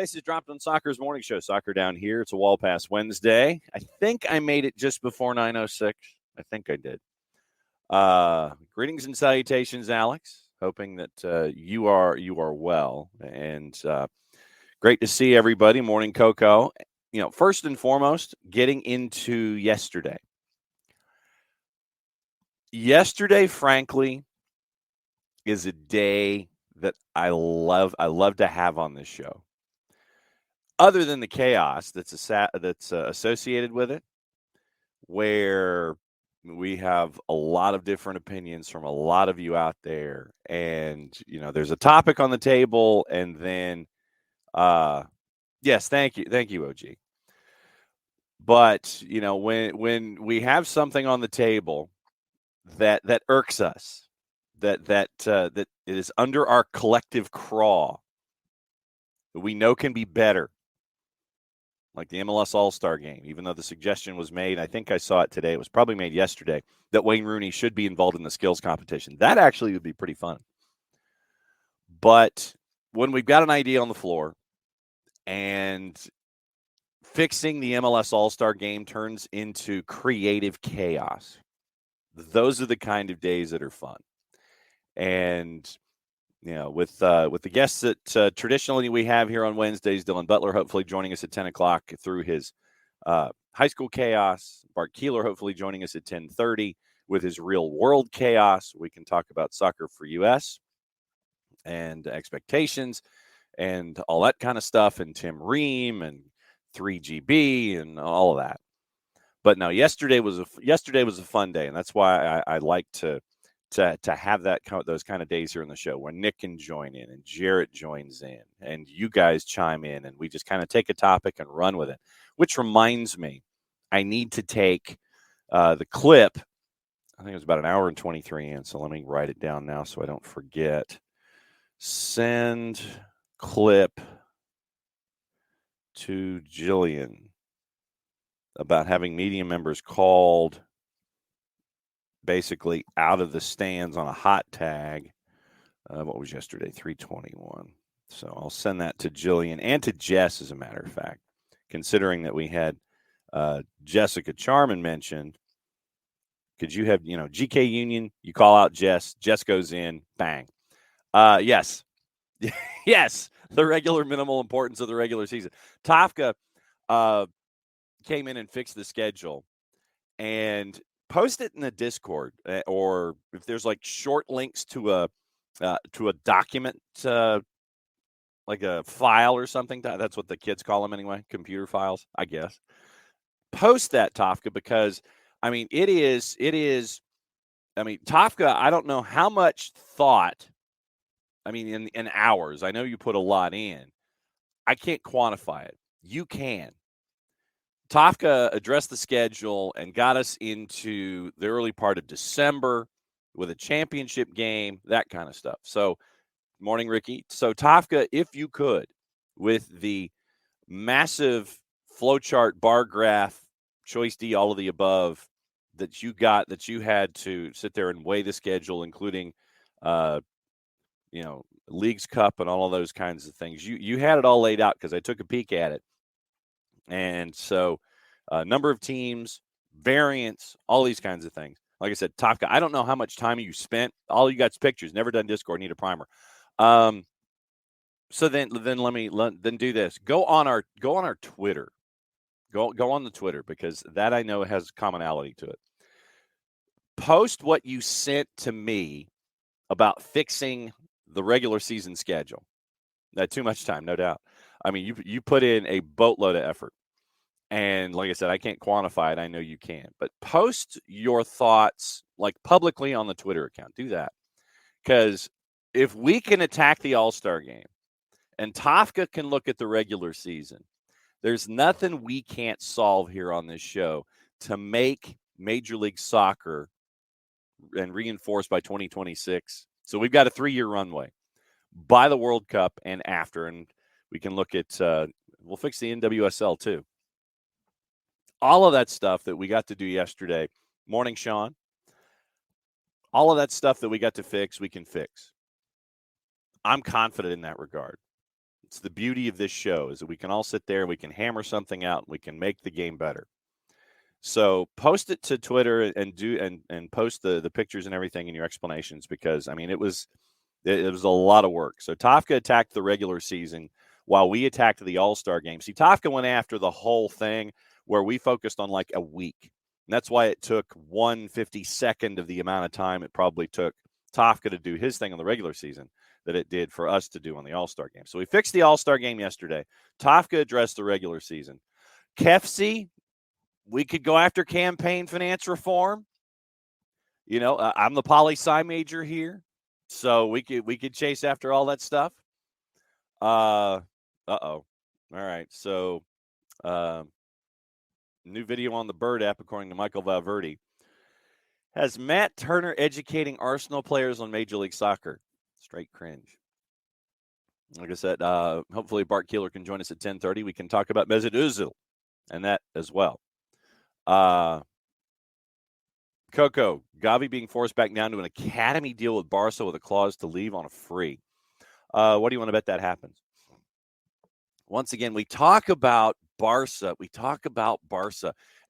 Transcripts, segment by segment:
Price is dropped on Soccer's morning show. Soccer Down Here. It's a Wall Pass Wednesday. I think I made it just before 9:06. I think I did. Greetings and salutations, Alex. Hoping that you are well, and great to see everybody. Morning, Coco. First and foremost, getting into yesterday. Yesterday, frankly, is a day that I love to have on this show. Other than the chaos that's associated with it, where we have a lot of different opinions from a lot of you out there, and there's a topic on the table, and then, yes, thank you, OG. But when we have something on the table that irks us, that it is under our collective craw, that we know can be better. Like the MLS All-Star game, even though the suggestion was made, I think I saw it today, it was probably made yesterday, that Wayne Rooney should be involved in the skills competition. That actually would be pretty fun. But when we've got an idea on the floor and fixing the MLS All-Star game turns into creative chaos, those are the kind of days that are fun. And with the guests that traditionally we have here on Wednesdays, Dylan Butler hopefully joining us at 10 o'clock through his high school chaos. Bart Keeler hopefully joining us at 10:30 with his real world chaos. We can talk about soccer for US and expectations and all that kind of stuff, and Tim Ream and 3GB and all of that. But no, yesterday was a fun day, and that's why I like to have those kind of days here on the show where Nick can join in and Jarrett joins in and you guys chime in and we just kind of take a topic and run with it. Which reminds me, I need to take the clip. I think it was about an hour and 23 in, so let me write it down now so I don't forget. Send clip to Jillian about having media members called basically out of the stands on a hot tag. What was yesterday? 321. So I'll send that to Jillian and to Jess, as a matter of fact, considering that we had Jessica Charman mentioned. Could you have, GK Union, you call out Jess goes in, bang. Yes. Yes, the regular minimal importance of the regular season. Tafka came in and fixed the schedule, and post it in the Discord, or if there's like short links to a document, like a file or something. That's what the kids call them anyway, computer files, I guess. Post that, Tafka, because it is. Tafka, I don't know how much thought. In hours. I know you put a lot in. I can't quantify it. You can. Tafka addressed the schedule and got us into the early part of December with a championship game, that kind of stuff. So, morning, Ricky. So, Tafka, if you could, with the massive flowchart, bar graph, choice D, all of the above that you had to sit there and weigh the schedule, including, Leagues Cup and all of those kinds of things. You had it all laid out because I took a peek at it. And so number of teams, variants, all these kinds of things. Like I said, Tafka, I don't know how much time you spent. All you got is pictures. Never done Discord. Need a primer. So then do this. Go on our Twitter. Go on the Twitter, because that I know has commonality to it. Post what you sent to me about fixing the regular season schedule. Not too much time, no doubt. You put in a boatload of effort. And like I said, I can't quantify it. I know you can. But post your thoughts like publicly on the Twitter account. Do that. Because if we can attack the All-Star game and Tafka can look at the regular season, there's nothing we can't solve here on this show to make Major League Soccer and reinforce by 2026. So we've got a 3-year runway by the World Cup and after. And we can look at, we'll fix the NWSL too. All of that stuff that we got to do yesterday. Morning, Sean. All of that stuff that we got to fix, we can fix. I'm confident in that regard. It's the beauty of this show is that we can all sit there and we can hammer something out and we can make the game better. So post it to Twitter and post the pictures and everything in your explanations, because I mean it was a lot of work. So Tafka attacked the regular season while we attacked the All-Star game. See, Tafka went after the whole thing where we focused on like a week. And that's why it took 1/52nd of the amount of time it probably took Tafka to do his thing on the regular season that it did for us to do on the All-Star game. So we fixed the All-Star game yesterday. Tafka addressed the regular season. Kefsi, we could go after campaign finance reform. You know, I'm the poli-sci major here, so we could chase after all that stuff. All right. So, new video on the Bird app, according to Michael Valverde. Has Matt Turner educating Arsenal players on Major League Soccer? Straight cringe. Like I said, hopefully Bart Keeler can join us at 10:30. We can talk about Mesut Ozil and that as well. Coco, Gavi being forced back down to an academy deal with Barca with a clause to leave on a free. What do you want to bet that happens? Once again, we talk about Barca.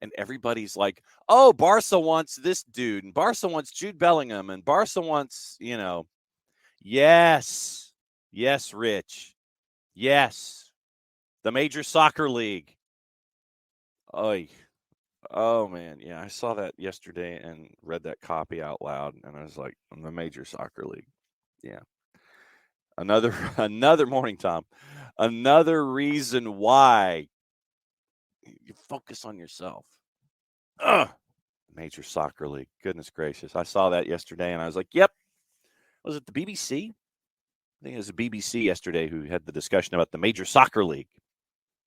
And everybody's like, oh, Barca wants this dude, and Barca wants Jude Bellingham, and Barca wants, yes, Rich. Yes, the Major Soccer League. Oh, man. Yeah, I saw that yesterday and read that copy out loud, and I was like, the Major Soccer League. Yeah. Another morning, Tom. Another reason why you focus on yourself. Major Soccer League. Goodness gracious. I saw that yesterday, and I was like, yep. Was it the BBC? I think it was the BBC yesterday who had the discussion about the Major Soccer League.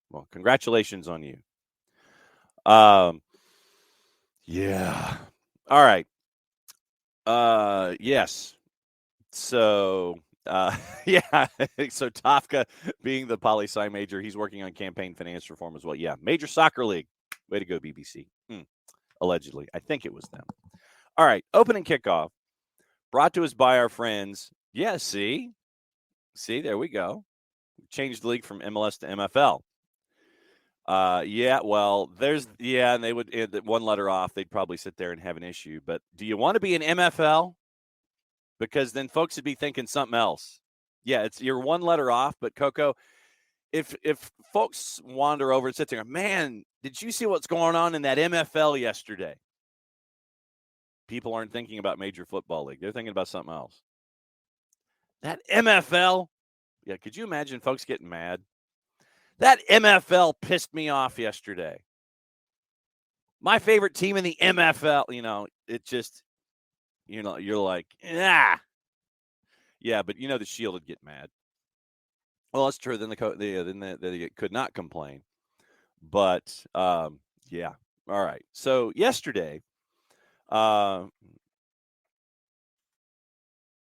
Well, congratulations on you. Yeah. All right. Yes. So, yeah. So Tafka being the poli-sci major, he's working on campaign finance reform as well. Yeah. Major Soccer League. Way to go, BBC. Allegedly. I think it was them. All right. Opening kickoff brought to us by our friends. Yeah. See, there we go. Changed the league from MLS to MFL. And they would one letter off. They'd probably sit there and have an issue. But do you want to be an MFL? Because then folks would be thinking something else. Yeah, you're one letter off. But Coco, if folks wander over and sit there, man, did you see what's going on in that MFL yesterday? People aren't thinking about Major Football League. They're thinking about something else. That MFL? Yeah, could you imagine folks getting mad? That MFL pissed me off yesterday. My favorite team in the MFL, it just, you're like, ah. Yeah, but the Shield would get mad. Well, that's true. Then they could not complain. But, yeah. All right. So yesterday, it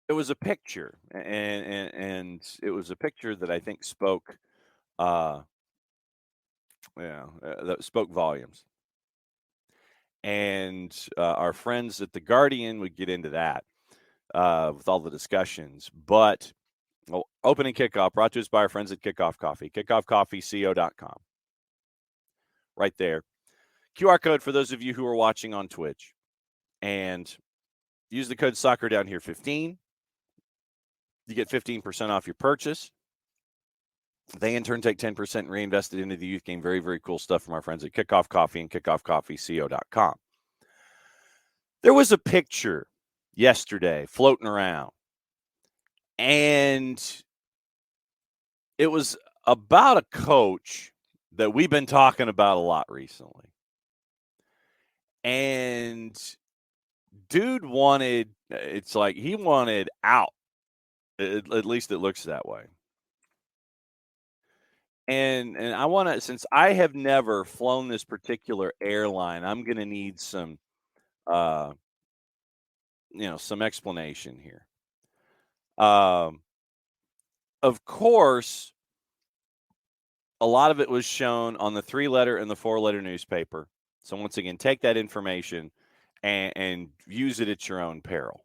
was a picture, and it was a picture that I think spoke, that spoke volumes. And our friends at The Guardian would get into that with all the discussions. But opening kickoff brought to us by our friends at Kickoff Coffee, kickoffcoffeeco.com. Right there. QR code for those of you who are watching on Twitch. And use the code soccer down here 15. You get 15% off your purchase. They, in turn, take 10% and reinvest it into the youth game. Very, very cool stuff from our friends at Kickoff Coffee and kickoffcoffeeco.com. There was a picture yesterday floating around, and it was about a coach that we've been talking about a lot recently. And dude wanted out. At least it looks that way. And I want to, since I have never flown this particular airline, I'm going to need some, some explanation here. Of course, a lot of it was shown on the 3-letter and the 4-letter newspaper. So once again, take that information and use it at your own peril.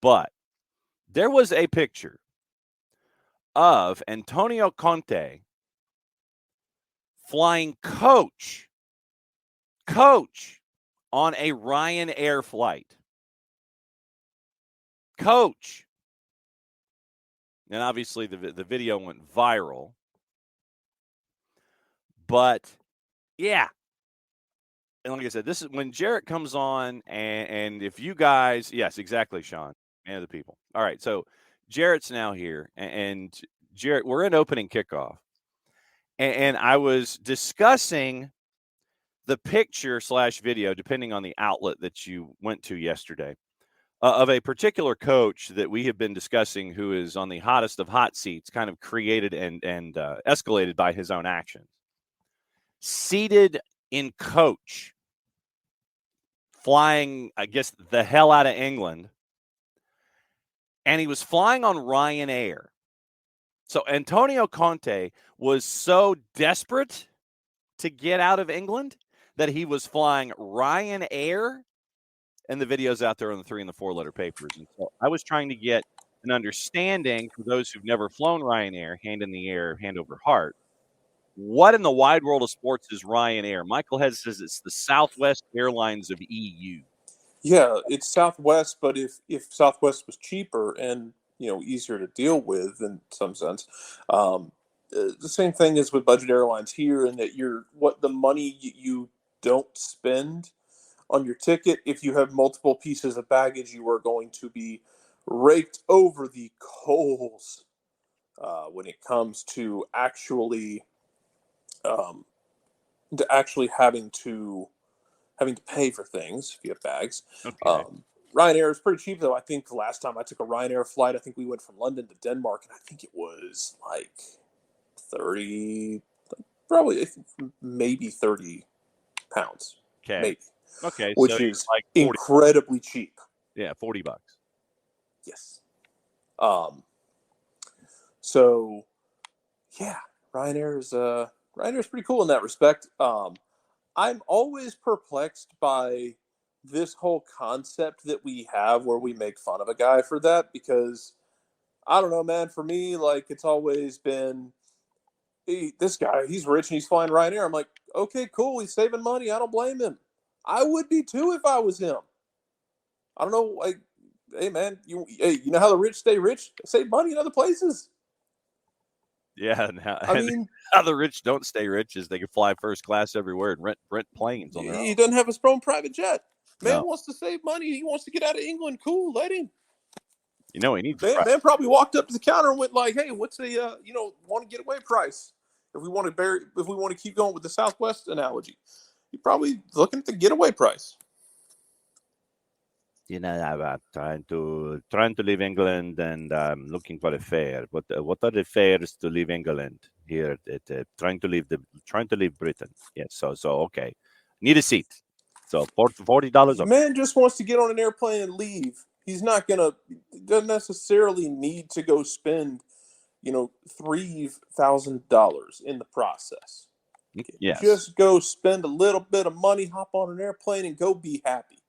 But there was a picture of Antonio Conte flying coach on a Ryanair flight. Coach. And obviously the video went viral. But, yeah. And like I said, this is when Jarrett comes on, and if you guys, yes, exactly, Sean, man of the people. All right, so Jarrett's now here, and Jarrett, we're in opening kickoff, and I was discussing the picture/video, depending on the outlet that you went to yesterday, of a particular coach that we have been discussing who is on the hottest of hot seats, kind of created and escalated by his own actions. Seated in coach, flying, I guess, the hell out of England, and he was flying on Ryanair. So Antonio Conte was so desperate to get out of England that he was flying Ryanair, and the video's out there on the 3 and the 4 letter papers. And so I was trying to get an understanding for those who've never flown Ryanair, hand in the air, hand over heart. What in the wide world of sports is Ryanair? Michael Head says it's the Southwest Airlines of EU. Yeah, it's Southwest, but if Southwest was cheaper and easier to deal with in some sense, the same thing is with budget airlines here, in that the money you don't spend on your ticket, if you have multiple pieces of baggage, you are going to be raked over the coals when it comes to actually having to pay for things if you have bags. Okay. Ryanair is pretty cheap, though. I think the last time I took a Ryanair flight, I think we went from London to Denmark, and I think it was like 30, probably maybe 30 pounds. Okay. Maybe. Okay. Which so is like 40, incredibly cheap. yeah, $40. Yes. So, yeah, Ryanair is pretty cool in that respect. I'm always perplexed by this whole concept that we have where we make fun of a guy for that, because I don't know, man. For me, like, it's always been, hey, this guy, he's rich and he's flying Ryanair. I'm like, okay, cool. He's saving money. I don't blame him. I would be too if I was him. I don't know, like, hey, man, you know how the rich stay rich? Save money in other places. Yeah, how the rich don't stay rich is they can fly first class everywhere and rent planes on their own. He doesn't have his own private jet. Man No. wants to save money. He wants to get out of England. Cool, let him. He needs man probably walked up to the counter and went like, "Hey, what's the want to get away price? If we want to keep going with the Southwest analogy, you're probably looking at the getaway price." About trying to leave England and looking for a fare. What are the fares to leave England here? Trying to leave Britain. Yes. So okay, need a seat. So $40. Man just wants to get on an airplane and leave. He's doesn't necessarily need to go spend $3,000 in the process. Yes. Just go spend a little bit of money, hop on an airplane, and go be happy.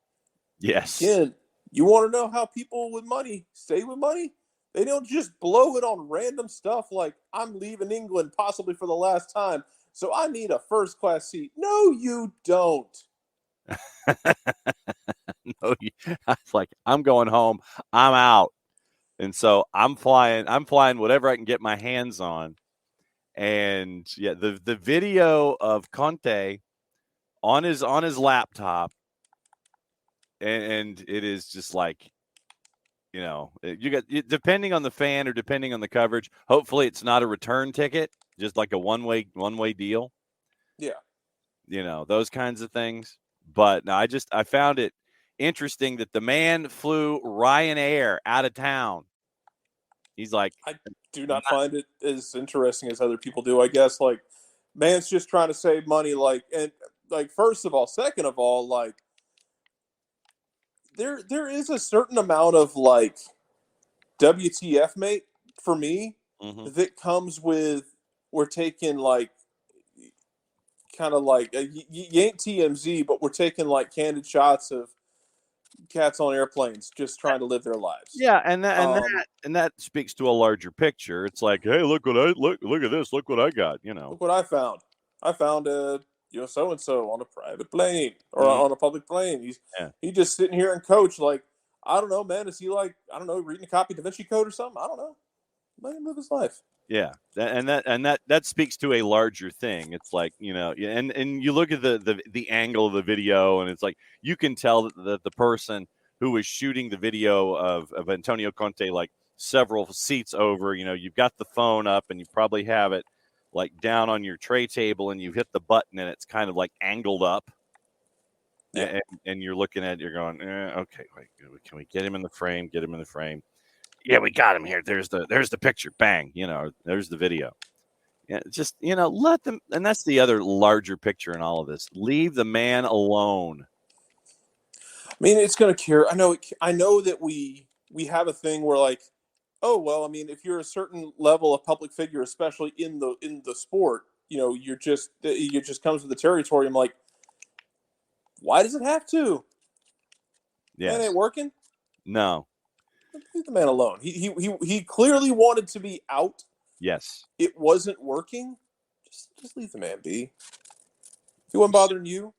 Yes. Again, you want to know how people with money stay with money? They don't just blow it on random stuff like, I'm leaving England possibly for the last time, so I need a first class seat. No, you don't. No, it's like, I'm going home. I'm out. And so I'm flying whatever I can get my hands on. And yeah, the video of Conte on his laptop, and it is just like, you got, depending on the fan or depending on the coverage, hopefully it's not a return ticket, just like a one-way deal. Yeah. Those kinds of things. But no, I found it interesting that the man flew Ryanair out of town. He's like, I do not find it as interesting as other people do, I guess. Like, man's just trying to save money. First of all, second of all, like, there is a certain amount of like WTF, mate, for me, that comes with, we're taking like kind of like you ain't TMZ, but we're taking like candid shots of cats on airplanes just trying to live their lives. Yeah, and that speaks to a larger picture. It's like, hey, look at this, look what I got. Look what I found. I found so and so on a private plane or on a public plane. He's just sitting here and coach. Like, I don't know, man. Is he like, I don't know, reading a copy of Da Vinci Code or something? I don't know. Let him live his life. Yeah, and that speaks to a larger thing. It's like, and you look at the angle of the video, and it's like you can tell that the person who was shooting the video of Antonio Conte, like several seats over, you've got the phone up and you probably have it like down on your tray table, and you hit the button and it's kind of like angled up. Yeah. And you're looking at it, you're going, okay, wait, can we get him in the frame? Get him in the frame. Yeah, we got him here. There's the picture. Bang, there's the video. Yeah, just, let them. And that's the other larger picture in all of this. Leave the man alone. I mean, it's going to cure. I know that we have a thing where like, oh, well, I mean, if you're a certain level of public figure, especially in the sport, it just comes with the territory. I'm like, why does it have to? Yeah, it ain't working. No. Leave the man alone. He clearly wanted to be out. Yes. It wasn't working. Just leave the man be. If he wasn't bothering you.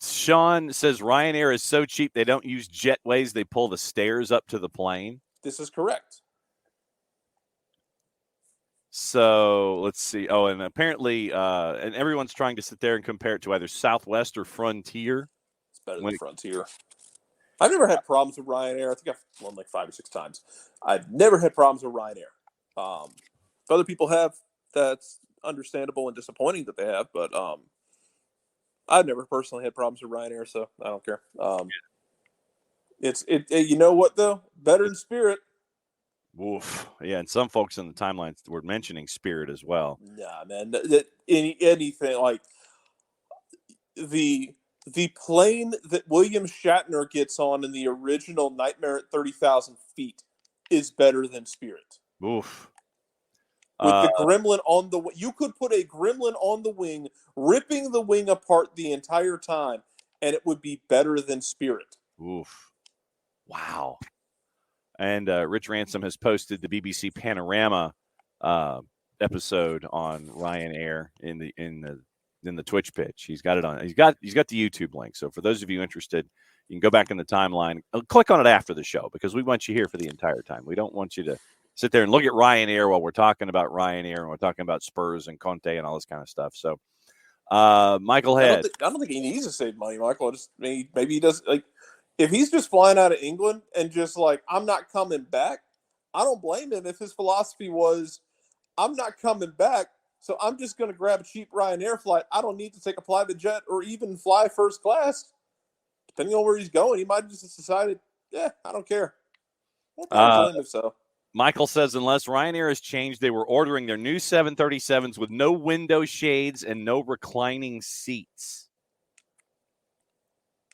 Sean says Ryanair is so cheap they don't use jetways. They pull the stairs up to the plane. This is correct. So let's see. Oh, and apparently, and everyone's trying to sit there and compare it to either Southwest or Frontier. It's better than Frontier. I've never had problems with Ryanair. I think I've flown like 5 or 6 times. I've never had problems with Ryanair. If other people have, that's understandable and disappointing that they have. But I've never personally had problems with Ryanair, so I don't care. It's you know what though? Better than Spirit. Oof. Yeah, and some folks in the timelines were mentioning Spirit as well. Nah, man. Anything like the plane that William Shatner gets on in the original Nightmare at 30,000 Feet is better than Spirit. Oof. With the gremlin on the wing. You could put a gremlin on the wing, ripping the wing apart the entire time, and it would be better than Spirit. Oof. Wow. And Rich Ransom has posted the BBC Panorama episode on Ryanair in the Twitch pitch. He's got it on. He's got the YouTube link. So for those of you interested, you can go back in the timeline. Click on it after the show because we want you here for the entire time. We don't want you to sit there and look at Ryanair while we're talking about Ryanair and we're talking about Spurs and Conte and all this kind of stuff. So Michael Head. I don't think he needs to save money, Michael. Maybe he does. Like, if he's just flying out of England and just like, I'm not coming back, I don't blame him if his philosophy was, I'm not coming back, so I'm just going to grab a cheap Ryanair flight. I don't need to take a private jet or even fly first class. Depending on where he's going, he might have just decided, I don't care. I blame him so. Michael says, unless Ryanair has changed, they were ordering their new 737s with no window shades and no reclining seats.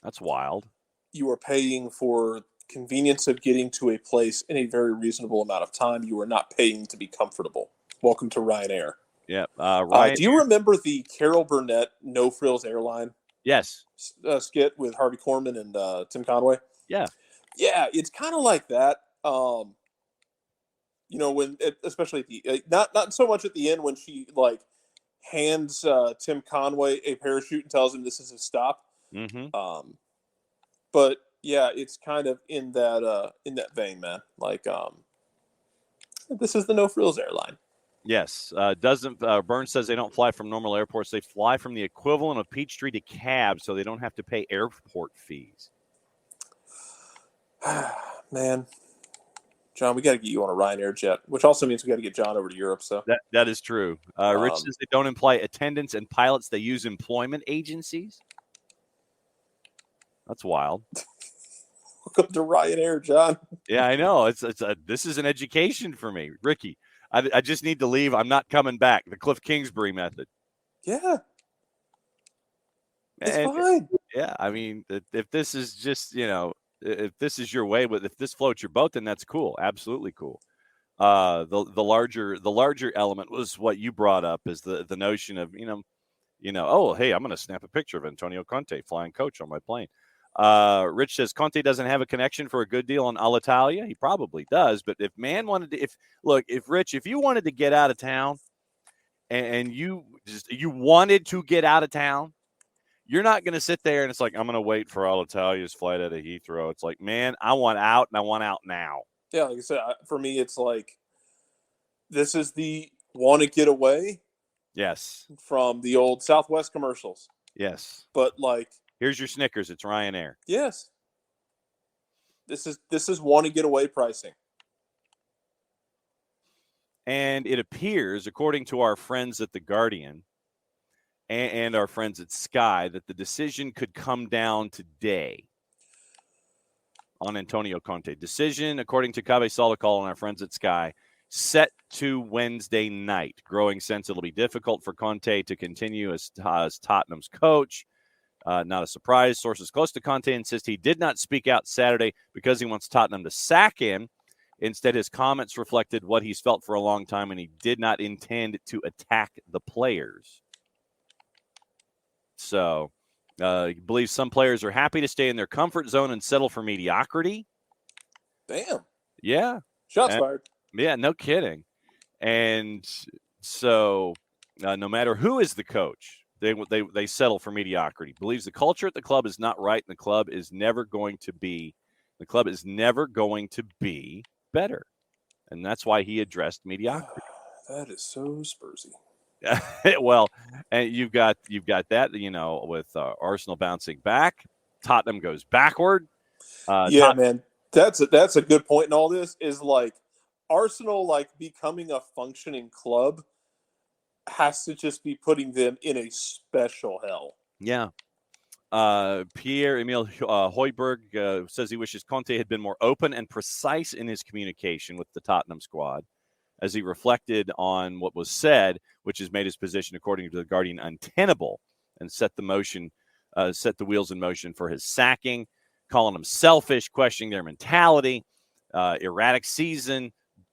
That's wild. You are paying for convenience of getting to a place in a very reasonable amount of time. You are not paying to be comfortable. Welcome to Ryanair. Yeah. Do you remember the Carol Burnett No Frills Airline? Yes. Skit with Harvey Korman and Tim Conway? Yeah. Yeah, it's kind of like that. Especially at the not so much at the end when she like hands Tim Conway a parachute and tells him this is his stop. Mm-hmm. But yeah, it's kind of in that vein, man. Like, this is the No Frills Airline. Yes. Burns says they don't fly from normal airports. They fly from the equivalent of Peachtree to Cab, so they don't have to pay airport fees. Man, John, we got to get you on a Ryanair jet, which also means we got to get John over to Europe. So that is true. Rich says they don't employ attendants and pilots. They use employment agencies. That's wild. Welcome to Ryanair, John. Yeah, I know. This is an education for me, Ricky. I just need to leave. I'm not coming back. The Cliff Kingsbury method. Yeah, it's fine. Yeah, I mean, if this is just if this is your way, if this floats your boat, then that's cool. Absolutely cool. The larger element was what you brought up is the notion of oh, hey, I'm going to snap a picture of Antonio Conte flying coach on my plane. Rich says Conte doesn't have a connection for a good deal on Alitalia. He probably does, but if man wanted to, if you wanted to get out of town and you wanted to get out of town, you're not going to sit there and it's like, I'm going to wait for Alitalia's flight out of Heathrow. It's like, man, I want out and I want out now. Yeah, like I said, for me, it's like this is the want to get away. Yes. From the old Southwest commercials. Yes. But like, here's your Snickers. It's Ryanair. Yes. This is want to get away pricing. And it appears, according to our friends at The Guardian and our friends at Sky, that the decision could come down today on Antonio Conte. Decision, according to Cabe Solacol and our friends at Sky, set to Wednesday night. Growing sense it'll be difficult for Conte to continue as Tottenham's coach. Not a surprise. Sources close to Conte insist he did not speak out Saturday because he wants Tottenham to sack him. Instead, his comments reflected what he's felt for a long time, and he did not intend to attack the players. So he believes some players are happy to stay in their comfort zone and settle for mediocrity. Damn. Yeah. Shots fired. Yeah, no kidding. And so no matter who is the coach, they settle for mediocrity. Believes the culture at the club is not right, and the club is never going to be better. And that's why he addressed mediocrity. That is so Spursy. Well, and you've got that, with Arsenal bouncing back, Tottenham goes backward. Man, that's a good point in all this is like Arsenal, like becoming a functioning club has to just be putting them in a special hell. Yeah. Pierre-Emile Højbjerg says he wishes Conte had been more open and precise in his communication with the Tottenham squad as he reflected on what was said, which has made his position, according to The Guardian, untenable and set the wheels in motion for his sacking, calling them selfish, questioning their mentality, erratic season,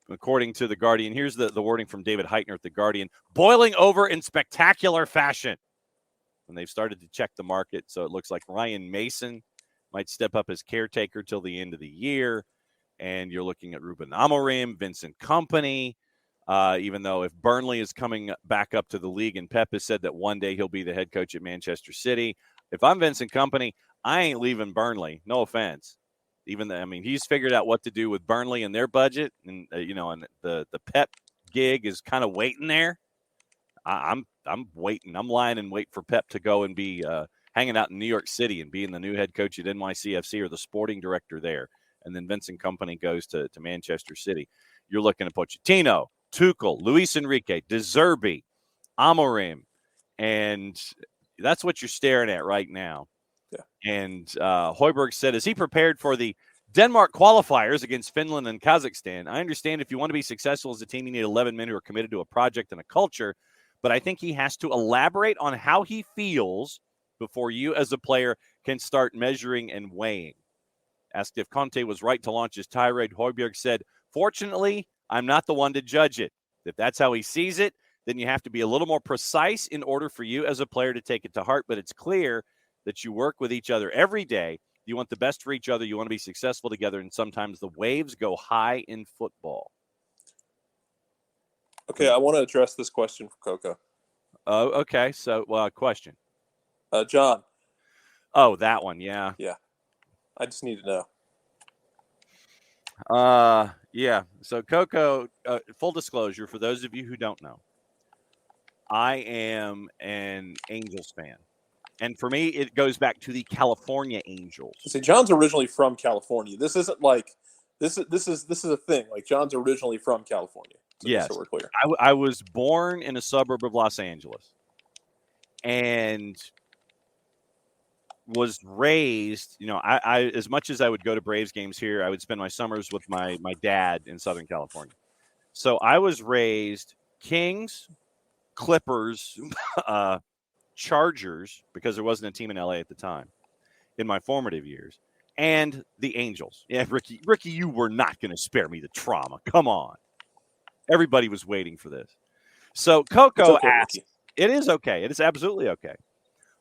according to The Guardian. Here's the wording from David Heitner at The Guardian: boiling over in spectacular fashion. And they've started to check the market, so it looks like Ryan Mason might step up as caretaker till the end of the year. And you're looking at Ruben Amorim, Vincent Kompany, even though if Burnley is coming back up to the league, and Pep has said that one day he'll be the head coach at Manchester City. If I'm Vincent Kompany, I ain't leaving Burnley. No offense. He's figured out what to do with Burnley and their budget, and and the Pep gig is kind of waiting there. I'm waiting. I'm lying in wait for Pep to go and be hanging out in New York City and being the new head coach at NYCFC or the sporting director there. And then Vincent Kompany goes to Manchester City. You're looking at Pochettino, Tuchel, Luis Enrique, De Zerbi, Amorim, and that's what you're staring at right now. Yeah. And Højbjerg said, as he prepared for the Denmark qualifiers against Finland and Kazakhstan, I understand if you want to be successful as a team, you need 11 men who are committed to a project and a culture. But I think he has to elaborate on how he feels before you as a player can start measuring and weighing. Asked if Conte was right to launch his tirade, Højbjerg said, fortunately, I'm not the one to judge it. If that's how he sees it, then you have to be a little more precise in order for you as a player to take it to heart. But it's clear that you work with each other every day. You want the best for each other. You want to be successful together. And sometimes the waves go high in football. Okay, I want to address this question for Coco. Okay. So, question. John. Oh, that one. Yeah. Yeah. I just need to know. Yeah. So, Coco, full disclosure, for those of you who don't know, I am an Angels fan. And for me, it goes back to the California Angels. See, John's originally from California. This isn't like this is a thing. Like John's originally from California. Yes. So we're clear. I was born in a suburb of Los Angeles and was raised, I as much as I would go to Braves games here, I would spend my summers with my dad in Southern California. So I was raised Kings, Clippers, Chargers, because there wasn't a team in LA at the time in my formative years, and the Angels. Yeah, Ricky, you were not going to spare me the trauma. Come on. Everybody was waiting for this. So Coco asked, it is okay. It is absolutely okay.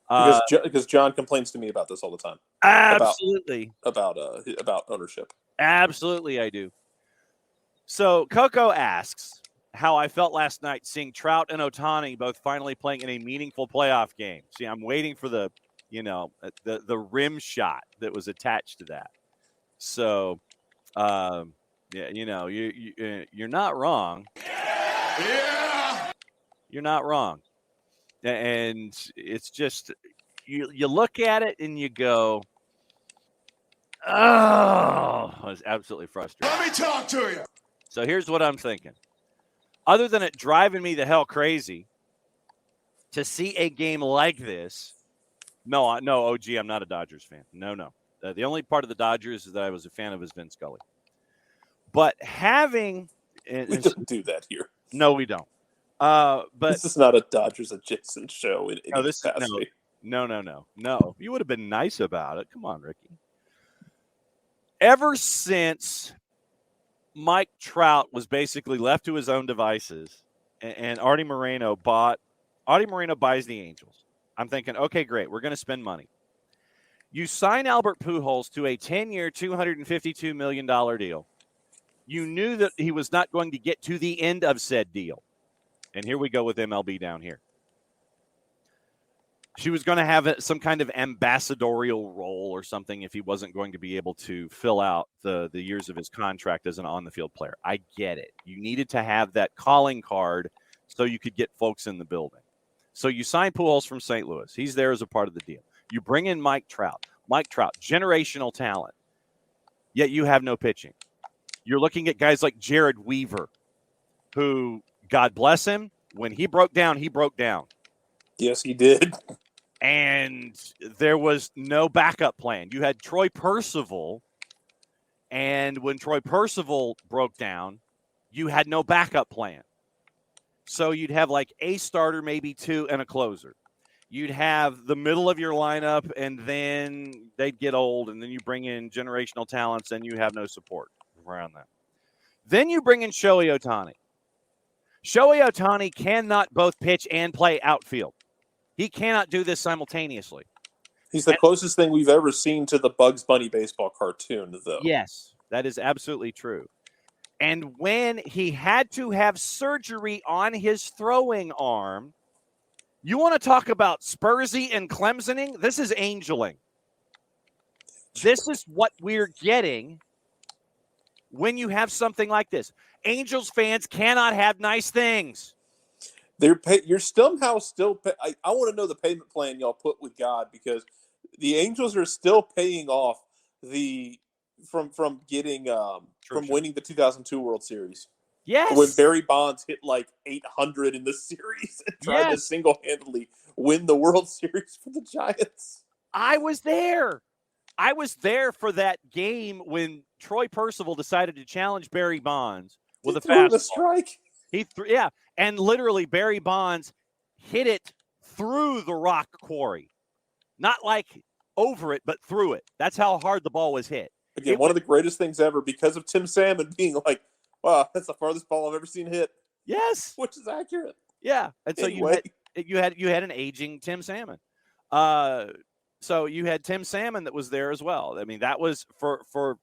Because John complains to me about this all the time. Absolutely. About ownership. Absolutely, I do. So Coco asks how I felt last night seeing Trout and Ohtani both finally playing in a meaningful playoff game. See, I'm waiting for the rim shot that was attached to that. So, yeah, you're not wrong. Yeah, you're not wrong. And it's just you look at it and you go, oh, it's absolutely frustrating. Let me talk to you. So here's what I'm thinking. Other than it driving me the hell crazy to see a game like this, no, OG, I'm not a Dodgers fan. No. The only part of the Dodgers that I was a fan of is Vin Scully. But having – we don't do that here. No, we don't. But this is not a Dodgers adjacent show in any capacity. No. You would have been nice about it. Come on, Ricky. Ever since Mike Trout was basically left to his own devices and Artie Moreno buys the Angels, I'm thinking, okay, great. We're going to spend money. You sign Albert Pujols to a 10-year, $252 million deal. You knew that he was not going to get to the end of said deal. And here we go with MLB down here. She was going to have some kind of ambassadorial role or something if he wasn't going to be able to fill out the years of his contract as an on-the-field player. I get it. You needed to have that calling card so you could get folks in the building. So you sign Pujols from St. Louis. He's there as a part of the deal. You bring in Mike Trout. Generational talent. Yet you have no pitching. You're looking at guys like Jared Weaver, who, God bless him, when he broke down, he broke down. Yes, he did. And there was no backup plan. You had Troy Percival, and when Troy Percival broke down, you had no backup plan. So you'd have like a starter, maybe two, and a closer. You'd have the middle of your lineup, and then they'd get old, and then you bring in generational talents, and you have no support around that. Then you bring in Shohei Ohtani. Shohei Ohtani cannot both pitch and play outfield. He cannot do this simultaneously. He's the closest thing we've ever seen to the Bugs Bunny baseball cartoon, though. Yes, that is absolutely true. And when he had to have surgery on his throwing arm, you want to talk about Spursy and Clemsoning? This is angeling. This is what we're getting when you have something like this. Angels fans cannot have nice things. You're somehow still. I want to know the payment plan y'all put with God, because the Angels are still paying off from winning the 2002 World Series. Yes, when Barry Bonds hit like 800 in the series and tried to single-handedly win the World Series for the Giants. I was there. I was there for that game when Troy Percival decided to challenge Barry Bonds with a fastball. The strike. He threw, and literally Barry Bonds hit it through the rock quarry, not like over it, but through it. That's how hard the ball was hit. Again, one of the greatest things ever, because of Tim Salmon being like, "Wow, that's the farthest ball I've ever seen hit." Yes, which is accurate. Yeah, and so anyway. you had an aging Tim Salmon. So you had Tim Salmon that was there as well. I mean, that was for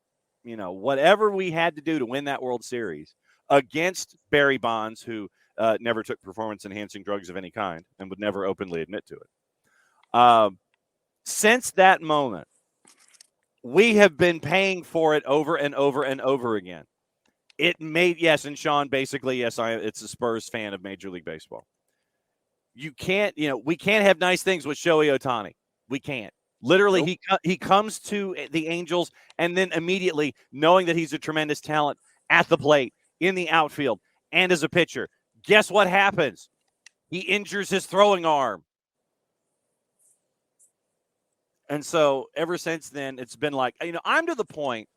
whatever we had to do to win that World Series against Barry Bonds, who never took performance-enhancing drugs of any kind and would never openly admit to it. Since that moment, we have been paying for it over and over and over again. It made, and Sean, basically, it's a Spurs fan of Major League Baseball. You can't, we can't have nice things with Shohei Ohtani. We can't. Literally, nope. He comes to the Angels, and then immediately, knowing that he's a tremendous talent at the plate, in the outfield, and as a pitcher, guess what happens? He injures his throwing arm. And so ever since then, it's been like, I'm to the point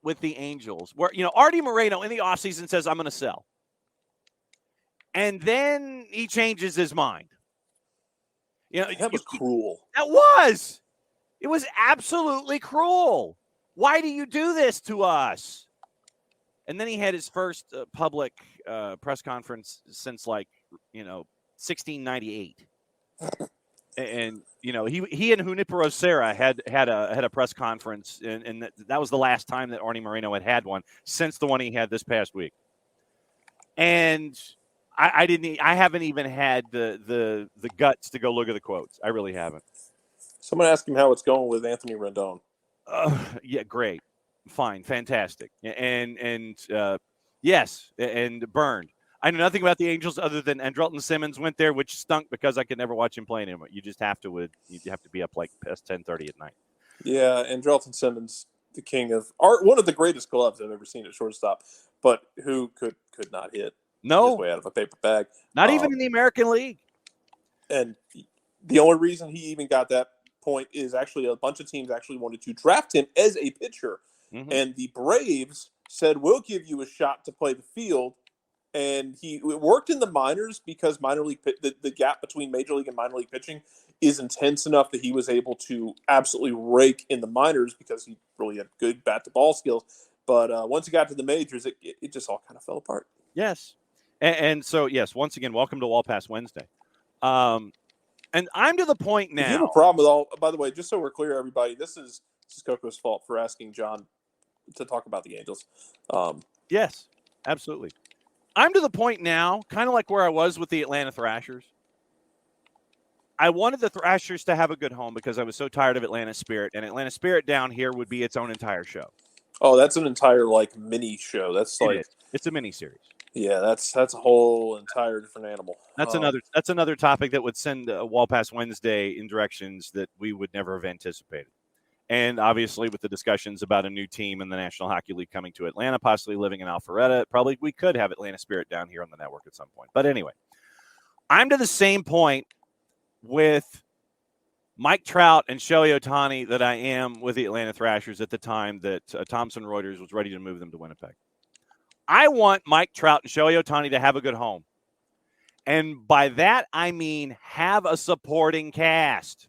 with the Angels where, Artie Moreno in the offseason says, I'm going to sell. And then he changes his mind. That was cruel. That was. It was absolutely cruel. Why do you do this to us? And then he had his first public press conference since 1698. And he and Junipero Serra had a press conference, and that was the last time that Arnie Moreno had one since the one he had this past week. And I haven't even had the guts to go look at the quotes. I really haven't. Someone asked him how it's going with Anthony Rendon. Yeah, great, fine, fantastic, and yes, and burned. I know nothing about the Angels other than Andrelton Simmons went there, which stunk because I could never watch him play anymore. You just have to be up like past 10:30 at night. Yeah, Andrelton Simmons, the king of art, one of the greatest gloves I've ever seen at shortstop, but who could not hit his way out of a paper bag. Not even in the American League. And the only reason he even got that point is actually a bunch of teams actually wanted to draft him as a pitcher. Mm-hmm. And the Braves said, we'll give you a shot to play the field. And he worked in the minors because minor league the gap between major league and minor league pitching is intense enough that he was able to absolutely rake in the minors because he really had good bat-to-ball skills. But once he got to the majors, it just all kind of fell apart. Yes. And so, yes, once again, welcome to Wall Pass Wednesday. And I'm to the point now. If you have a problem with all, by the way, just so we're clear, everybody, this is Coco's fault for asking John to talk about the Angels. Yes, absolutely. I'm to the point now, kind of like where I was with the Atlanta Thrashers. I wanted the Thrashers to have a good home because I was so tired of Atlanta Spirit, and Atlanta Spirit down here would be its own entire show. Oh, that's an entire mini show. It's a mini series. Yeah, that's a whole entire different animal. That's another topic that would send Wall Pass Wednesday in directions that we would never have anticipated. And obviously, with the discussions about a new team in the National Hockey League coming to Atlanta, possibly living in Alpharetta, probably we could have Atlanta Spirit down here on the network at some point. But anyway, I'm to the same point with Mike Trout and Shohei Ohtani that I am with the Atlanta Thrashers at the time that Thomson Reuters was ready to move them to Winnipeg. I want Mike Trout and Shohei Ohtani to have a good home. And by that, I mean have a supporting cast.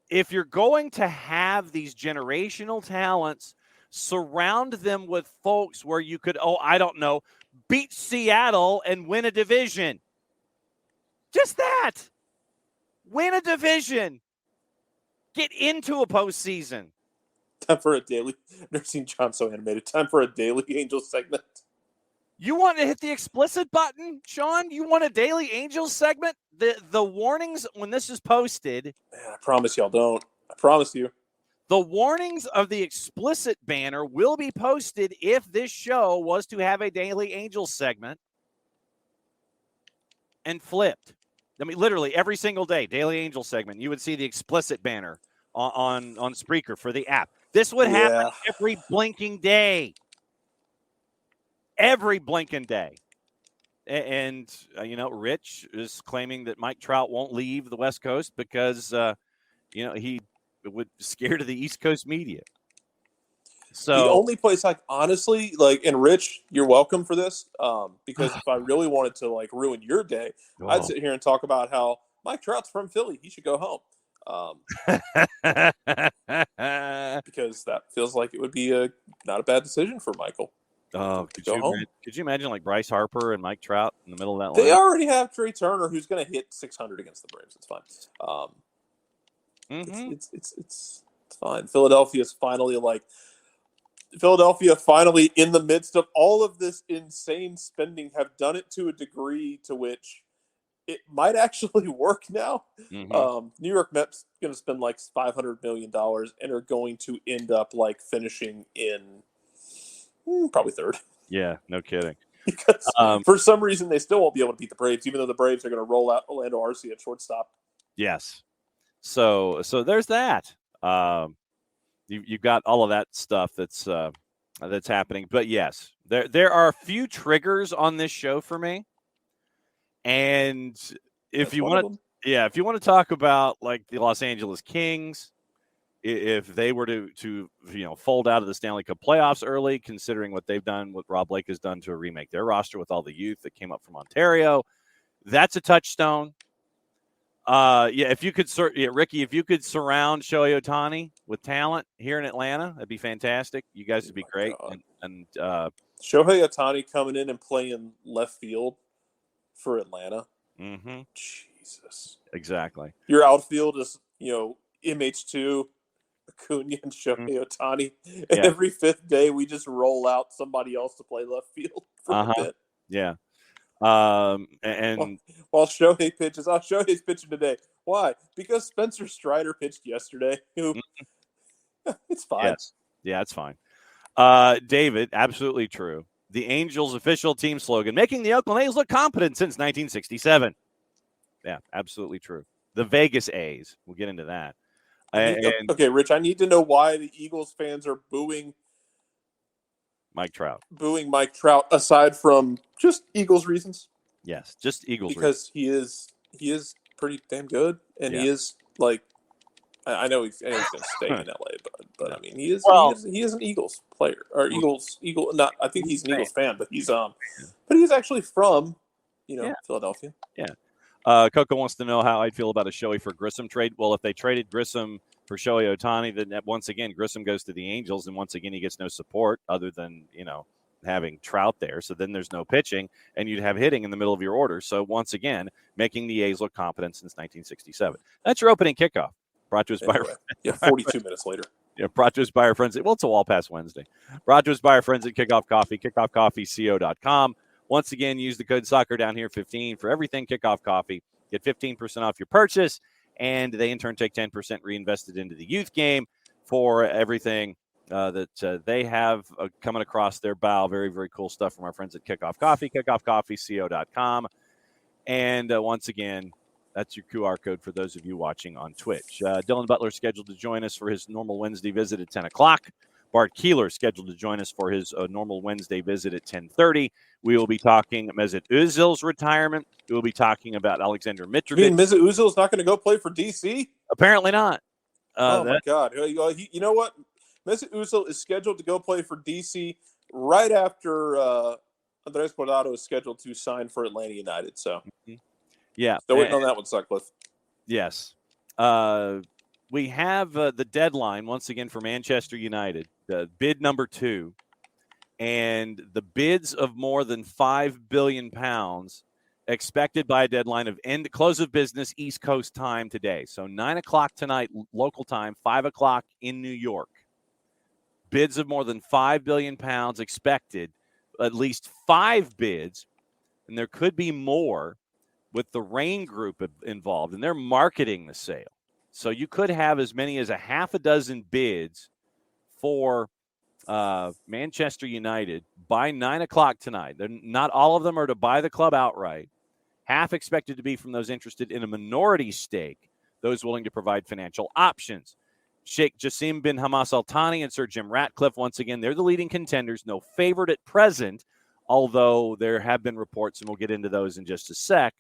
If you're going to have these generational talents, surround them with folks where you could, beat Seattle and win a division. Just that. Win a division. Get into a postseason. Time for a daily. I've never seen John so animated. Time for a daily Angels segment. You want to hit the explicit button, Sean? You want a daily Angels segment? The warnings when this is posted. Man, I promise y'all don't. I promise you. The warnings of the explicit banner will be posted if this show was to have a daily Angels segment and flipped. I mean, literally every single day, daily Angels segment, you would see the explicit banner on Spreaker for the app. This would happen every blinking day. Every blinking day. And, Rich is claiming that Mike Trout won't leave the West Coast because, he would scare to the East Coast media. So the only place honestly, and Rich, you're welcome for this, because if I really wanted to, ruin your day, I'd sit here and talk about how Mike Trout's from Philly. He should go home. Because that feels like it would be not a bad decision for Michael. Oh, could you imagine Bryce Harper and Mike Trout in the middle of that line? They already have Trey Turner, who's going to hit 600 against the Braves. It's fine. It's fine. Philadelphia finally, in the midst of all of this insane spending, have done it to a degree to which it might actually work now. Mm-hmm. New York Mets going to spend $500 million and are going to end up finishing in probably third. Yeah, no kidding. Because for some reason they still won't be able to beat the Braves, even though the Braves are going to roll out Orlando Arcia at shortstop. Yes. So there's that. You've got all of that stuff that's happening. But yes, there are a few triggers on this show for me. And if you want to talk about the Los Angeles Kings, if they were to fold out of the Stanley Cup playoffs early, considering what they've done, what Rob Blake has done to remake their roster with all the youth that came up from Ontario, that's a touchstone. If you could, Ricky, if you could surround Shohei Ohtani with talent here in Atlanta, that'd be fantastic. You guys would be great. And Shohei Ohtani coming in and playing left field for Atlanta. Mm-hmm. Jesus. Exactly. Your outfield is, MH2, Acuna, and Shohei Ohtani. Yeah. Every fifth day, we just roll out somebody else to play left field for a bit. Yeah. And while Shohei pitches, Shohei's pitching today. Why? Because Spencer Strider pitched yesterday. It's fine. Yes. Yeah, it's fine. David, absolutely true. The Angels' official team slogan, making the Oakland A's look competent since 1967. Yeah, absolutely true. The Vegas A's. We'll get into that. Okay, Rich, I need to know why the Eagles fans are booing Mike Trout. Aside from just Eagles reasons. Yes, just Eagles because reasons. he is pretty damn good, and he is like, I know he's going to stay in LA, but I mean he is an Eagles player or Eagle. Not I think he's an Eagles fan, but he's actually from Philadelphia. Yeah. Coco wants to know how I'd feel about a Shohei for Grissom trade. Well, if they traded Grissom for Shohei Ohtani, then once again Grissom goes to the Angels, and once again he gets no support other than having Trout there. So then there's no pitching, and you'd have hitting in the middle of your order. So once again, making the A's look competent since 1967. That's your opening kickoff. Brought to us by 42 minutes later. Yeah, brought to us by our friends at, it's a wall pass Wednesday. Brought to us by our friends at Kickoff Coffee, kickoffcoffeeco.com. Once again, use the code soccer down here 15 for everything Kickoff Coffee. Get 15% off your purchase, and they in turn take 10% reinvested into the youth game for everything that they have coming across their bow. Very, very cool stuff from our friends at Kickoff Coffee, kickoffcoffeeco.com. And once again, that's your QR code for those of you watching on Twitch. Dylan Butler is scheduled to join us for his normal Wednesday visit at 10 o'clock. Bart Keeler is scheduled to join us for his normal Wednesday visit at 10:30. We will be talking Mesut Ozil's retirement. We will be talking about Alexander Mitrovic. You mean Mesut Ozil's not going to go play for DC? Apparently not. My God. You know what? Mesut Ozil is scheduled to go play for DC right after Andres Guardado is scheduled to sign for Atlanta United. So, yeah. Still waiting on that one, Sutcliffe. Yes. We have the deadline once again for Manchester United, bid number 2, and the bids of more than £5 billion expected by a deadline of close of business East Coast time today. So 9 o'clock tonight, local time, 5 o'clock in New York. Bids of more than £5 billion expected, at least 5 bids, and there could be more with the Rain Group involved, and they're marketing the sale. So you could have as many as a half a dozen bids for Manchester United by 9 o'clock tonight. Not all of them are to buy the club outright. Half expected to be from those interested in a minority stake, those willing to provide financial options. Sheikh Jassim bin Hamas Al Thani and Sir Jim Ratcliffe, once again, they're the leading contenders. No favorite at present, although there have been reports, and we'll get into those in just a sec,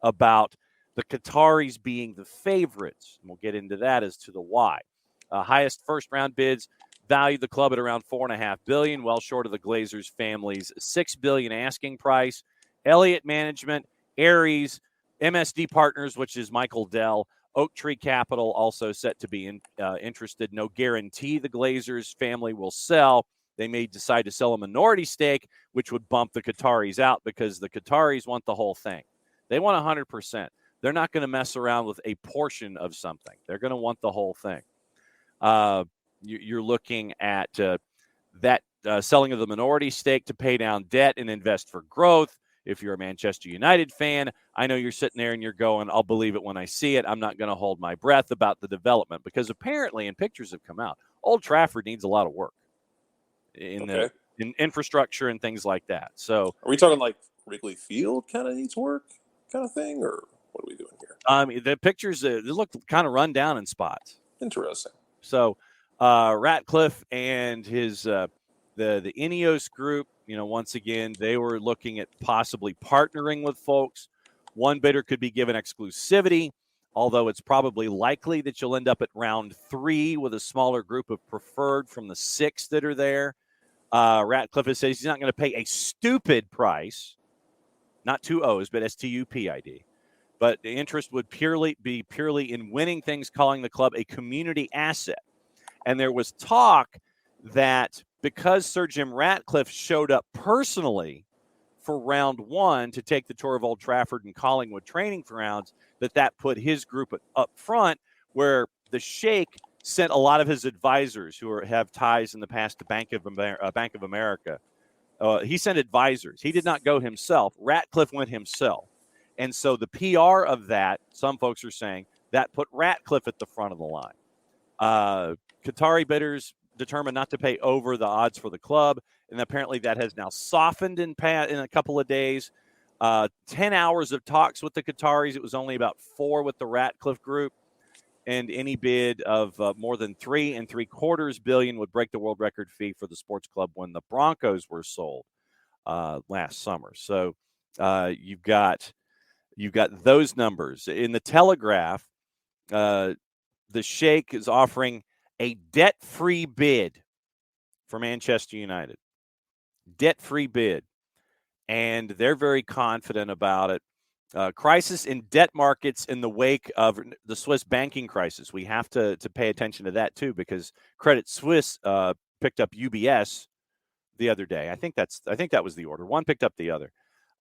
about the Qataris being the favorites. And we'll get into that as to the why. Highest first-round bids value the club at around $4.5 billion, well short of the Glazers family's $6 billion asking price. Elliott Management, Aries, MSD Partners, which is Michael Dell, Oak Tree Capital also set to be interested. No guarantee the Glazers family will sell. They may decide to sell a minority stake, which would bump the Qataris out because the Qataris want the whole thing. They want 100%. They're not going to mess around with a portion of something. They're going to want the whole thing. You're looking at that selling of the minority stake to pay down debt and invest for growth. If you're a Manchester United fan, I know you're sitting there and you're going, I'll believe it when I see it. I'm not going to hold my breath about the development because apparently, and pictures have come out, Old Trafford needs a lot of work in infrastructure and things like that. So, are we talking like Wrigley Field kind of needs work kind of thing, or what are we doing here? The pictures, they look kind of run down in spots. Interesting. So Ratcliffe and his the Ineos group, once again, they were looking at possibly partnering with folks. One bidder could be given exclusivity, although it's probably likely that you'll end up at round 3 with a smaller group of preferred from the 6 that are there. Ratcliffe says he's not going to pay a stupid price, not 2 O's, but STUPID. But the interest would be purely in winning things, calling the club a community asset. And there was talk that because Sir Jim Ratcliffe showed up personally for round one to take the tour of Old Trafford and Collingwood training grounds, that put his group up front, where the Sheikh sent a lot of his advisors who have ties in the past to Bank of America. He sent advisors. He did not go himself. Ratcliffe went himself. And so the PR of that, some folks are saying, that put Ratcliffe at the front of the line. Qatari bidders determined not to pay over the odds for the club, and apparently that has now softened in a couple of days. 10 hours of talks with the Qataris. It was only about 4 with the Ratcliffe group, and any bid of more than $3.75 billion would break the world record fee for the sports club when the Broncos were sold last summer. So you've got those numbers in the Telegraph. The Sheikh is offering a debt-free bid for Manchester United. Debt-free bid. And they're very confident about it. Crisis in debt markets in the wake of the Swiss banking crisis. We have to pay attention to that, too, because Credit Suisse picked up UBS the other day. I think that was the order. One picked up the other.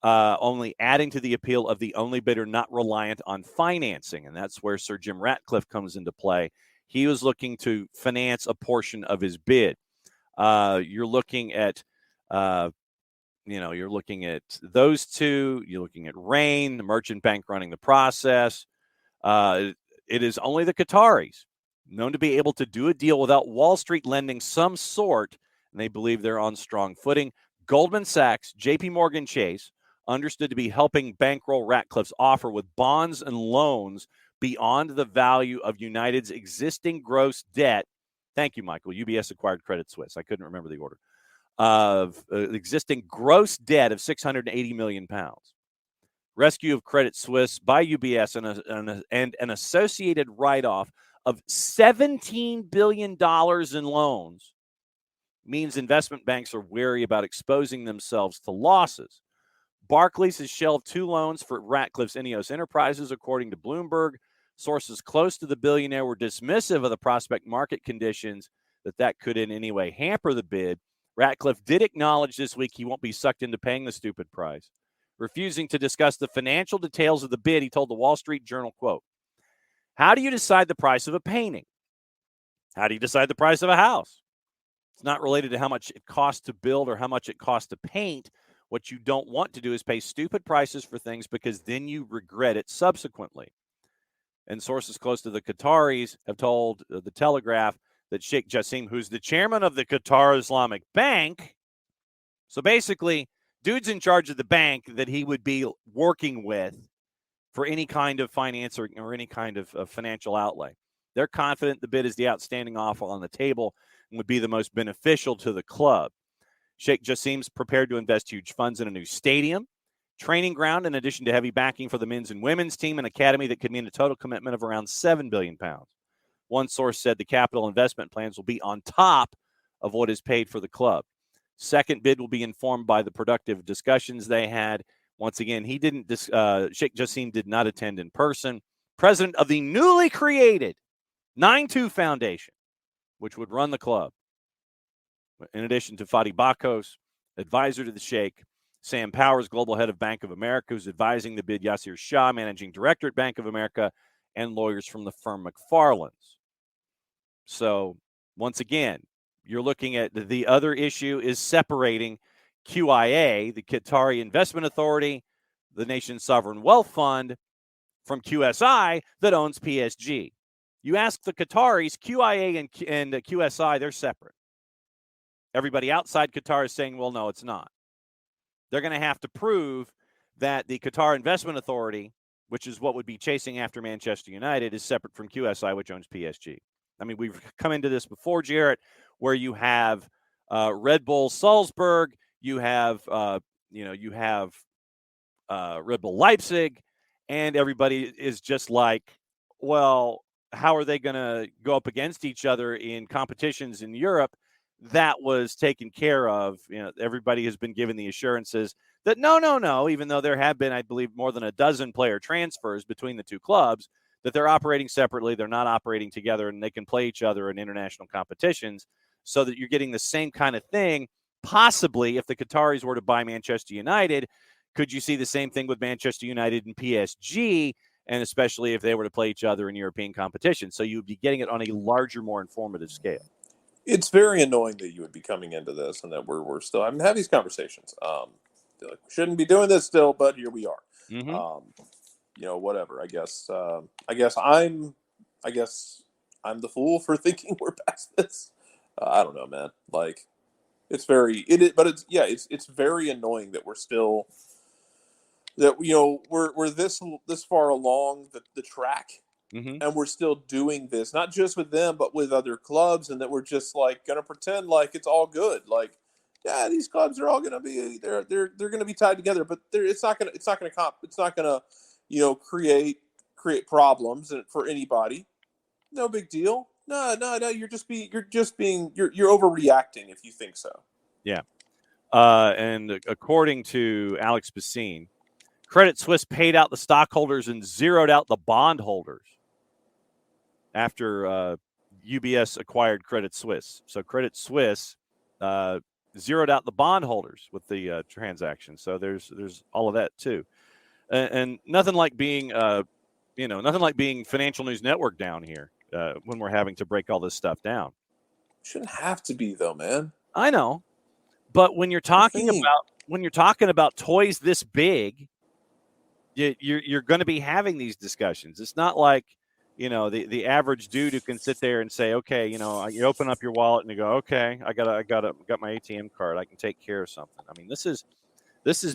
Only adding to the appeal of the only bidder not reliant on financing. And that's where Sir Jim Ratcliffe comes into play. He was looking to finance a portion of his bid. You're looking at those two. You're looking at Rain, the merchant bank running the process. It is only the Qataris known to be able to do a deal without Wall Street lending some sort, and they believe they're on strong footing. Goldman Sachs, JP Morgan Chase, understood to be helping bankroll Ratcliffe's offer with bonds and loans beyond the value of United's existing gross debt. Thank you, Michael. UBS acquired Credit Suisse. I couldn't remember the order. Of existing gross debt of £680 million. Rescue of Credit Suisse by UBS and an associated write-off of $17 billion in loans means investment banks are wary about exposing themselves to losses. Barclays has shelved 2 loans for Ratcliffe's Ineos Enterprises, according to Bloomberg. Sources close to the billionaire were dismissive of the prospect market conditions that could in any way hamper the bid. Ratcliffe did acknowledge this week he won't be sucked into paying the stupid price. Refusing to discuss the financial details of the bid, he told the Wall Street Journal, quote, "How do you decide the price of a painting? How do you decide the price of a house? It's not related to how much it costs to build or how much it costs to paint. What you don't want to do is pay stupid prices for things because then you regret it subsequently." And sources close to the Qataris have told the Telegraph that Sheikh Jassim, who's the chairman of the Qatar Islamic Bank, so basically, dude's in charge of the bank that he would be working with for any kind of finance or any kind of financial outlay. They're confident the bid is the outstanding offer on the table and would be the most beneficial to the club. Sheikh Jassim's prepared to invest huge funds in a new stadium, training ground, in addition to heavy backing for the men's and women's team, and academy that could mean a total commitment of around £7 billion. One source said the capital investment plans will be on top of what is paid for the club. Second bid will be informed by the productive discussions they had. Once again, Sheikh Jassim did not attend in person. President of the newly created 9-2 Foundation, which would run the club. In addition to Fadi Bakos, advisor to the Sheikh, Sam Powers, global head of Bank of America, who's advising the bid, Yasir Shah, managing director at Bank of America, and lawyers from the firm McFarland's. So, once again, you're looking at the other issue is separating QIA, the Qatari Investment Authority, the nation's sovereign wealth fund, from QSI that owns PSG. You ask the Qataris, QIA and QSI, they're separate. Everybody outside Qatar is saying, well, no, it's not. They're going to have to prove that the Qatar Investment Authority, which is what would be chasing after Manchester United, is separate from QSI, which owns PSG. I mean, we've come into this before, Jarrett, where you have Red Bull Salzburg, you have Red Bull Leipzig, and everybody is just like, well, how are they going to go up against each other in competitions in Europe? That was taken care of. Everybody has been given the assurances that no, even though there have been, I believe, more than a dozen player transfers between the two clubs, that they're operating separately, they're not operating together, and they can play each other in international competitions so that you're getting the same kind of thing possibly, if the Qataris were to buy Manchester United, could you see the same thing with Manchester United and PSG, and especially if they were to play each other in European competition? So you would be getting it on a larger, more informative scale. It's very annoying that you would be coming into this and that we're still having to have these conversations. We shouldn't be doing this still, but here we are. Mm-hmm. Whatever. I guess I'm the fool for thinking we're past this. I don't know, man. Like, it's very it's very annoying that we're still we're this far along the track, Mm-hmm. and we're still doing this, not just with them but with other clubs, and that we're just like gonna pretend like it's all good. Like, yeah, these clubs are all gonna be they're gonna be tied together, but it's not gonna create problems for anybody. No big deal. No. You're overreacting if you think so. Yeah. And according to Alex Bassine, Credit Suisse paid out the stockholders and zeroed out the bondholders after UBS acquired Credit Suisse. So Credit Suisse zeroed out the bondholders with the transaction. So there's all of that too, and nothing like being Financial News Network down here when we're having to break all this stuff down. Shouldn't have to be though, man. I know, but when you're talking about toys this big, you're going to be having these discussions. It's not like, the average dude who can sit there and say, okay, you open up your wallet and you go, okay, I got my ATM card. I can take care of something. I mean, this is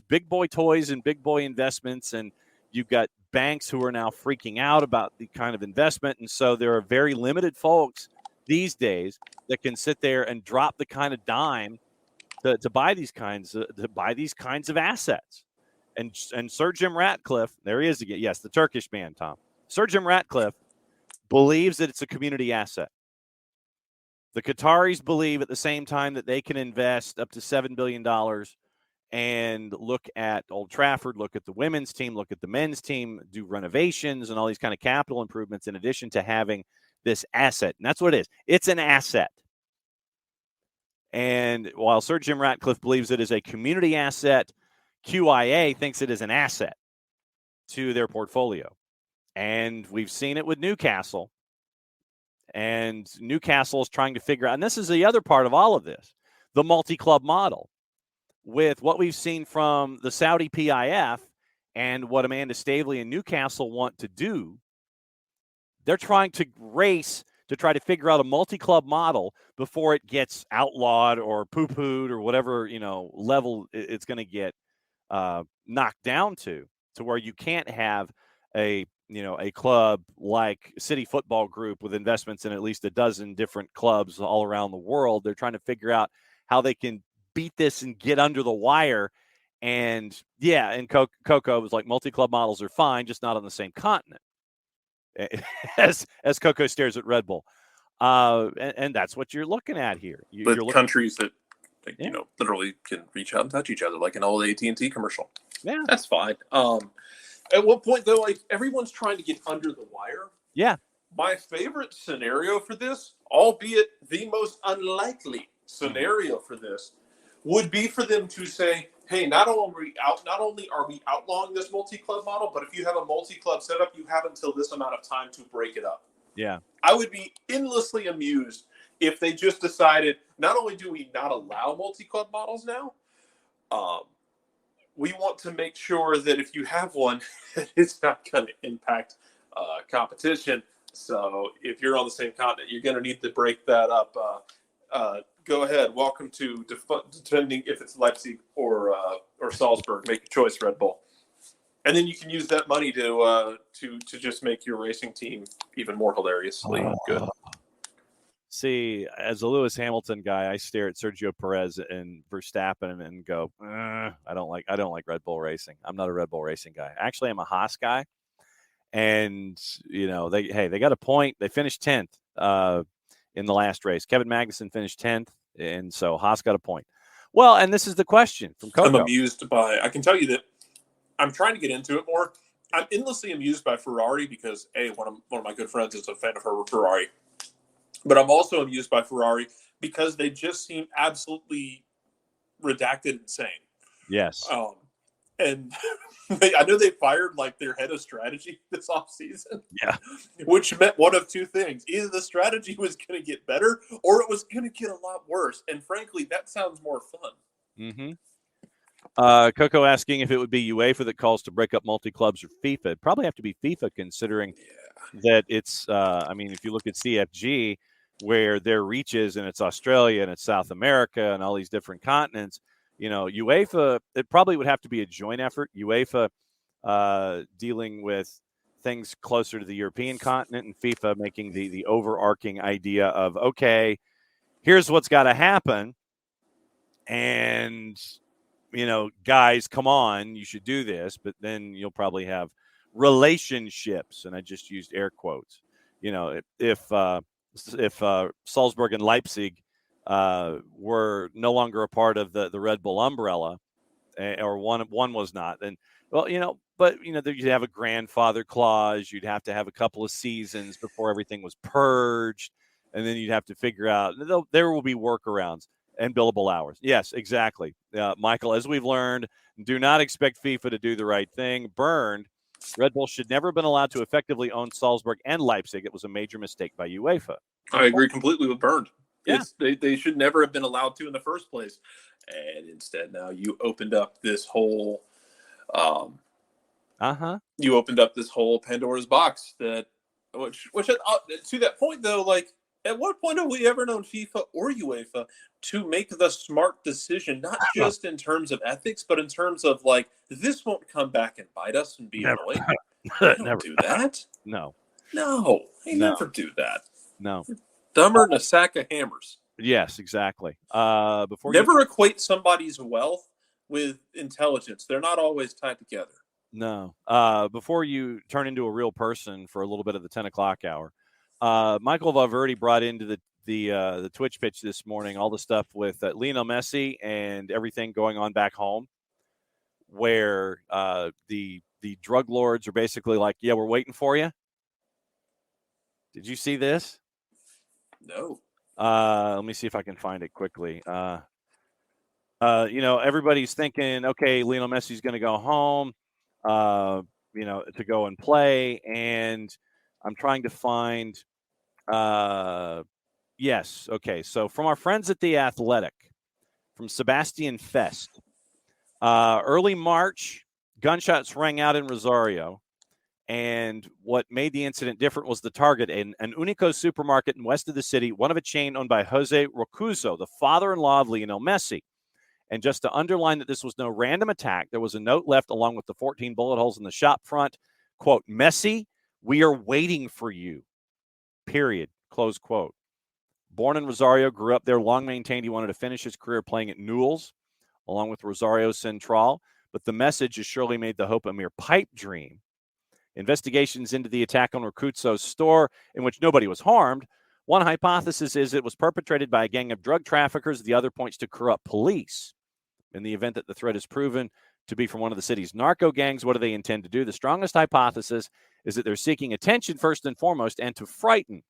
big boy toys and big boy investments. And you've got banks who are now freaking out about the kind of investment. And so there are very limited folks these days that can sit there and drop the kind of dime to buy these kinds of assets. And Sir Jim Ratcliffe, there he is again. Yes, the Turkish man, Tom. Sir Jim Ratcliffe believes that it's a community asset. The Qataris believe at the same time that they can invest up to $7 billion and look at Old Trafford, look at the women's team, look at the men's team, do renovations and all these kind of capital improvements in addition to having this asset. And that's what it is. It's an asset. And while Sir Jim Ratcliffe believes it is a community asset, QIA thinks it is an asset to their portfolio. And we've seen it with Newcastle. And Newcastle is trying to figure out, and this is the other part of all of this, the multi-club model. With what we've seen from the Saudi PIF and what Amanda Stavely and Newcastle want to do, they're trying to race to try to figure out a multi-club model before it gets outlawed or poo-pooed or whatever, level it's going to get knocked down to where you can't have a club like City Football Group with investments in at least a dozen different clubs all around the world. They're trying to figure out how they can beat this and get under the wire. And Coco was like, multi-club models are fine, just not on the same continent. as Coco stares at Red Bull. And that's what you're looking at here. You're countries that literally can reach out and touch each other, like an old AT&T commercial. Yeah, that's fine. At what point though, like, everyone's trying to get under the wire. Yeah. My favorite scenario for this, albeit the most unlikely scenario for this, would be for them to say, hey, not only are we outlawing this multi-club model, but if you have a multi-club setup, you have until this amount of time to break it up. Yeah. I would be endlessly amused if they just decided, not only do we not allow multi-club models now, we want to make sure that if you have one, it's not going to impact competition. So if you're on the same continent, you're going to need to break that up. Go ahead. Welcome to defending if it's Leipzig or Salzburg. Make your choice, Red Bull. And then you can use that money to just make your racing team even more hilariously good. See, as a Lewis Hamilton guy, I stare at Sergio Perez and Verstappen and go, I don't like Red Bull Racing. I'm not a Red Bull Racing guy. Actually, I'm a Haas guy. And they got a point. They finished 10th in the last race. Kevin Magnussen finished 10th, and so Haas got a point. Well, and this is the question from Coco. I'm amused by. I can tell you that I'm trying to get into it more. I'm endlessly amused by Ferrari because one of my good friends is a fan of Ferrari. But I'm also amused by Ferrari because they just seem absolutely redacted insane. Yes. And I know they fired like their head of strategy this offseason. Yeah. Which meant one of two things. Either the strategy was going to get better or it was going to get a lot worse. And frankly, that sounds more fun. Mm-hmm. Coco asking if it would be UEFA that calls to break up multi-clubs or FIFA. It'd probably have to be FIFA, considering that it's, if you look at CFG, where their reach is, and it's Australia and it's South America and all these different continents, UEFA, it probably would have to be a joint effort. UEFA dealing with things closer to the European continent, and FIFA making the overarching idea of, okay, here's what's got to happen. And guys, come on, you should do this. But then you'll probably have relationships, and I just used air quotes. If Salzburg and Leipzig were no longer a part of the Red Bull umbrella, or one was not, then but you'd have a grandfather clause. You'd have to have a couple of seasons before everything was purged, and then you'd have to figure out there will be workarounds. And billable hours. Yes, exactly. Michael, as we've learned, do not expect FIFA to do the right thing. Burned. Red Bull should never have been allowed to effectively own Salzburg and Leipzig. It was a major mistake by UEFA. I agree completely with Burned. Yeah. They should never have been allowed to in the first place. And instead, now you opened up this whole you opened up this whole Pandora's box which to that point, though, like, at what point have we ever known FIFA or UEFA to make the smart decision, not just in terms of ethics, but in terms of, like, this won't come back and bite us and be annoying? They don't do that. No. They never do that. No. Dumber than a sack of hammers. Yes, exactly. Never equate somebody's wealth with intelligence. They're not always tied together. No. Before you turn into a real person for a little bit of the 10 o'clock hour, Michael Valverde brought into the Twitch pitch this morning all the stuff with Lionel Messi and everything going on back home, where the drug lords are basically like, yeah, we're waiting for you. Did you see this? No. Let me see if I can find it quickly. Everybody's thinking, okay, Lionel Messi's going to go home, to go and play, and I'm trying to find. Yes. Okay. So from our friends at The Athletic, from Sebastian Fest, early March, gunshots rang out in Rosario. And what made the incident different was the target, an Unico supermarket in west of the city, one of a chain owned by Jose Rocuso, the father-in-law of Lionel Messi. And just to underline that this was no random attack, there was a note left along with the 14 bullet holes in the shop front. Quote, Messi, we are waiting for you. Period. Close quote. Born in Rosario, grew up there, long maintained he wanted to finish his career playing at Newell's, along with Rosario Central. But the message has surely made the hope a mere pipe dream. Investigations into the attack on Rocuso's store, in which nobody was harmed. One hypothesis is it was perpetrated by a gang of drug traffickers. The other points to corrupt police. In the event that the threat is proven to be from one of the city's narco gangs, what do they intend to do? The strongest hypothesis is that they're seeking attention first and foremost and to frighten.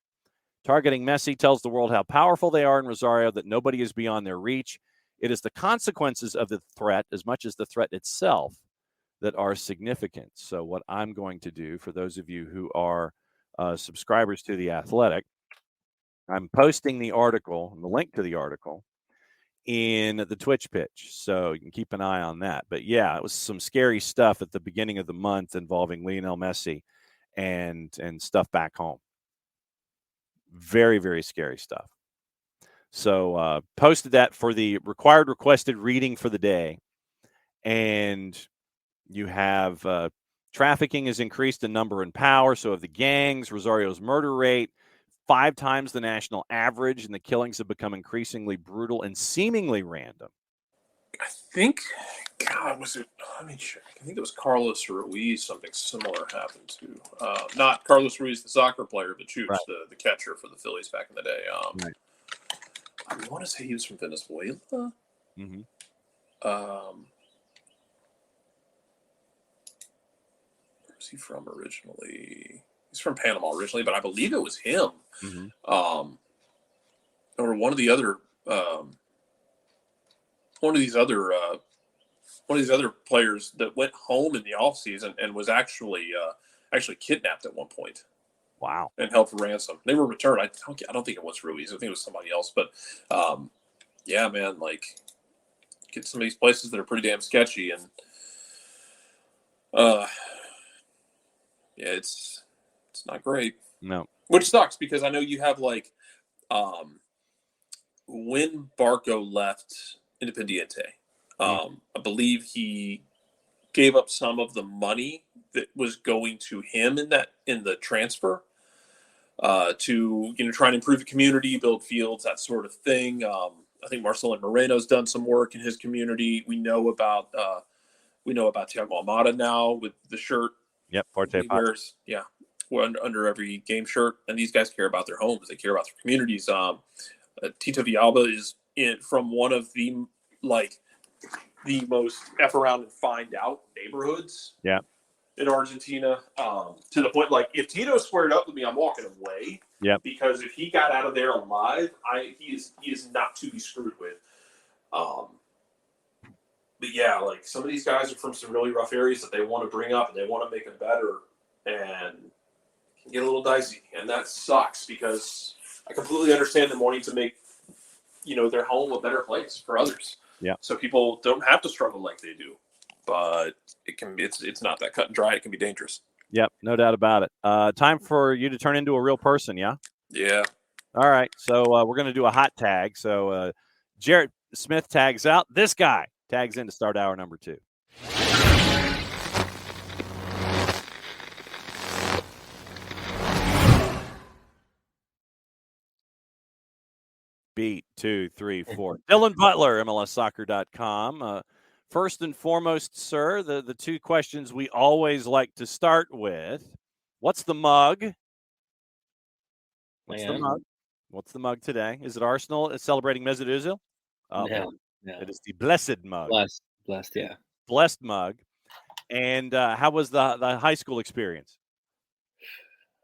Targeting Messi tells the world how powerful they are in Rosario, that nobody is beyond their reach. It is the consequences of the threat as much as the threat itself that are significant. So what I'm going to do, for those of you who are subscribers to The Athletic, I'm posting the article, the link to the article, in the Twitch pitch. So you can keep an eye on that. But yeah, it was some scary stuff at the beginning of the month involving Lionel Messi and stuff back home. Very, very scary stuff. So posted that for the requested reading for the day. And you have trafficking has increased in number and power. So have the gangs. Rosario's murder rate 5 times the national average, and the killings have become increasingly brutal and seemingly random. I think, was it? Let me check. I think it was Carlos Ruiz. Something similar happened to. Not Carlos Ruiz, the soccer player, but Chooks, right, the catcher for the Phillies back in the day. Right. I want to say he was from Venezuela. Mm-hmm. Where's he from originally? He's from Panama originally, but I believe it was him. Mm-hmm. Or one of the other one of these other players that went home in the offseason and was actually kidnapped at one point. Wow. And held for ransom. They were returned. I don't think it was Ruiz. I think it was somebody else. But yeah, man, like get some of these places that are pretty damn sketchy, and yeah, it's not great. No. Which sucks because I know you have like when Barco left Independiente, I believe he gave up some of the money that was going to him in the transfer to try and improve the community, build fields, that sort of thing. I think Marcelo Moreno's done some work in his community. We know about Thiago Almada now with the shirt. Yep, he wears. Yeah, under every game shirt, and these guys care about their homes. They care about their communities. Tito Villalba is from one of the most F around and find out neighborhoods. Yeah. In Argentina, to the point if Tito squared up with me, I'm walking away. Yeah. Because if he got out of there alive, he is not to be screwed with. But yeah, some of these guys are from some really rough areas that they want to bring up and they want to make it better, and it can get a little dicey, and that sucks because I completely understand them wanting to make their home a better place for others. Yeah. So people don't have to struggle like they do. But it's not that cut and dry. It can be dangerous. Yep, no doubt about it. Time for you to turn into a real person, yeah? Yeah. All right, so we're going to do a hot tag. So Jarrett Smith tags out. This guy tags in to start hour number 2. Beat 2, 3, 4. Dylan Butler, MLSsoccer.com. First and foremost, sir, the two questions we always like to start with. What's the mug? What's the mug today? Is it Arsenal celebrating Mesut Ozil? No. It is the blessed mug. Blessed, yeah. Blessed mug. And how was the high school experience?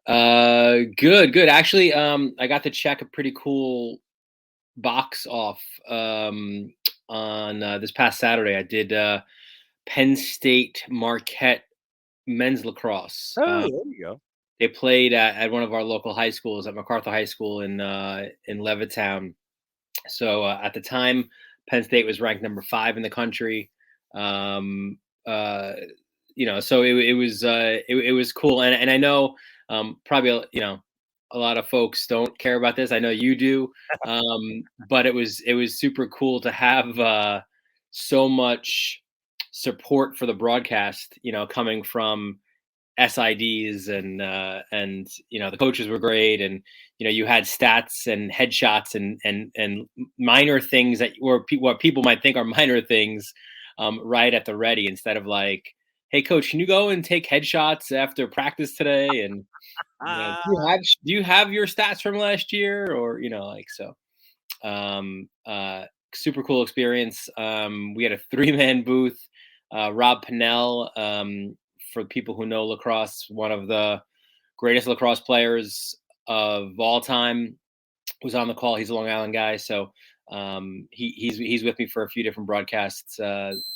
Good. Actually, I got to check a pretty cool box off on this past Saturday. I did Penn State Marquette men's lacrosse. There you go. They played at one of our local high schools, at MacArthur High School in Levittown. So at the time, Penn State was ranked number 5 in the country. So it was cool, and I know probably a lot of folks don't care about this. I know you do, but it was super cool to have so much support for the broadcast, coming from SIDs and the coaches were great, and you had stats and headshots and minor things what people might think are minor things right at the ready, instead of hey coach, can you go and take headshots after practice today, and do you have your stats from last year, or so super cool experience. We had a 3-man booth. Rob Pennell, for people who know lacrosse, one of the greatest lacrosse players of all time, was on the call. He's a Long Island guy, so he's with me for a few different broadcasts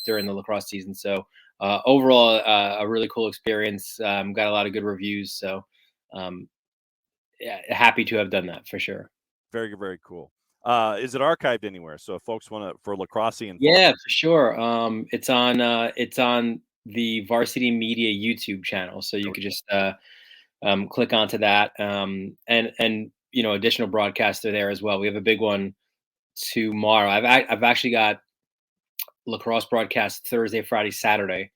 during the lacrosse season. So overall, a really cool experience. Got a lot of good reviews. So happy to have done that for sure. Very, very cool. Is it archived anywhere? So if folks want to, for Lacrosse and for sure. It's on the Varsity Media YouTube channel, so you could just click onto that, and additional broadcasts are there as well. We have a big one tomorrow. I've actually got lacrosse broadcasts Thursday, Friday, Saturday.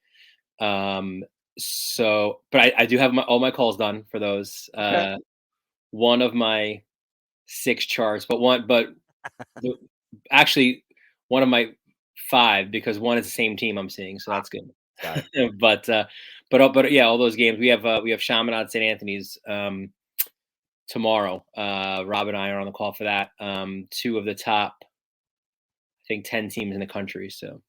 So, but I do have all my calls done for those. Okay. One of my 6 charts, but actually one of my 5, because one is the same team I'm seeing, so that's good. but yeah, all those games we have Chaminade St. Anthony's tomorrow. Rob and I are on the call for that. 2 of the top, I think, 10 teams in the country. So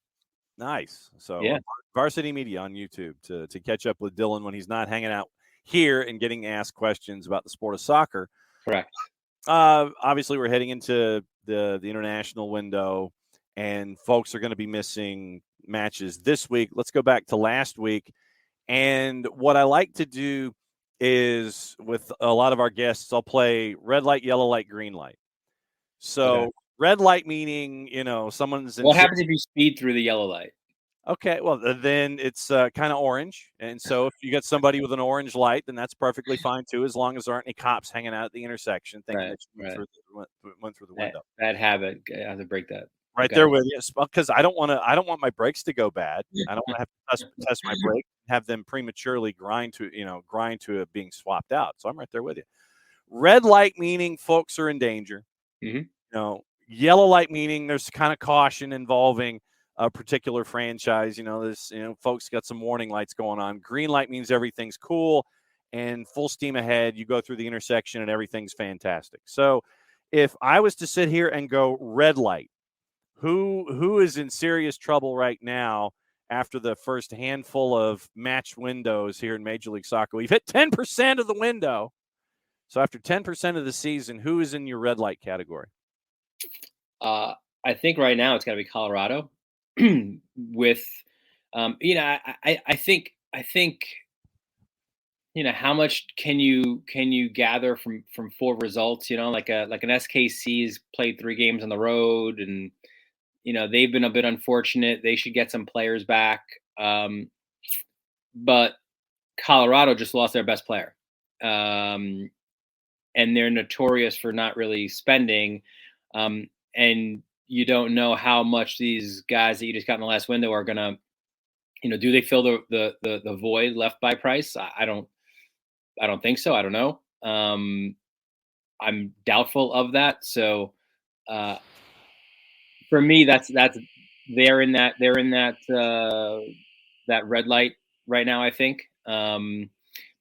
nice. So yeah, Varsity Media on YouTube to catch up with Dylan when he's not hanging out here and getting asked questions about the sport of soccer. Correct. Obviously, we're heading into the international window, and folks are going to be missing matches this week. Let's go back to last week. And what I like to do is, with a lot of our guests, I'll play red light, yellow light, green light. So red light meaning, someone's in. What happens if you speed through the yellow light? Okay, well, then it's kind of orange. And so if you get somebody with an orange light, then that's perfectly fine, too, as long as there aren't any cops hanging out at the intersection thinking that you went through the window. Bad habit. I have to break that. Right there with you, because I don't want my brakes to go bad. I don't want to have to test my brake, have them prematurely grind to it being swapped out. So I'm right there with you. Red light meaning folks are in danger. Mm-hmm. Yellow light meaning there's kind of caution involving a particular franchise. Folks got some warning lights going on. Green light means everything's cool and full steam ahead. You go through the intersection and everything's fantastic. So if I was to sit here and go red light, who is in serious trouble right now after the first handful of match windows here in Major League Soccer? We've hit 10% of the window. So after 10% of the season, who is in your red light category? I think right now it's got to be Colorado. With, I think, how much can you gather from 4 results? Like an SKC's played 3 games on the road, and they've been a bit unfortunate. They should get some players back. But Colorado just lost their best player. And they're notorious for not really spending. And you don't know how much these guys that you just got in the last window are going to, do they fill the void left by Price? I don't think so. I don't know. I'm doubtful of that. So, for me, that's they're in that red light right now, I think,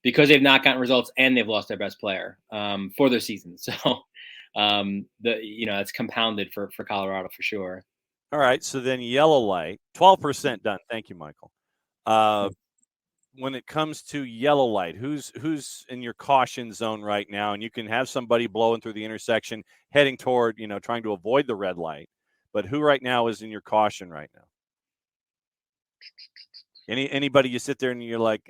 because they've not gotten results and they've lost their best player for their season. So it's compounded for Colorado for sure. All right, so then yellow light, 12% done. Thank you, Michael. When it comes to yellow light, who's in your caution zone right now? And you can have somebody blowing through the intersection, heading toward, trying to avoid the red light. But who right now is in your caution right now? Anybody you sit there and you're like,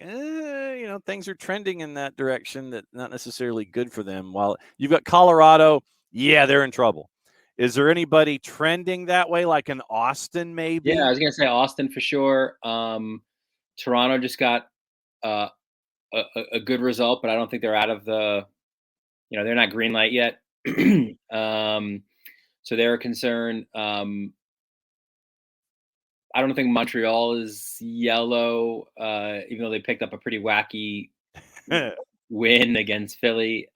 things are trending in that direction that not necessarily good for them. While you've got Colorado, yeah, they're in trouble. Is there anybody trending that way, like an Austin maybe? Yeah, I was gonna say Austin for sure. Toronto just got a good result, but I don't think they're out of the, they're not green light yet. So they're a concern. I don't think Montreal is yellow, even though they picked up a pretty wacky win against Philly.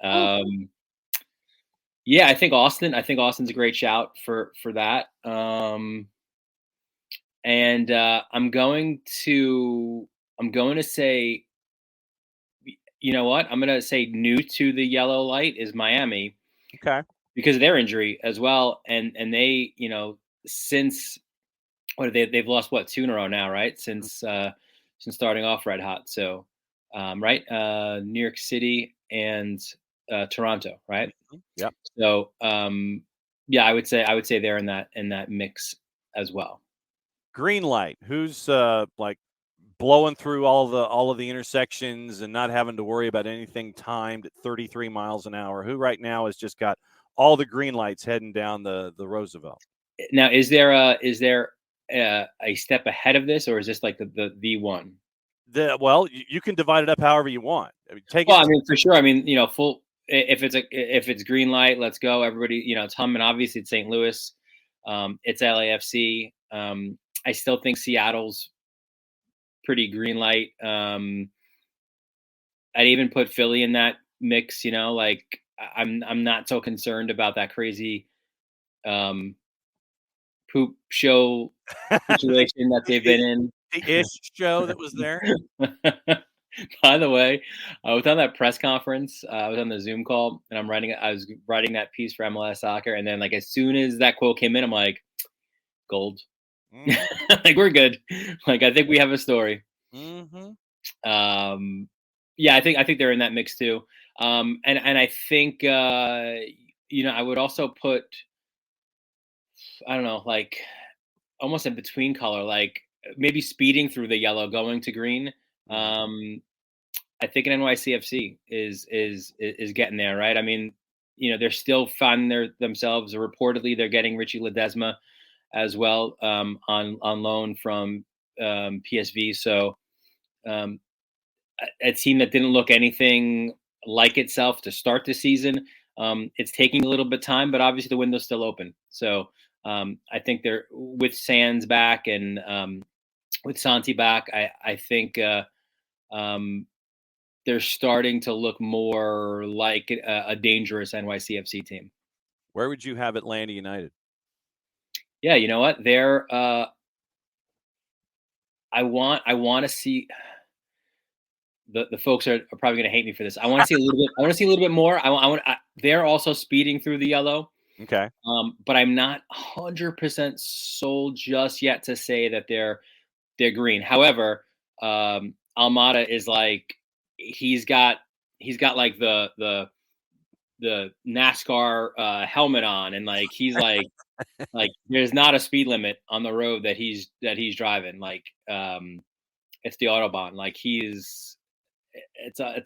Yeah, I think Austin. I think Austin's a great shout for that. And I'm going to say, you know what? I'm going to say new to the yellow light is Miami. Okay. Because of their injury as well, and they, since they've lost 2 in a row now, right? Since starting off red hot. So, right, New York City and Toronto, right? Yep. So, yeah, I would say they're in that mix as well. Green light. Who's like blowing through all of the intersections and not having to worry about anything timed at 33 miles an hour? Who right now has just got all the green lights heading down the Roosevelt? Now, is there a step ahead of this, or is this like the V1? Well, you can divide it up however you want. For sure. Full. If it's green light, let's go. Everybody, it's humming. Obviously, it's St. Louis. It's LAFC. I still think Seattle's pretty green light. I'd even put Philly in that mix. I'm not so concerned about that crazy poop show situation that they've been in. The ish show that was there. By the way, I was on that press conference. I was on the Zoom call, and I was writing that piece for MLS Soccer, and then as soon as that quote came in, I'm like, gold. We're good. I think we have a story. Mm-hmm. Yeah, I think they're in that mix too. And I think I would also put, I don't know, almost in between color, like maybe speeding through the yellow, going to green. I think an NYCFC is getting there, right? I mean, they're still finding themselves. Reportedly, they're getting Richie Ledesma as well on loan from PSV. So a team that didn't look anything like itself to start the season. It's taking a little bit of time, but obviously the window's still open. So I think they're with Sands back and with Santi back. I think they're starting to look more like a dangerous NYCFC team. Where would you have Atlanta United? Yeah, you know what? They're I want to see the folks are probably going to hate me for this. I want to see a little bit. I want to see a little bit more. They're also speeding through the yellow. Okay. But I'm not 100% sold just yet to say that they're green. However, Almada is like he's got like the NASCAR helmet on, and like he's like there's not a speed limit on the road that he's driving. Like it's the Autobahn. Like it's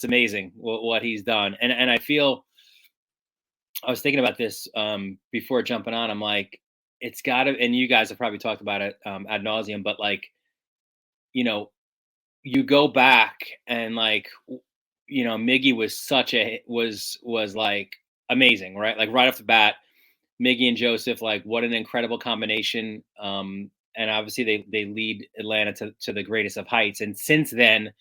amazing what he's done, and I feel. I was thinking about this before jumping on. I'm like, it's got to, and you guys have probably talked about it ad nauseum, but like, you go back and like, Miggy was like amazing, right? Like right off the bat, Miggy and Joseph, like what an incredible combination. And obviously they lead Atlanta to the greatest of heights. And since then,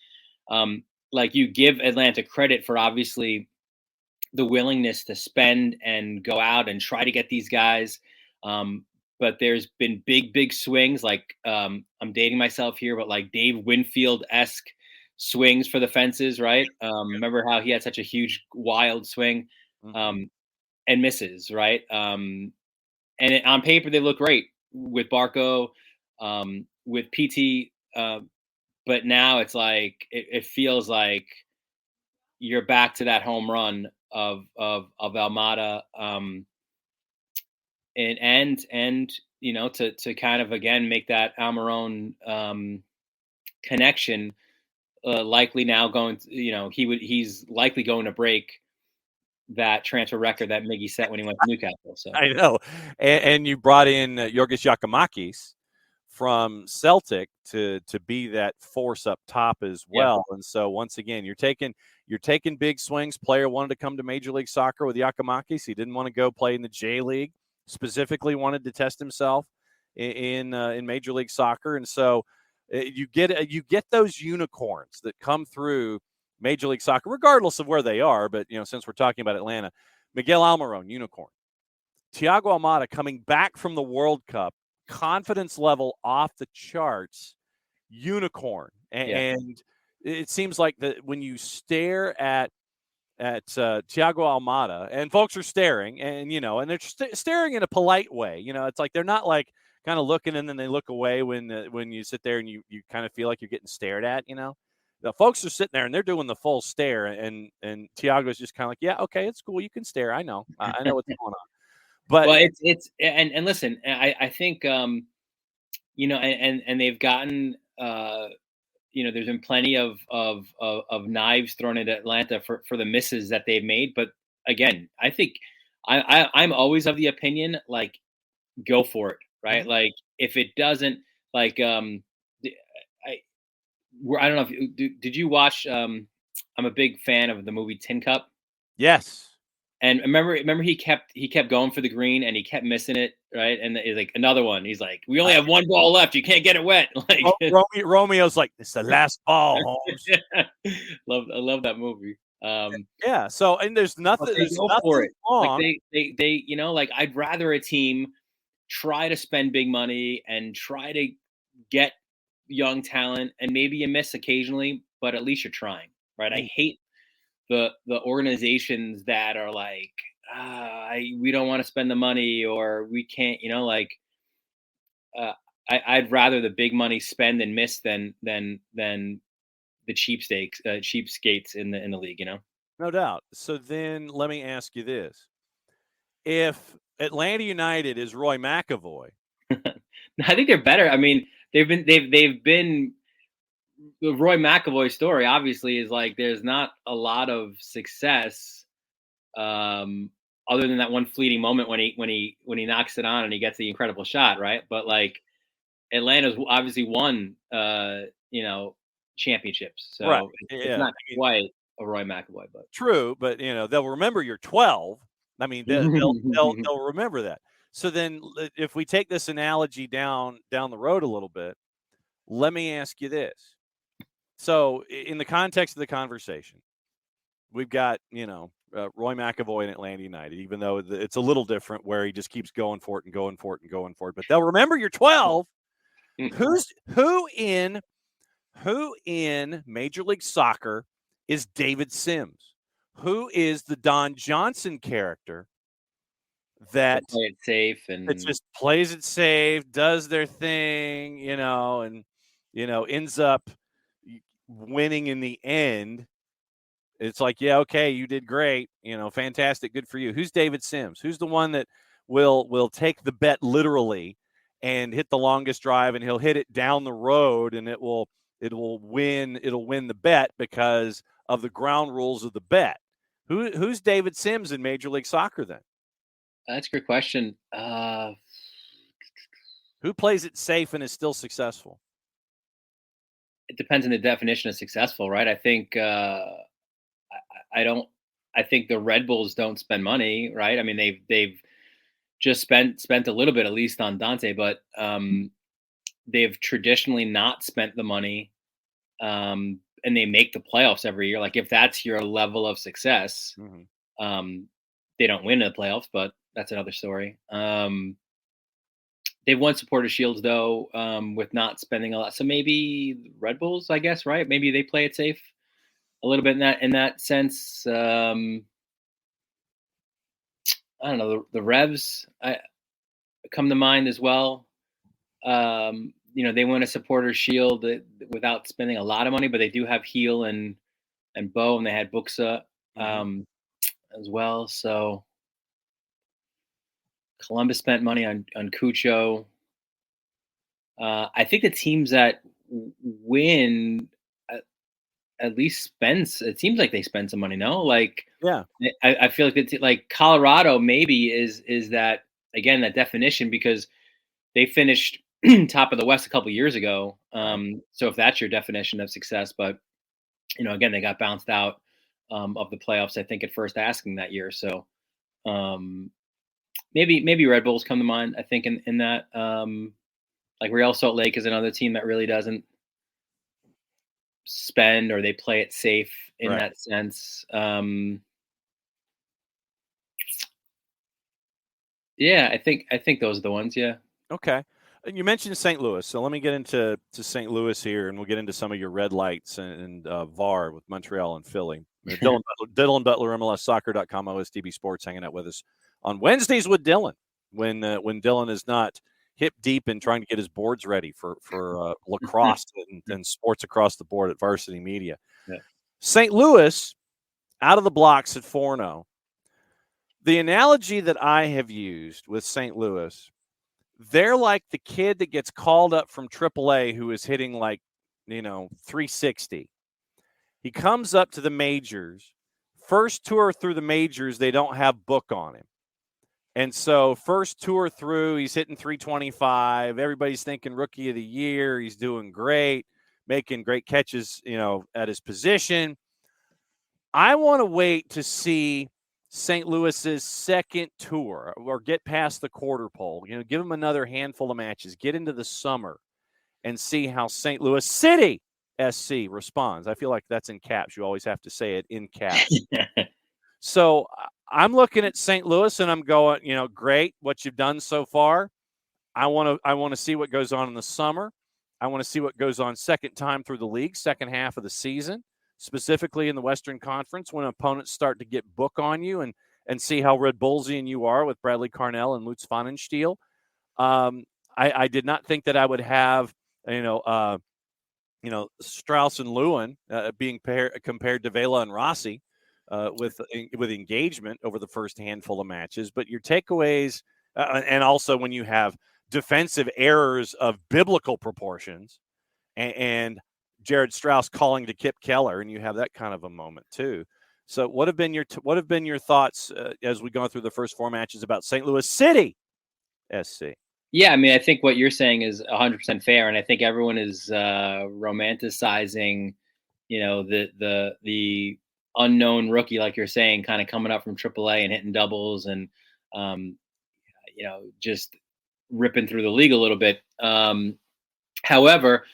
like you give Atlanta credit for obviously the willingness to spend and go out and try to get these guys. But there's been big swings. Like I'm dating myself here, but like Dave Winfield-esque swings for the fences, right? Remember how he had such a huge, wild swing and misses, right? And on paper, they look great with Barco, with PT. But now it's like, it feels like you're back to that home run of Almada, and to kind of again make that Almiron connection, likely now going to, he's likely going to break that transfer record that Miggy set when he went to Newcastle. So I know, and you brought in Yorgos Giacomakis from Celtic to be that force up top as well. Yeah. And so once again, you're taking big swings. Player wanted to come to Major League Soccer with Giacomakis. He didn't want to go play in the J League. Specifically, wanted to test himself in Major League Soccer. And so you get those unicorns that come through Major League Soccer, regardless of where they are. But since we're talking about Atlanta, Miguel Almiron, unicorn. Thiago Almada coming back from the World Cup. Confidence level off the charts, unicorn. And it seems like that when you stare at Thiago Almada, and folks are staring, and and they're staring in a polite way. It's like they're not like kind of looking and then they look away when you sit there and you kind of feel like you're getting stared at. The folks are sitting there and they're doing the full stare, and Thiago's just kind of like, yeah, okay, it's cool, you can stare. I know what's going on. But well, it's and listen, I think and they've gotten there's been plenty of knives thrown at Atlanta for the misses that they've made. But again, I think I'm always of the opinion, like, go for it, right? Mm-hmm. Like if it doesn't, like I don't know if did you watch? I'm a big fan of the movie Tin Cup. Yes. And remember he kept going for the green and he kept missing it, right? And he's like, another one. He's like, we only have one ball left. You can't get it wet. Like Romeo's like, it's the last ball, Holmes. I love that movie. Yeah. So and there's nothing. There's nothing for it. wrong. Like they like I'd rather a team try to spend big money and try to get young talent, and maybe you miss occasionally, but at least you're trying, right? I hate the organizations that are like, we don't want to spend the money, or we can't, I'd rather the big money spend and miss than the cheapskates in the league, No doubt. So then let me ask you this. If Atlanta United is Roy McAvoy, I think they're better. I mean, they've been the Roy McAvoy story. Obviously, is like there's not a lot of success, other than that one fleeting moment when he knocks it on and he gets the incredible shot, right? But like Atlanta's obviously won, championships, Right. so it's Yeah. not quite a Roy McAvoy, but True, but they'll remember you're 12. I mean, they'll remember that. So then, if we take this analogy down the road a little bit, let me ask you this. So, in the context of the conversation, we've got Roy McAvoy in Atlanta United, even though it's a little different, where he just keeps going for it and going for it and going for it. But they'll remember you're 12. Who in Major League Soccer is David Sims? Who is the Don Johnson character that play it safe and just plays it safe, does their thing, and ends up winning in the end? It's like, yeah, okay, you did great, fantastic, good for you. Who's David Sims? Who's the one that will take the bet literally and hit the longest drive, and he'll hit it down the road, and it will win the bet because of the ground rules of the bet? Who's David Sims in Major League Soccer then? That's a good question. Who plays it safe and is still successful? It depends on the definition of successful, right? I think I think the Red Bulls don't spend money, right? I mean, they've just spent a little bit, at least on Dante, but they've traditionally not spent the money, and they make the playoffs every year. Like if that's your level of success, they don't win the playoffs, but that's another story. They've won Supporter Shields though, with not spending a lot. So maybe Red Bulls, I guess, right? Maybe they play it safe a little bit in that sense. I don't know. The Revs come to mind as well. They win a Supporter Shield without spending a lot of money, but they do have Heel and Bo, and they had Buxa as well. So Columbus spent money on Cucho. I think the teams that win at least spends. It seems like they spend some money. No, like yeah, I feel like it's like Colorado maybe is that again that definition, because they finished top of the West a couple years ago. So if that's your definition of success, but again they got bounced out of the playoffs, I think, at first asking that year. So maybe Red Bulls come to mind. I think in that like Real Salt Lake is another team that really doesn't spend, or they play it safe in that sense. Yeah, I think those are the ones. Yeah. Okay. You mentioned St. Louis, so let me get into St. Louis here, and we'll get into some of your red lights and VAR with Montreal and Philly. Dylan Butler, MLSsoccer.com, OSDB Sports, hanging out with us on Wednesdays with Dylan when Dylan is not hip deep in trying to get his boards ready for lacrosse and sports across the board at Varsity Media. Yeah. St. Louis out of the blocks at 4-0. The analogy that I have used with St. Louis, they're like the kid that gets called up from AAA who is hitting like, 360. He comes up to the majors. First tour through the majors, they don't have book on him. And so first tour through, he's hitting 325. Everybody's thinking rookie of the year. He's doing great, making great catches, at his position. I want to wait to see St. Louis's second tour or get past the quarter pole, give them another handful of matches, get into the summer and see how St. Louis City SC responds. I feel like that's in caps. You always have to say it in caps. So I'm looking at St. Louis and I'm going, great what you've done so far. I want to see what goes on in the summer. I want to see what goes on second time through the league, second half of the season, specifically in the Western Conference when opponents start to get book on you and see how Red Bullsian you are with Bradley Carnell and Lutz Pfannenstiel. I did not think that I would have, Strauss and Lewin being compared to Vela and Rossi with engagement over the first handful of matches. But your takeaways, and also when you have defensive errors of biblical proportions, and Jared Strauss calling to Kip Keller, and you have that kind of a moment too. So, what have been your thoughts as we go through the first 4 matches about St. Louis City SC? Yeah, I mean, I think what you're saying is 100% fair, and I think everyone is romanticizing, the unknown rookie, like you're saying, kind of coming up from AAA and hitting doubles, and just ripping through the league a little bit. However,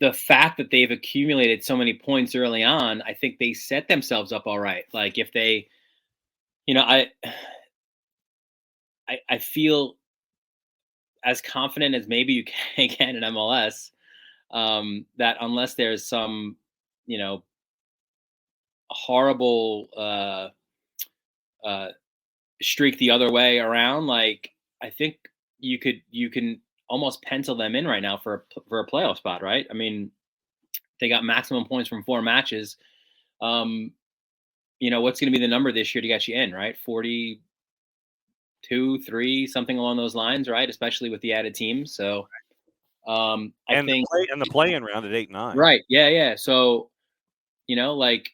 the fact that they've accumulated so many points early on, I think they set themselves up all right. Like if they, I feel as confident as maybe you can in MLS, that unless there's some, horrible streak the other way around, like I think you can almost pencil them in right now for a playoff spot, right? I mean, they got maximum points from 4 matches. What's going to be the number this year to get you in, right? 42, 3, something along those lines, right? Especially with the added teams. So I think the play-in round at 8-9. Right. Yeah. So, like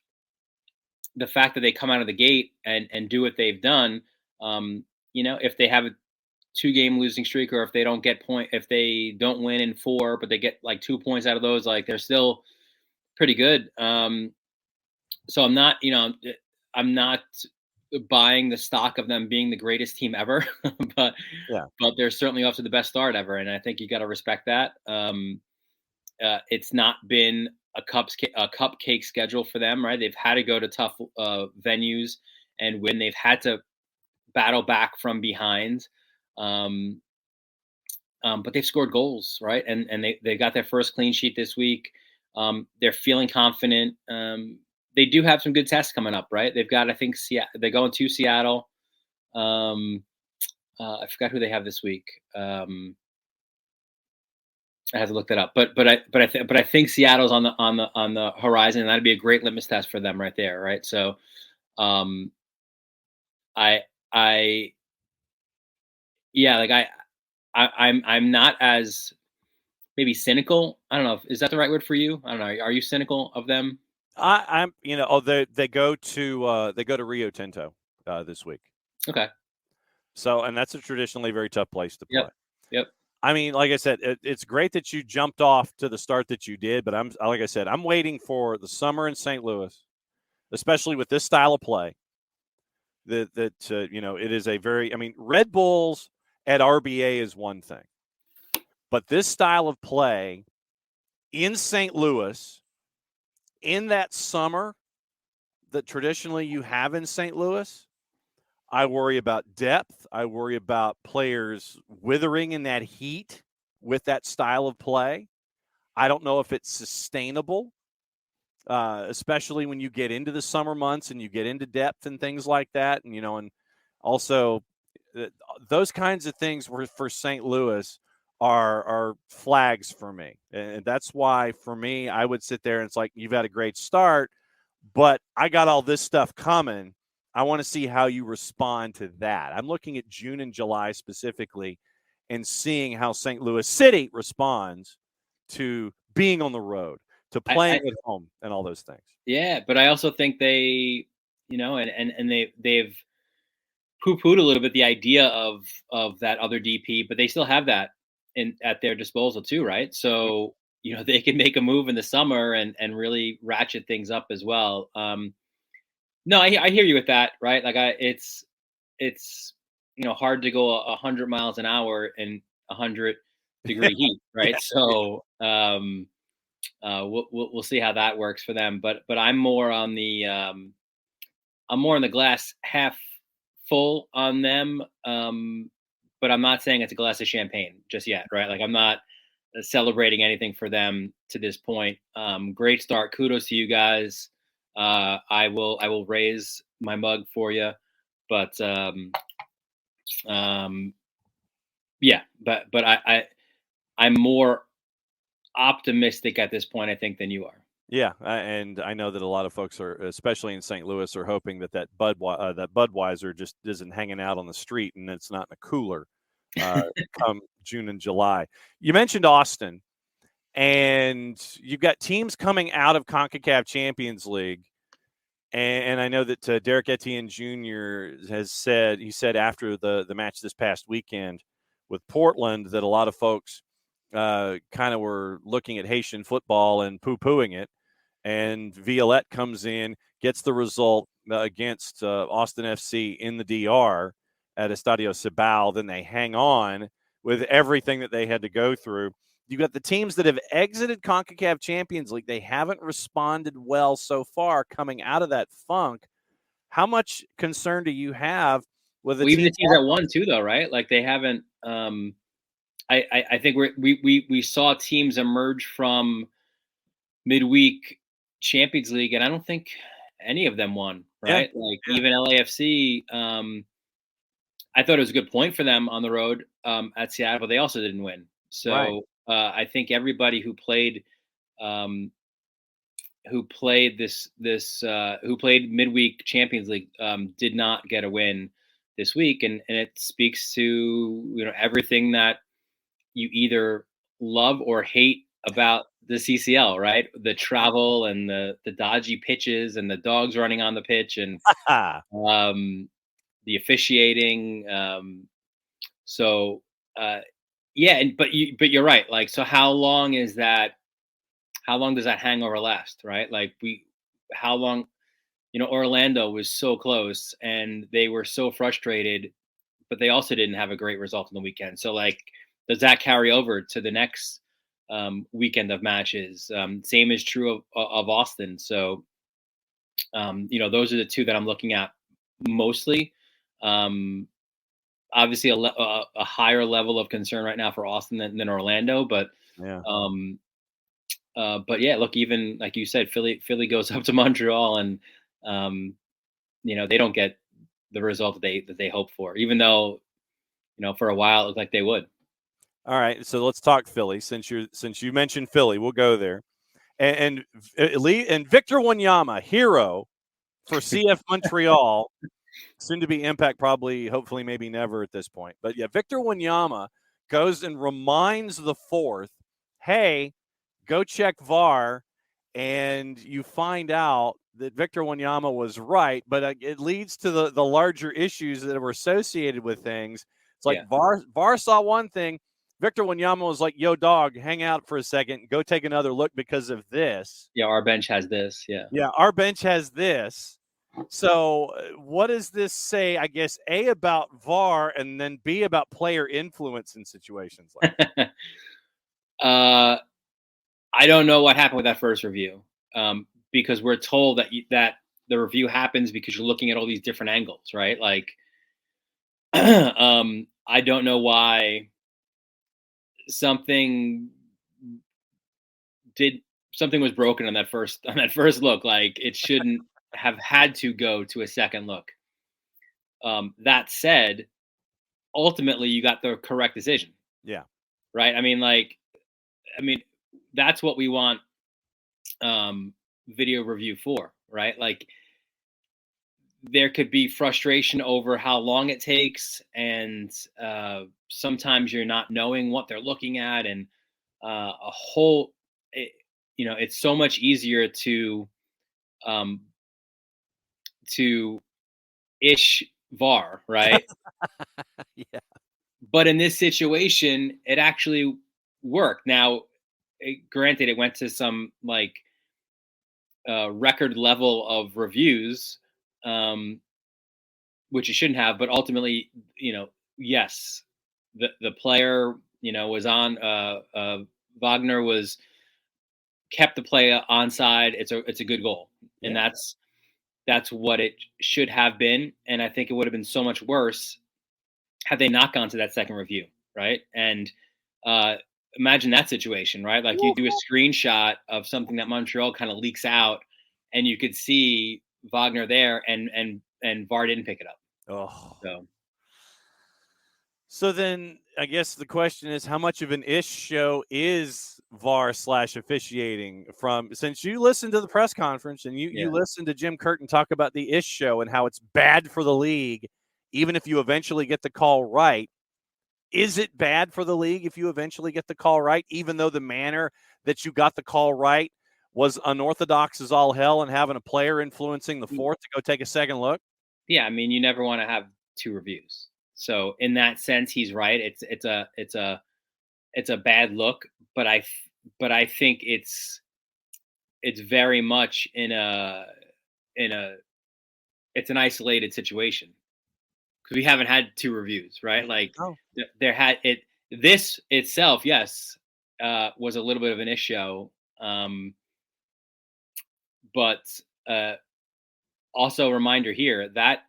the fact that they come out of the gate and do what they've done, if they have a 2-game losing streak, or if they don't if they don't win in 4, but they get like 2 points out of those, like they're still pretty good. So I'm not buying the stock of them being the greatest team ever, but they're certainly off to the best start ever. And I think you got to respect that. It's not been a cupcake schedule for them, right? They've had to go to tough venues and win. They've had to battle back from behind. But they've scored goals, right? And they got their first clean sheet this week. They're feeling confident. They do have some good tests coming up, right? They've got, I think, they're going to Seattle. I forgot who they have this week. I have to look that up. But I think Seattle's on the horizon, and that'd be a great litmus test for them right there, right? So, I'm not as maybe cynical. I don't know. Is that the right word for you? I don't know. Are you cynical of them? I'm they go to Rio Tinto this week. Okay. So, and that's a traditionally very tough place to play. Yep. I mean, like I said, it's great that you jumped off to the start that you did, but I'm waiting for the summer in St. Louis, especially with this style of play. It is a very, Red Bulls at RBA is one thing, but this style of play in St. Louis, in that summer that traditionally you have in St. Louis, I worry about depth. I worry about players withering in that heat with that style of play. I don't know if it's sustainable, especially when you get into the summer months and you get into depth and things like that. And, and also those kinds of things for St. Louis are flags for me. And that's why, for me, I would sit there and it's like, you've had a great start, but I got all this stuff coming. I want to see how you respond to that. I'm looking at June and July specifically and seeing how St. Louis City responds to being on the road, to playing at home and all those things. Yeah, but I also think they, and they've poo-pooed a little bit the idea of that other DP, but they still have that at their disposal too, right? So, they can make a move in the summer and really ratchet things up as well. No, I hear you with that, right? Like it's hard to go 100 miles an hour in 100-degree heat, right? So we'll see how that works for them. But I'm more on the glass half full on them. But I'm not saying it's a glass of champagne just yet, right? Like I'm not celebrating anything for them to this point. Great start. Kudos to you guys. I will raise my mug for you, but yeah, but I'm more optimistic at this point, I think, than you are. Yeah, and I know that a lot of folks are, especially in St. Louis, are hoping that that Budweiser just isn't hanging out on the street and it's not in a cooler come June and July. You mentioned Austin, and you've got teams coming out of CONCACAF Champions League, and I know that Derek Etienne Jr. has said after the match this past weekend with Portland that a lot of folks kind of were looking at Haitian football and poo-pooing it. And Violette comes in, gets the result against Austin FC in the DR at Estadio Cibao. Then they hang on with everything that they had to go through. You got the teams that have exited CONCACAF Champions League. They haven't responded well so far coming out of that funk. How much concern do you have with even the teams that won too, though, right? Like they haven't. I think we saw teams emerge from midweek Champions League, and I don't think any of them won, right? Yeah. Like even LAFC, I thought it was a good point for them on the road at Seattle, but they also didn't win. So Right. I think everybody who played midweek Champions League did not get a win this week, and it speaks to everything that you either love or hate about the CCL, right? The travel and the dodgy pitches and the dogs running on the pitch and the officiating. But you're right. Like, so how long is that? How long does that hangover last, right? Like how long? Orlando was so close and they were so frustrated, but they also didn't have a great result on the weekend. So like, does that carry over to the next weekend of matches? Same is true of Austin. So, those are the two that I'm looking at mostly. Obviously, a higher level of concern right now for Austin than Orlando, but yeah. But yeah, look, even like you said, Philly goes up to Montreal and they don't get the result that they hope for, even though for a while it looked like they would. All right, so let's talk Philly. Since you mentioned Philly, we'll go there. And Victor Wanyama, hero for CF Montreal, soon to be Impact, probably, hopefully, maybe never at this point. But yeah, Victor Wanyama goes and reminds the fourth, hey, go check VAR, and you find out that Victor Wanyama was right, but it leads to the larger issues that were associated with things. It's like VAR saw one thing. Victor Wanyama was like, yo, dog, hang out for a second. Go take another look because of this. Yeah, our bench has this. Yeah, our bench has this. So what does this say, I guess, A, about VAR, and then B, about player influence in situations like that? I don't know what happened with that first review because we're told that the review happens because you're looking at all these different angles, right? Like, I don't know why something was broken on that first look. Like, it shouldn't have had to go to a second look. That said, ultimately you got the correct decision. Yeah. Right. I mean, that's what we want video review for, right? Like, there could be frustration over how long it takes, and sometimes you're not knowing what they're looking at, and it's so much easier to ish VAR, right? Yeah. But in this situation, it actually worked. Now, granted, it went to some record level of reviews, which it shouldn't have. But ultimately, yes, the player, was on. Wagner kept the play onside. It's a good goal, and that's what it should have been. And I think it would have been so much worse had they not gone to that second review, right? And imagine that situation, right? Like, you do a screenshot of something that Montreal kind of leaks out, and you could see Wagner there, and VAR didn't pick it up. Oh, so So then I guess the question is, how much of an ish show is VAR/officiating since you listened to the press conference and you listened to Jim Curtin talk about the ish show and how it's bad for the league, even if you eventually get the call right. Is it bad for the league if you eventually get the call right, even though the manner that you got the call right was unorthodox as all hell and having a player influencing the fourth to go take a second look? Yeah, I mean, you never want to have two reviews. So in that sense, he's right. It's a bad look, but I think it's very much it's an isolated situation because we haven't had two reviews, right? Like this itself, yes, was a little bit of an issue, but also a reminder here that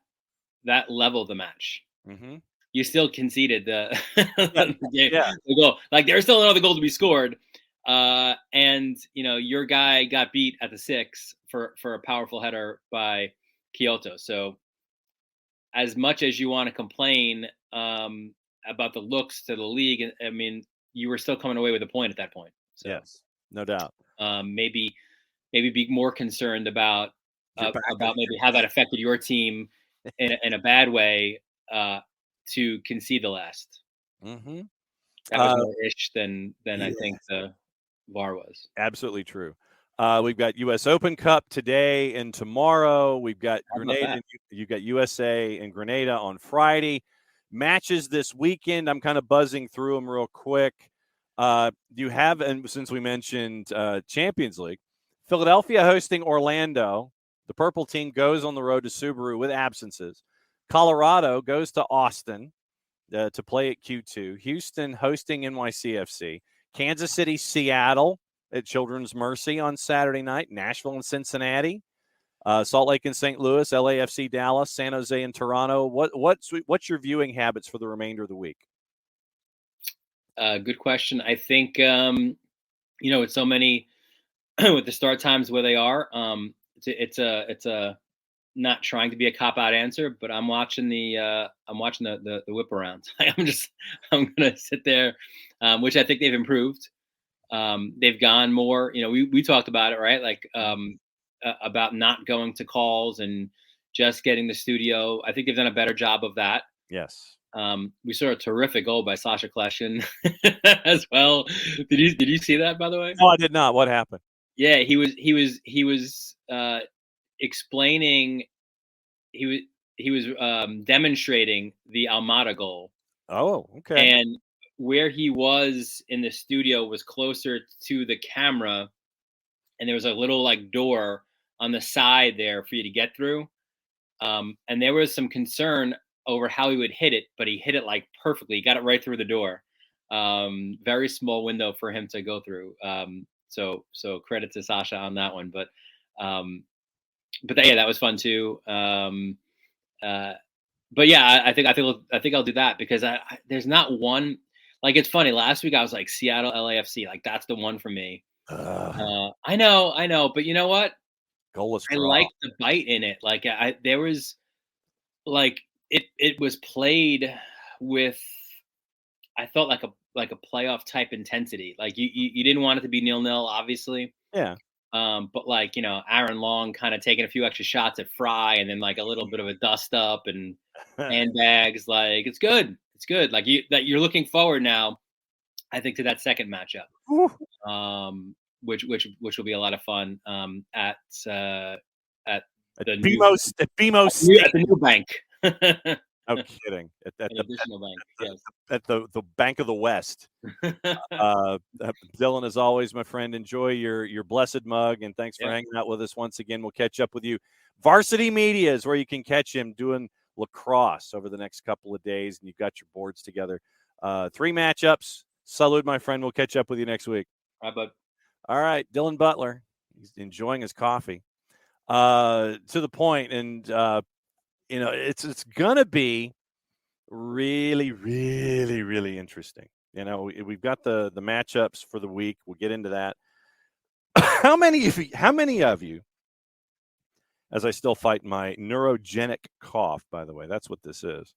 leveled the match. Mm-hmm. You still conceded the goal. Like there's still another goal to be scored, and your guy got beat at the 6 for a powerful header by Kyoto. So as much as you want to complain about the looks to the league, I mean, you were still coming away with a point at that point. So, yes, no doubt. Maybe be more concerned about maybe how that affected your team in a bad way to concede the last. Mm-hmm. That was more ish than I think the VAR was. Absolutely true. We've got U.S. Open Cup today and tomorrow. We've got Grenada. You got USA and Grenada on Friday. Matches this weekend. I'm kind of buzzing through them real quick. You have, and since we mentioned Champions League, Philadelphia hosting Orlando. The purple team goes on the road to Subaru with absences. Colorado goes to Austin to play at Q2. Houston hosting NYCFC. Kansas City, Seattle at Children's Mercy on Saturday night. Nashville and Cincinnati. Salt Lake and St. Louis. LAFC, Dallas. San Jose and Toronto. What's your viewing habits for the remainder of the week? Good question. I think with so many with the start times where they are, it's a not trying to be a cop-out answer, but I'm watching the whip around. I'm gonna sit there, which I think they've improved. They've gone more. We talked about it, right? Like about not going to calls and just getting the studio. I think they've done a better job of that. Yes. We saw a terrific goal by Sasha Kleshin as well. Did you see that, by the way? No, I did not. What happened? Yeah, he was explaining. He was demonstrating the Almada goal. Oh, okay. And where he was in the studio was closer to the camera, and there was a little like door on the side there for you to get through. And there was some concern over how he would hit it, but he hit it like perfectly. He got it right through the door. Very small window for him to go through. So credit to Sasha on that one. But that was fun too. But yeah, I think I'll do that because there's not one. Like, it's funny. Last week I was like Seattle LAFC, like that's the one for me. I know, but you know what? Goalless I draw. like the bite in it. Like there was, like it was played with, I felt like a playoff type intensity. Like you didn't want it to be 0-0, obviously. Yeah. But like, Aaron Long kind of taking a few extra shots at Fry, and then like a little bit of a dust up and handbags. Like it's good. It's good. Like you're looking forward now, I think, to that second matchup. Which will be a lot of fun at the new bank. No kidding. At additional bank. Yes. At the Bank of the West. Dylan, as always, my friend, enjoy your blessed mug, and thanks for hanging out with us once again. We'll catch up with you. Varsity Media is where you can catch him doing lacrosse over the next couple of days, and you've got your boards together. 3 matchups. Salud, my friend. We'll catch up with you next week. All right, bud. All right, Dylan Butler. He's enjoying his coffee. To the point, and it's gonna be really, really, really interesting. We've got the matchups for the week. We'll get into that. How many of you, as I still fight my neurogenic cough, by the way, that's what this is.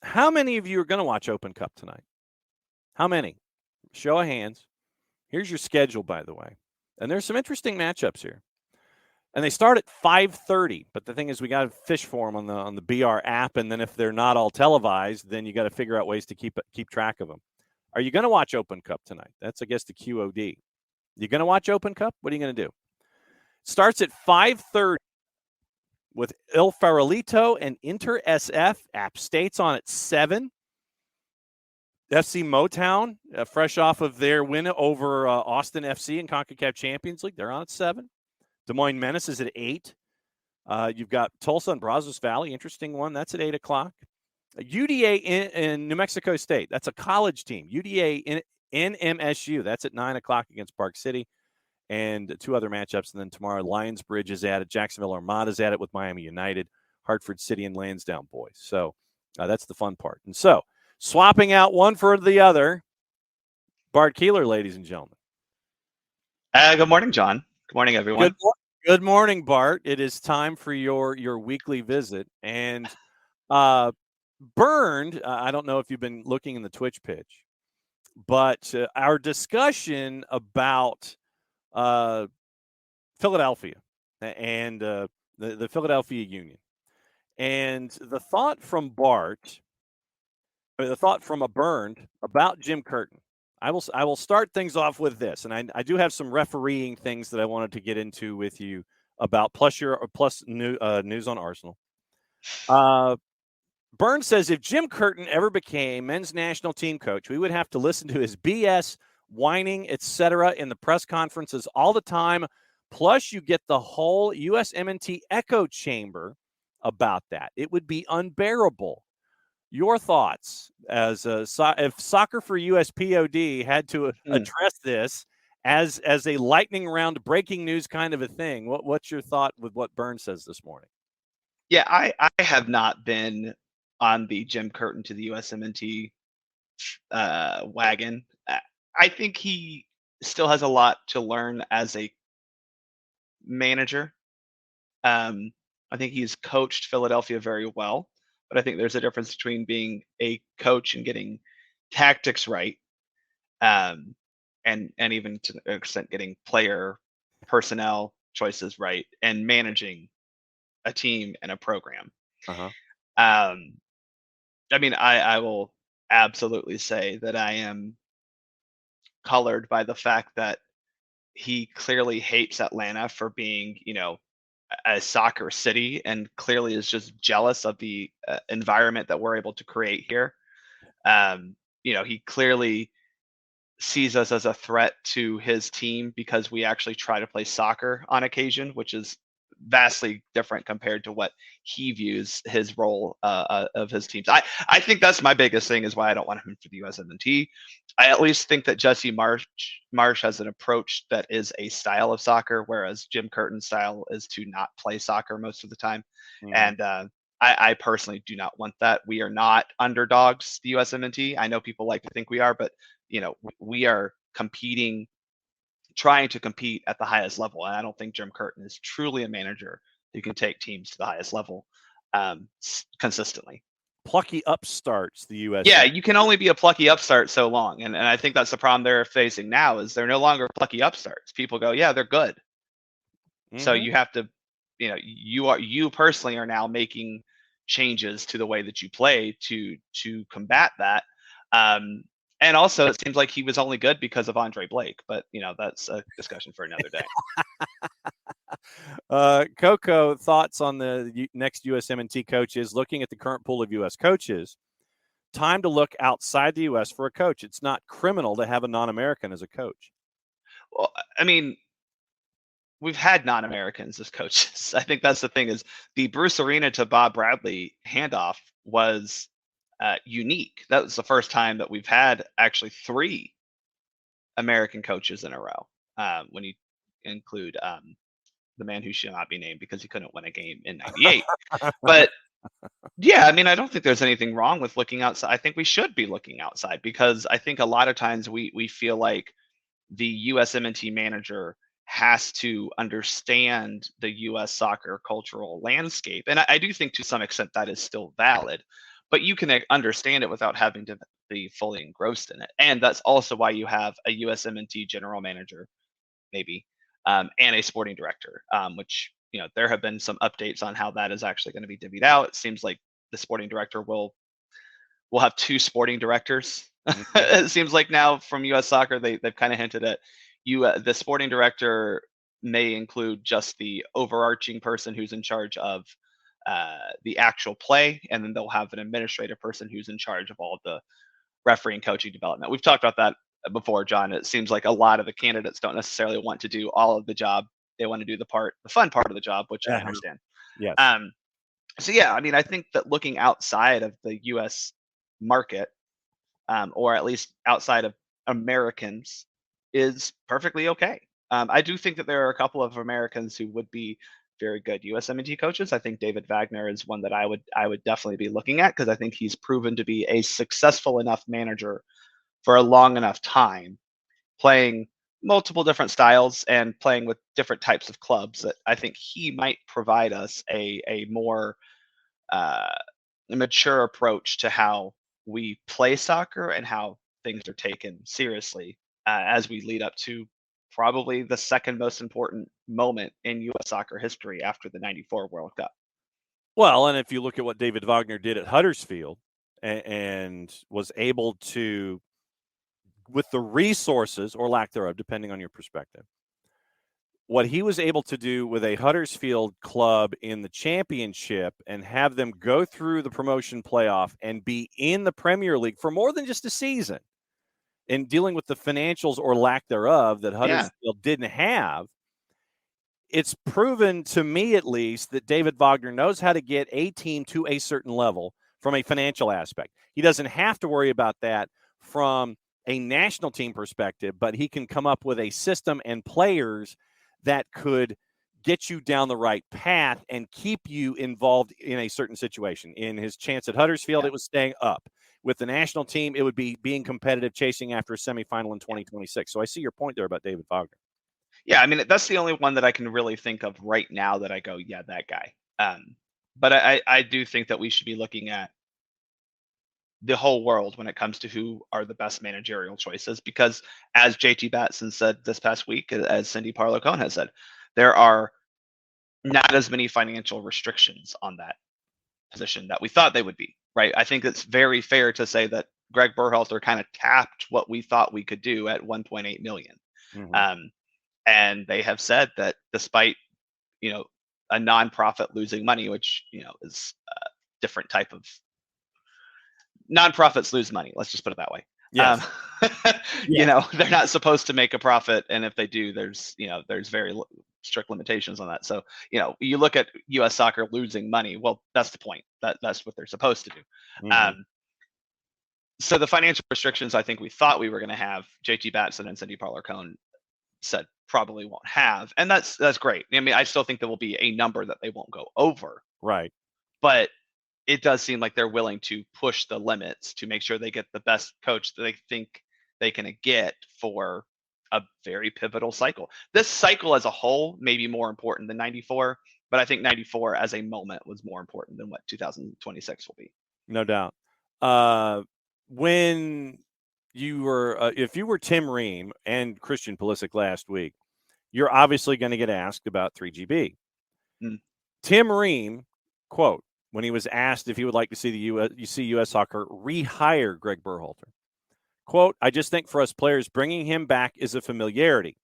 How many of you are going to watch Open Cup tonight? How many? Show of hands. Here's your schedule, by the way. And there's some interesting matchups here. And they start at 5:30, but the thing is we got to fish for them on the BR app, and then if they're not all televised, then you got to figure out ways to keep track of them. Are you going to watch Open Cup tonight? That's, I guess, the QOD. You going to watch Open Cup? What are you going to do? Starts at 5:30 with Il Farolito and Inter SF. App State's on at 7. FC Motown, fresh off of their win over Austin FC in CONCACAF Champions League. They're on at 7. Des Moines Menace is at 8. You've got Tulsa and Brazos Valley, interesting one. That's at 8 o'clock. UDA in New Mexico State. That's a college team. UDA in MSU. That's at 9 o'clock against Park City. And 2 other matchups. And then tomorrow, Lions Bridge is at it. Jacksonville Armada's at it with Miami United. Hartford City and Lansdowne boys. So that's the fun part. And so swapping out one for the other, Bart Keeler, ladies and gentlemen. Good morning, John. Good morning, everyone. Good morning, Bart. It is time for your weekly visit. And Burned, I don't know if you've been looking in the Twitch pitch, but our discussion about Philadelphia and the Philadelphia Union. And the thought from Bart, the thought from a Burned about Jim Curtin. I will start things off with this, and I do have some refereeing things that I wanted to get into with you about plus news on Arsenal. Burns says if Jim Curtin ever became men's national team coach, we would have to listen to his BS, whining, etc. in the press conferences all the time. Plus, you get the whole USMNT echo chamber about that. It would be unbearable. Your thoughts as if SoccerForUSpod had to address this as a lightning round breaking news kind of a thing. What's your thought with what Burns says this morning? Yeah, I have not been on the Jim Curtin to the USMNT wagon. I think he still has a lot to learn as a manager. I think he's coached Philadelphia very well, but I think there's a difference between being a coach and getting tactics right, and even to an extent getting player personnel choices right, and managing a team and a program. I mean, I will absolutely say that I am colored by the fact that he clearly hates Atlanta for being, a soccer city, and clearly is just jealous of the environment that we're able to create here. He clearly sees us as a threat to his team because we actually try to play soccer on occasion, which is vastly different compared to what he views his role of his teams. I think that's my biggest thing is why I don't want him for the USMNT. I at least think that Jesse Marsh has an approach that is a style of soccer, whereas Jim Curtin's style is to not play soccer most of the time. And I personally do not want that. We are not underdogs, the USMNT. I know people like to think we are, but we are trying to compete at the highest level. And I don't think Jim Curtin is truly a manager who can take teams to the highest level consistently. Plucky upstarts, the U.S. Yeah, you can only be a plucky upstart so long. And I think that's the problem they're facing now is they're no longer plucky upstarts. People go, yeah, they're good. So you have to, you personally are now making changes to the way that you play to combat that. And also, it seems like he was only good because of Andre Blake, but that's a discussion for another day. Coco, thoughts on the next USMNT coaches? Looking at the current pool of U.S. coaches, time to look outside the U.S. for a coach. It's not criminal to have a non-American as a coach. Well, I mean, we've had non-Americans as coaches. I think that's the thing is the Bruce Arena to Bob Bradley handoff was unique. That was the first time that we've had actually 3 American coaches in a row. When you include the man who should not be named because he couldn't win a game in '98. But yeah, I mean, I don't think there's anything wrong with looking outside. I think we should be looking outside because I think a lot of times we feel like the USMNT manager has to understand the U.S. soccer cultural landscape. And I do think to some extent that is still valid. but you can understand it without having to be fully engrossed in it. And that's also why you have a USMNT general manager, maybe, and a sporting director, which, there have been some updates on how that is actually going to be divvied out. It seems like the sporting director will have 2 sporting directors. It seems like now from US Soccer, they've kind of hinted at the sporting director may include just the overarching person who's in charge of the actual play, and then they'll have an administrative person who's in charge of all of the referee and coaching development. We've talked about that before, John. It seems like a lot of the candidates don't necessarily want to do all of the job. They want to do the fun part of the job, which I understand. Yes. So yeah, I mean, I think that looking outside of the U.S. market, or at least outside of Americans, is perfectly okay. I do think that there are a couple of Americans who would be very good USMNT coaches. I think David Wagner is one that I would definitely be looking at, because I think he's proven to be a successful enough manager for a long enough time, playing multiple different styles and playing with different types of clubs, that I think he might provide us a more mature approach to how we play soccer and how things are taken seriously as we lead up to probably the second most important moment in U.S. soccer history after the '94 World Cup. Well, and if you look at what David Wagner did at Huddersfield and was able to, with the resources or lack thereof, depending on your perspective, what he was able to do with a Huddersfield club in the championship and have them go through the promotion playoff and be in the Premier League for more than just a season, in dealing with the financials or lack thereof that Huddersfield didn't have, it's proven to me at least that David Wagner knows how to get a team to a certain level from a financial aspect. He doesn't have to worry about that from a national team perspective, but he can come up with a system and players that could get you down the right path and keep you involved in a certain situation. In his chance at Huddersfield, it was staying up. With the national team, it would be being competitive, chasing after a semifinal in 2026. So I see your point there about David Wagner. Yeah, I mean, that's the only one that I can really think of right now that I go, yeah, that guy. But I do think that we should be looking at the whole world when it comes to who are the best managerial choices, because as JT Batson said this past week, as Cindy Parlow-Cohn has said, there are not as many financial restrictions on that position that we thought they would be, right? I think it's very fair to say that Greg Berhalter kind of tapped what we thought we could do at 1.8 million. And they have said that despite, a nonprofit losing money, which, is a different type of nonprofits lose money. Let's just put it that way. Yes. They're not supposed to make a profit. And if they do, there's very strict limitations on that. So, you look at US soccer losing money. Well, that's the point. That's what they're supposed to do. So the financial restrictions I think we thought we were going to have, JT Batson and Cindy Parlow-Cohn said probably won't have. And that's great. I mean, I still think there will be a number that they won't go over. Right. But it does seem like they're willing to push the limits to make sure they get the best coach that they think they can get for a very pivotal cycle. This cycle as a whole may be more important than '94, but I think '94 as a moment was more important than what 2026 will be. No doubt. When you were, if you were Tim Ream and Christian Pulisic last week, you're obviously going to get asked about 3GB. Tim Ream, quote, when he was asked if he would like to see US Soccer rehire Greg Berhalter, quote, "I just think for us players, bringing him back is a familiarity.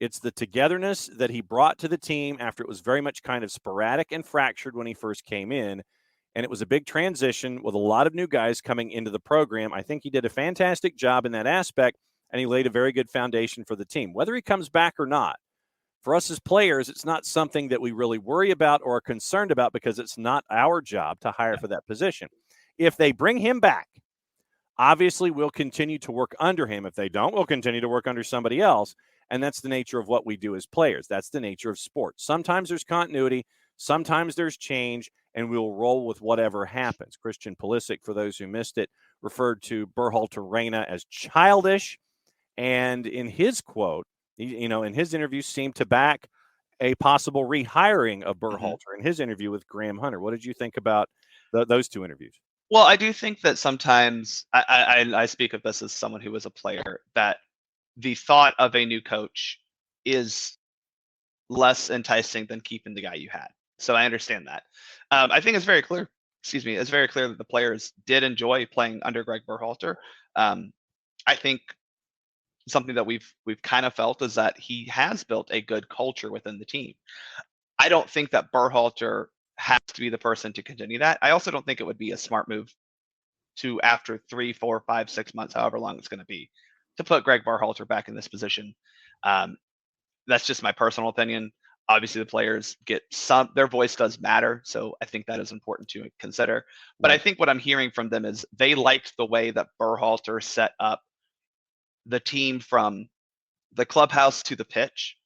It's the togetherness that he brought to the team after it was very much kind of sporadic and fractured when he first came in. And it was a big transition with a lot of new guys coming into the program. I think he did a fantastic job in that aspect, and he laid a very good foundation for the team. Whether he comes back or not, for us as players, it's not something that we really worry about or are concerned about because it's not our job to hire for that position. If they bring him back, obviously we'll continue to work under him. If they don't, we'll continue to work under somebody else. And that's the nature of what we do as players. That's the nature of sports. Sometimes there's continuity. Sometimes there's change, and we'll roll with whatever happens. Christian Pulisic, for those who missed it, referred to Berhalter Reina as childish. And in his quote, in his interview, seemed to back a possible rehiring of Berhalter in his interview with Graham Hunter. What did you think about those two interviews? Well, I do think that sometimes I speak of this as someone who was a player, that the thought of a new coach is less enticing than keeping the guy you had. So I understand that. I think it's very clear. Excuse me. It's very clear that the players did enjoy playing under Greg Berhalter. I think something that we've kind of felt is that he has built a good culture within the team. I don't think that Berhalter has to be the person to continue that. I also don't think it would be a smart move to, after 3, 4, 5, 6 months, however long it's going to be, to put Greg Berhalter back in this position. That's just my personal opinion. Obviously, the players get their voice does matter, so I think that is important to consider. But I think what I'm hearing from them is they liked the way that Berhalter set up the team from the clubhouse to the pitch.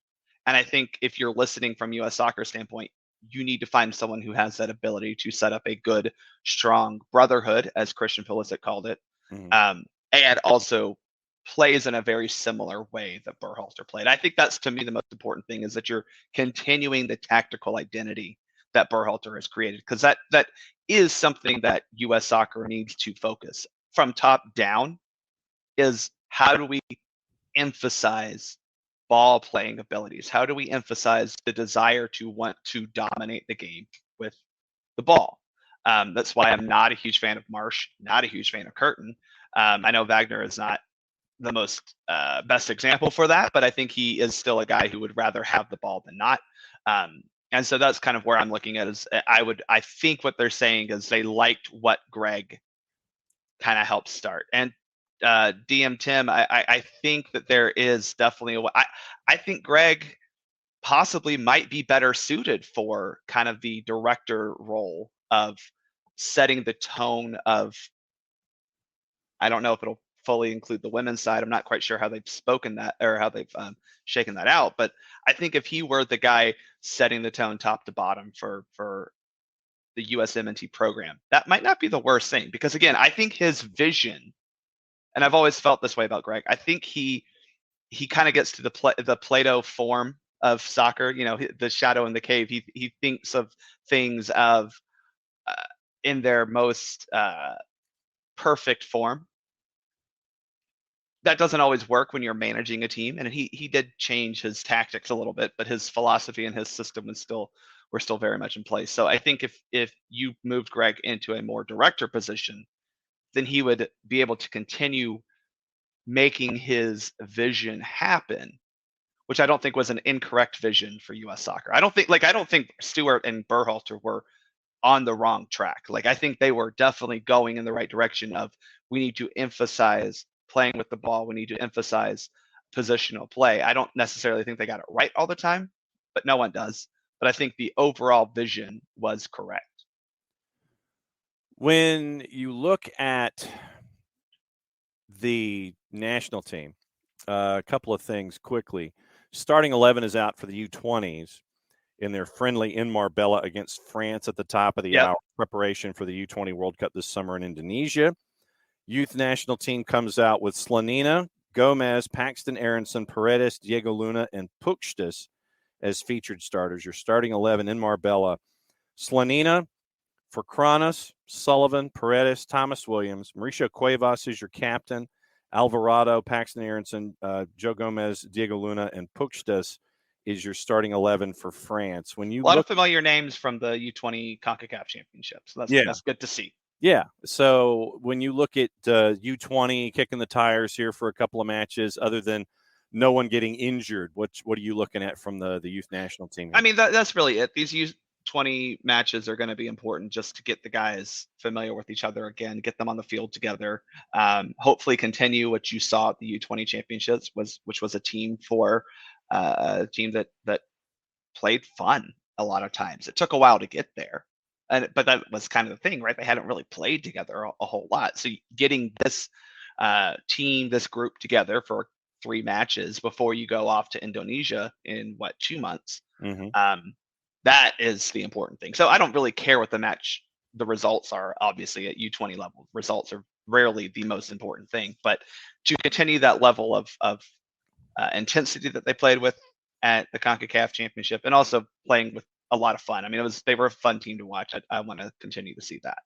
And I think if you're listening from US Soccer standpoint, you need to find someone who has that ability to set up a good, strong brotherhood, as Christian Pulisic called it, and also plays in a very similar way that Berhalter played. I think that's, to me, the most important thing, is that you're continuing the tactical identity that Berhalter has created, because that is something that US Soccer needs to focus from top down, is how do we emphasize ball playing abilities? How do we emphasize the desire to want to dominate the game with the ball? That's why I'm not a huge fan of Marsh, not a huge fan of Curtin. I know Wagner is not the most best example for that, but I think he is still a guy who would rather have the ball than not. And so that's kind of where I'm looking at, is I think what they're saying is they liked what Greg kind of helped start. And DM Tim, I think that there is definitely I think Greg possibly might be better suited for kind of the director role of setting the tone of, I don't know if it'll fully include the women's side. I'm not quite sure how they've spoken that, or how they've shaken that out. But I think if he were the guy setting the tone top to bottom for the USMNT program, that might not be the worst thing. Because again, I think his vision, and I've always felt this way about Greg, I think he kind of gets to the Plato form of soccer, the shadow in the cave. He thinks of things of in their most perfect form. That doesn't always work when you're managing a team, and he did change his tactics a little bit, but his philosophy and his system were still very much in place. So I think if you moved Greg into a more director position, then he would be able to continue making his vision happen, which I don't think was an incorrect vision for US Soccer. I don't think Stewart and Berhalter were on the wrong track. I think they were definitely going in the right direction of, we need to emphasize playing with the ball. We need to emphasize positional play. I don't necessarily think they got it right all the time, but no one does. But I think the overall vision was correct. When you look at the national team, a couple of things quickly. Starting 11 is out for the U20s in their friendly in Marbella against France at the top of the hour. Preparation for the U20 World Cup this summer in Indonesia. Youth national team comes out with Slanina, Gomez, Paxton Aronson, Paredes, Diego Luna, and Puchtas as featured starters. Your starting 11 in Marbella: Slanina for Kronos, Sullivan, Paredes, Thomas Williams. Mauricio Cuevas is your captain. Alvarado, Paxton Aronson, Joe Gomez, Diego Luna, and Puchtas is your starting 11 for France. When you a lot of familiar names from the U20 CONCACAF Championship, so that's good to see. Yeah. So when you look at U20 kicking the tires here for a couple of matches, other than no one getting injured, what are you looking at from the youth national team here? I mean, that's really it. These U20 matches are going to be important just to get the guys familiar with each other again, get them on the field together. Hopefully continue what you saw at the U20 championships, which was a team that played fun a lot of times. It took a while to get there. But that was kind of the thing, right? They hadn't really played together a whole lot. So getting this this group together for 3 matches before you go off to Indonesia in 2 months, that is the important thing. So I don't really care what the results are. Obviously, at U20 level, results are rarely the most important thing. But to continue that level of intensity that they played with at the CONCACAF Championship, and also playing with a lot of fun. I mean, they were a fun team to watch. I want to continue to see that.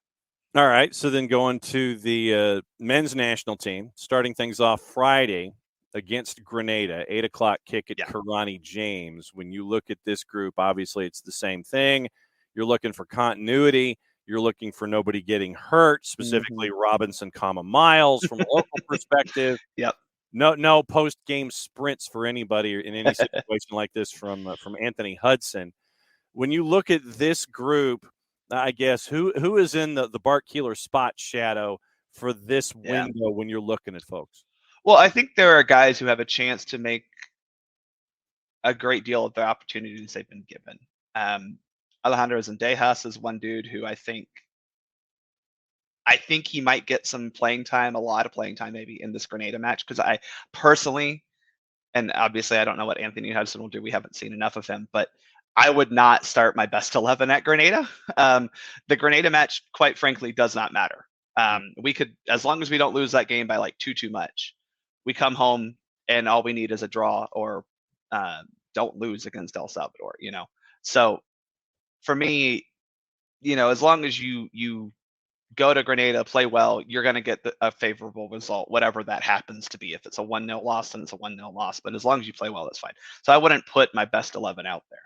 All right. So then going to the men's national team, starting things off Friday against Grenada, 8 o'clock kick at Karani James. When you look at this group, obviously it's the same thing. You're looking for continuity. You're looking for nobody getting hurt, specifically Robinson, Miles from a local perspective. Yep. No post-game sprints for anybody in any situation like this from Anthony Hudson. When you look at this group, I guess who is in the Bart Keeler spot shadow for this window when you're looking at folks? Well, I think there are guys who have a chance to make a great deal of the opportunities they've been given. Alejandro Zendejas is one dude who I think he might get some playing time, a lot of playing time maybe in this Grenada match, because I personally, and obviously I don't know what Anthony Hudson will do. We haven't seen enough of him, but I would not start my best 11 at Grenada. The Grenada match, quite frankly, does not matter. We could, as long as we don't lose that game by like too much, we come home and all we need is a draw or don't lose against El Salvador, So for me, as long as you go to Grenada, play well, you're going to get a favorable result, whatever that happens to be. If it's a 1-0 loss, then it's a 1-0 loss. But as long as you play well, that's fine. So I wouldn't put my best 11 out there.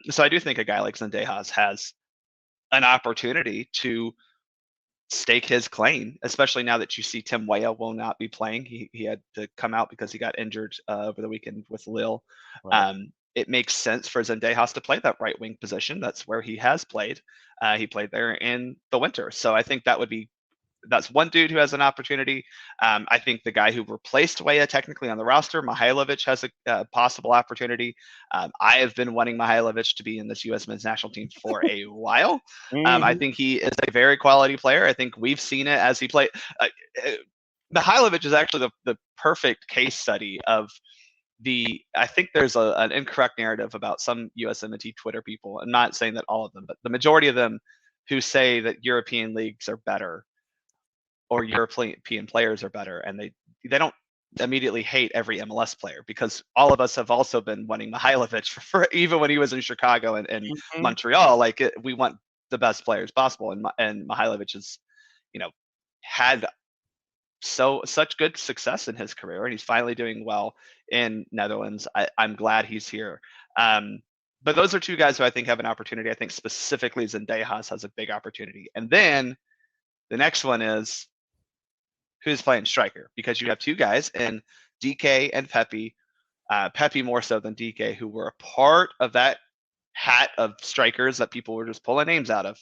So I do think a guy like Zendejas has an opportunity to stake his claim, especially now that you see Tim Weah will not be playing. He had to come out because he got injured over the weekend with Lille. Right. It makes sense for Zendejas to play that right wing position. That's where he has played. He played there in the winter. So I think that's one dude who has an opportunity. I think the guy who replaced Weah technically on the roster, Mihailovic, has a possible opportunity. I have been wanting Mihailovic to be in this U.S. men's national team for a while. I think he is a very quality player. I think we've seen it as he played. Mihailovic is actually the perfect case study of I think there's an incorrect narrative about some USMNT Twitter people. I'm not saying that all of them, but the majority of them who say that European leagues are better or European players are better, and they don't immediately hate every MLS player, because all of us have also been wanting Mihailovic for even when he was in Chicago and Montreal. We want the best players possible, and Mihailovic has, had such good success in his career, and he's finally doing well in Netherlands. I'm glad he's here. But those are two guys who I think have an opportunity. I think specifically Zendejas has a big opportunity, and then the next one is who's playing striker, because you have two guys in DK and Pepe. Pepe more so than DK, who were a part of that hat of strikers that people were just pulling names out of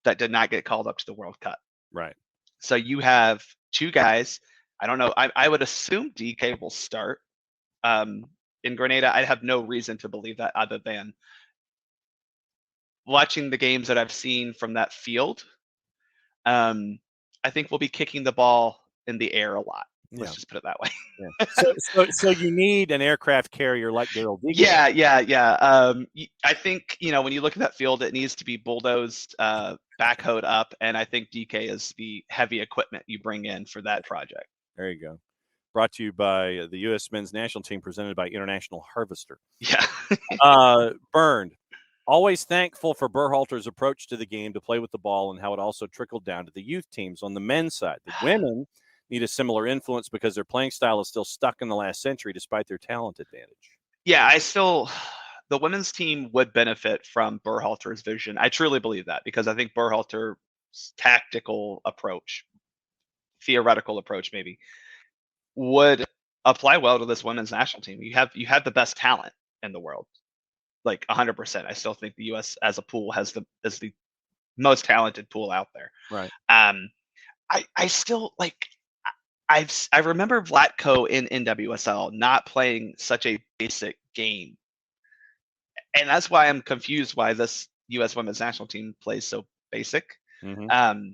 that did not get called up to the World Cup. Right. So you have two guys. I don't know. I would assume DK will start in Grenada. I have no reason to believe that other than watching the games that I've seen from that field. I think we'll be kicking the ball in the air a lot. Let's just put it that way. So you need an aircraft carrier like Daryl DK. Yeah. I think, when you look at that field, it needs to be bulldozed, backhoed up, and I think DK is the heavy equipment you bring in for that project. There you go. Brought to you by the U.S. men's national team, presented by International Harvester. Yeah. Burned. Always thankful for Berhalter's approach to the game to play with the ball and how it also trickled down to the youth teams on the men's side. The women need a similar influence because their playing style is still stuck in the last century despite their talent advantage. Yeah, the women's team would benefit from Berhalter's vision. I truly believe that, because I think Berhalter's tactical approach, theoretical approach maybe, would apply well to this women's national team. You have the best talent in the world. 100%. I still think the U.S. as a pool is the most talented pool out there. Right. I still I remember Vlatko in NWSL not playing such a basic game, and that's why I'm confused why this U.S. women's national team plays so basic. Mm-hmm.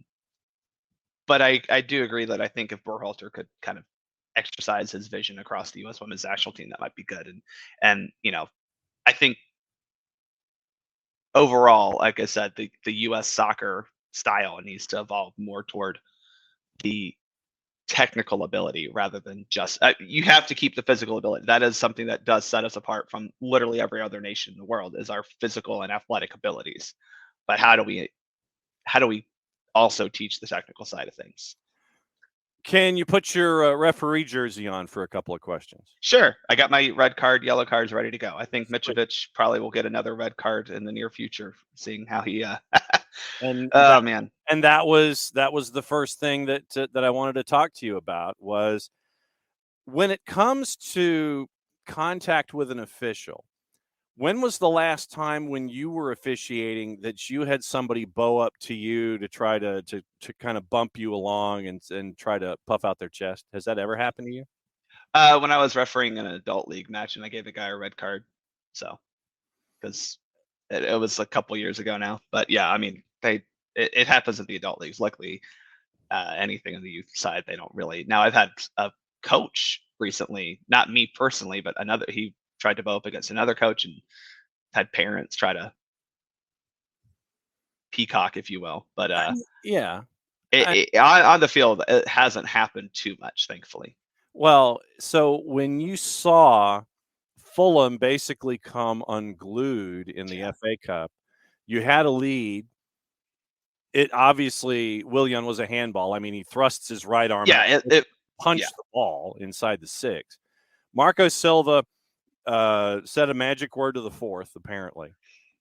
But I do agree that I think if Berhalter could kind of exercise his vision across the U.S. women's national team, that might be good. And I think overall, like I said, the U.S. soccer style needs to evolve more toward the technical ability rather than just you have to keep the physical ability. That is something that does set us apart from literally every other nation in the world, is our physical and athletic abilities. But how do we also teach the technical side of things. Can you put your referee jersey on for a couple of questions? Sure. I got my red card, yellow cards ready to go. I think Mitrovic probably will get another red card in the near future, seeing how he and man. And that was the first thing that I wanted to talk to you about, was when it comes to contact with an official. When was the last time when you were officiating that you had somebody bow up to you to try to kind of bump you along and try to puff out their chest? Has that ever happened to you? When I was refereeing an adult league match and I gave a guy a red card, so because it was a couple years ago now. But yeah, I mean, it happens in the adult leagues. Luckily, anything on the youth side, they don't really. Now I've had a coach recently, not me personally, but he tried to bow up against another coach and had parents try to peacock, if you will. But yeah, on the field, it hasn't happened too much, thankfully. Well, so when you saw Fulham basically come unglued in the FA Cup, you had a lead. It obviously, Willian was a handball. I mean, he thrusts his right arm out, it punched the ball inside the 6. Marco Silva said a magic word to the 4th, apparently.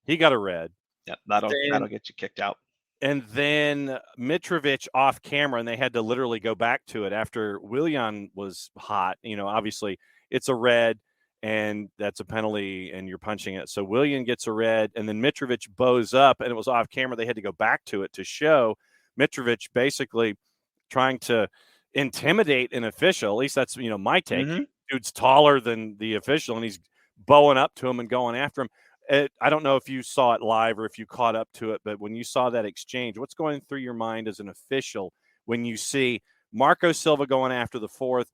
He got a red. Yeah, that'll get you kicked out. And then Mitrovic off camera, and they had to literally go back to it after Willian was hot. You know, obviously it's a red, and that's a penalty, and you're punching it. So Willian gets a red, and then Mitrovic bows up, and it was off camera. They had to go back to it to show Mitrovic basically trying to intimidate an official. At least that's, my take. Mm-hmm. Dude's taller than the official, and he's bowing up to him and going after him. I don't know if you saw it live or if you caught up to it, but when you saw that exchange, what's going through your mind as an official when you see Marco Silva going after the 4th,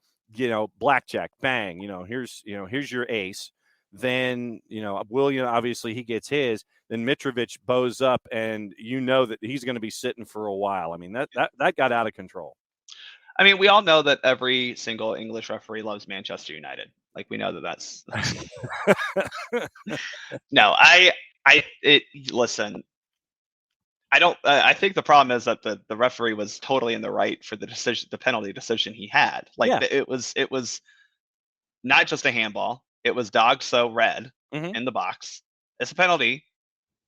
blackjack, bang, here's your ace. Then, Willian, obviously he gets his. Then Mitrovic bows up, and that he's going to be sitting for a while. I mean, that got out of control. I mean, we all know that every single English referee loves Manchester United. Like, we know that's no, listen, I don't, I think the problem is that the referee was totally in the right for the penalty decision he had. Like, it was not just a handball. It was dog so red in the box. It's a penalty.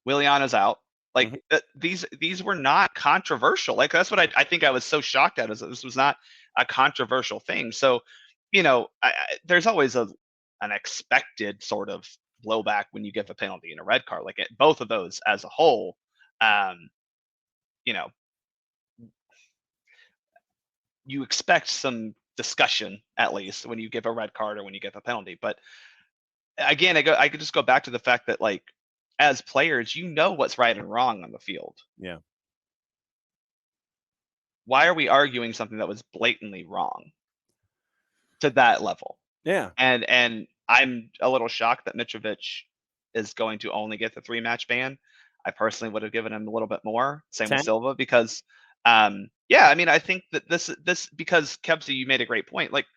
Willian is out. Like, these were not controversial. Like, that's what I think I was so shocked at, is that this was not a controversial thing. So, there's always an expected sort of blowback when you give a penalty and a red card. Like, both of those as a whole, you expect some discussion, at least, when you give a red card or when you give a penalty. But again, I could just go back to the fact that, like, as players, what's right and wrong on the field. Yeah. Why are we arguing something that was blatantly wrong to that level? Yeah. And I'm a little shocked that Mitrovic is going to only get the 3-match ban. I personally would have given him a little bit more. Same 10? with Silva, because I mean, I think that this because Kebsy, you made a great point. Like,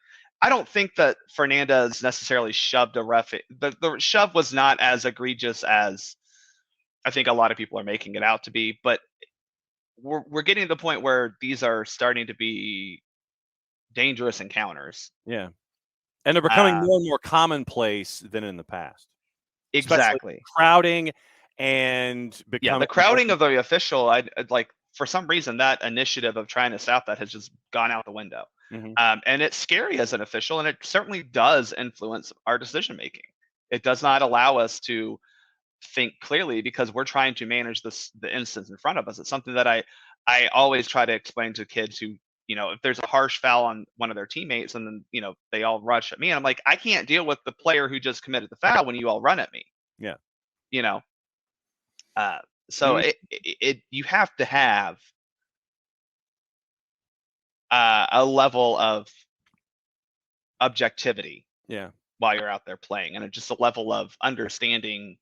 I don't think that Fernandez necessarily shoved a ref. The shove was not as egregious as I think a lot of people are making it out to be, but we're getting to the point where these are starting to be dangerous encounters. Yeah. And they're becoming more and more commonplace than in the past. Exactly. Crowding and becoming the crowding of the official, I'd like, for some reason, that initiative of trying to stop that has just gone out the window. And it's scary as an official, and it certainly does influence our decision making. It does not allow us to think clearly because we're trying to manage the instance in front of us. It's something that I always try to explain to kids who, if there's a harsh foul on one of their teammates and then, they all rush at me, and I'm like, I can't deal with the player who just committed the foul when you all run at me. Yeah. So you have to have a level of objectivity while you're out there playing, and just a level of understanding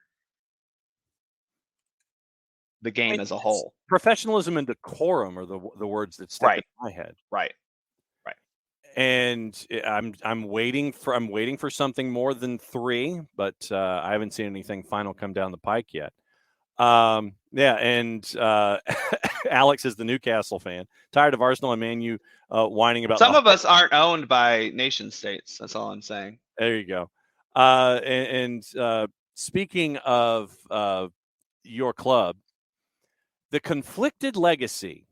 the game as a whole. Professionalism and decorum are the words that stick in my head. Right. And I'm waiting for something more than 3, but I haven't seen anything final come down the pike yet. Yeah, and Alex is the Newcastle fan. Tired of Arsenal and Man U whining about Some of us aren't owned by nation states. That's all I'm saying. There you go. Speaking of your club, the conflicted legacy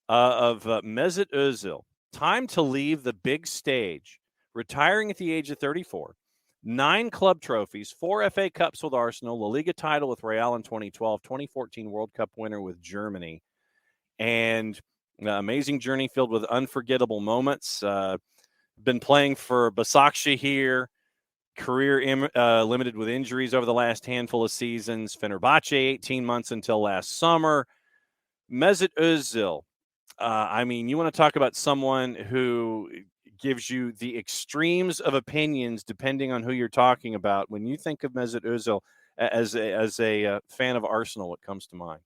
of Mesut Özil, time to leave the big stage, retiring at the age of 34. 9 club trophies, 4 FA Cups with Arsenal, La Liga title with Real in 2012, 2014 World Cup winner with Germany, and amazing journey filled with unforgettable moments. Been playing for Başakşehir here, career limited with injuries over the last handful of seasons. Fenerbahce, 18 months until last summer. Mesut Özil, I mean, you want to talk about someone who gives you the extremes of opinions depending on who you're talking about. When you think of Mesut Özil as a fan of Arsenal, what comes to mind?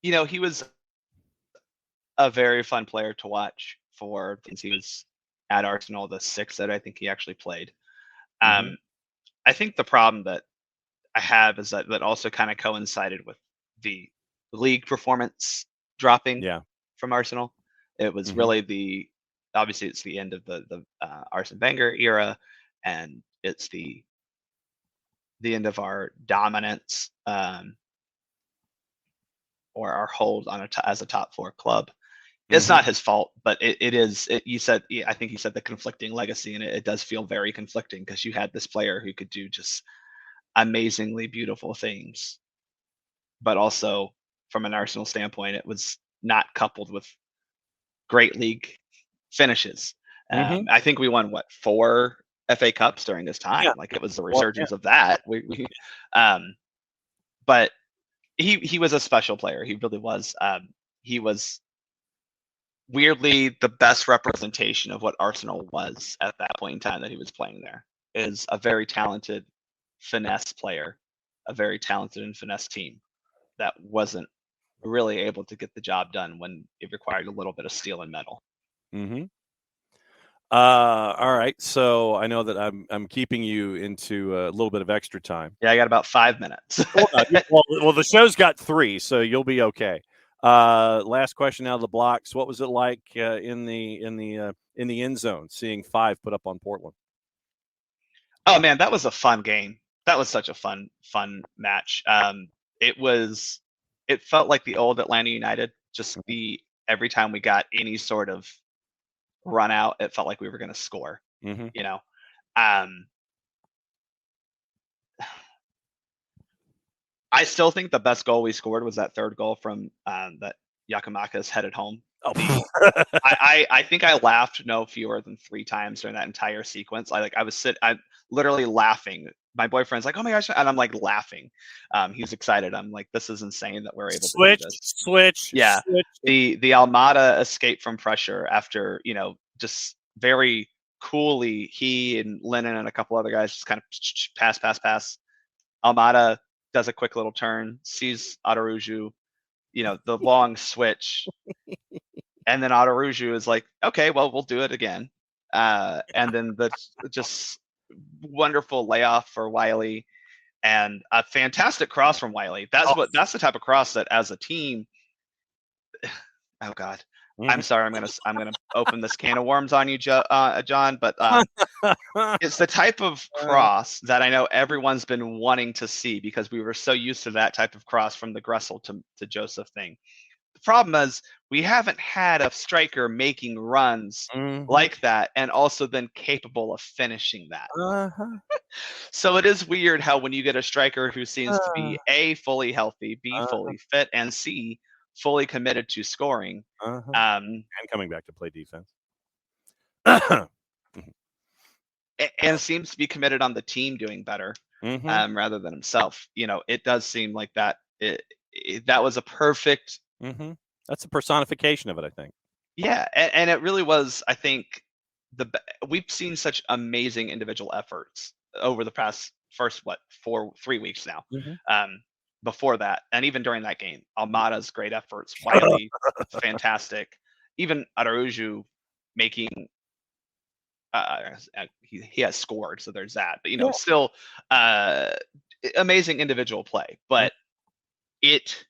You know, he was a very fun player to watch for since he was at Arsenal, the 6 that I think he actually played. I think the problem that I have is that also kind of coincided with the league performance dropping from Arsenal. It was really obviously it's the end of the Arsene Wenger era, and it's the end of our dominance or our hold on as a top 4 club. It's not his fault, but it is. I think you said the conflicting legacy, and it does feel very conflicting because you had this player who could do just amazingly beautiful things, but also from an Arsenal standpoint, it was not coupled with great league finishes. I think we won 4 FA Cups during this time. Like it was the resurgence of that. But he was a special player. He really was. He was weirdly the best representation of what Arsenal was at that point in time that he was playing there. Is a very talented finesse player, a very talented and finesse team that wasn't really able to get the job done when it required a little bit of steel and metal. All right, so I know that I'm keeping you into a little bit of extra time. Yeah, I got about 5 minutes. well, the show's got 3, so you'll be okay. Last question out of the blocks. What was it like in the end zone, seeing 5 put up on Portland? Oh man, that was a fun game. That was such a fun match. It felt like the old Atlanta United. Just every time we got any sort of run out, it felt like we were going to score. You know, I still think the best goal we scored was that 3rd goal from that Giakoumakis headed home. I think I laughed no fewer than 3 times during that entire sequence. I'm literally laughing. My boyfriend's like, "Oh my gosh," and I'm like laughing. He's excited. I'm like, "This is insane that we're able to do this." Switch. Yeah. Switch. The Almada escape from pressure after, just very coolly, he and Lennon and a couple other guys just kind of pass. Almada does a quick little turn, sees Arujo, the long switch. And then Arujo is like, "Okay, well, we'll do it again." And then the just wonderful layoff for Wiley and a fantastic cross from Wiley. That's the type of cross that as a team, oh God, I'm sorry. I'm gonna open this can of worms on you, John. But it's the type of cross that I know everyone's been wanting to see because we were so used to that type of cross from the Gressel to Joseph thing. The problem is we haven't had a striker making runs like that and also then capable of finishing that. So it is weird how when you get a striker who seems to be A, fully healthy, B, fully fit, and C, fully committed to scoring. And coming back to play defense. And seems to be committed on the team doing better rather than himself. It does seem like that. That was a perfect... That's a personification of it, I think. Yeah, and it really was. I think we've seen such amazing individual efforts over the past 3 weeks now. Before that, and even during that game, Almada's great efforts, Wiley, fantastic. Even Arujo making he has scored, so there's that. But still amazing individual play. But it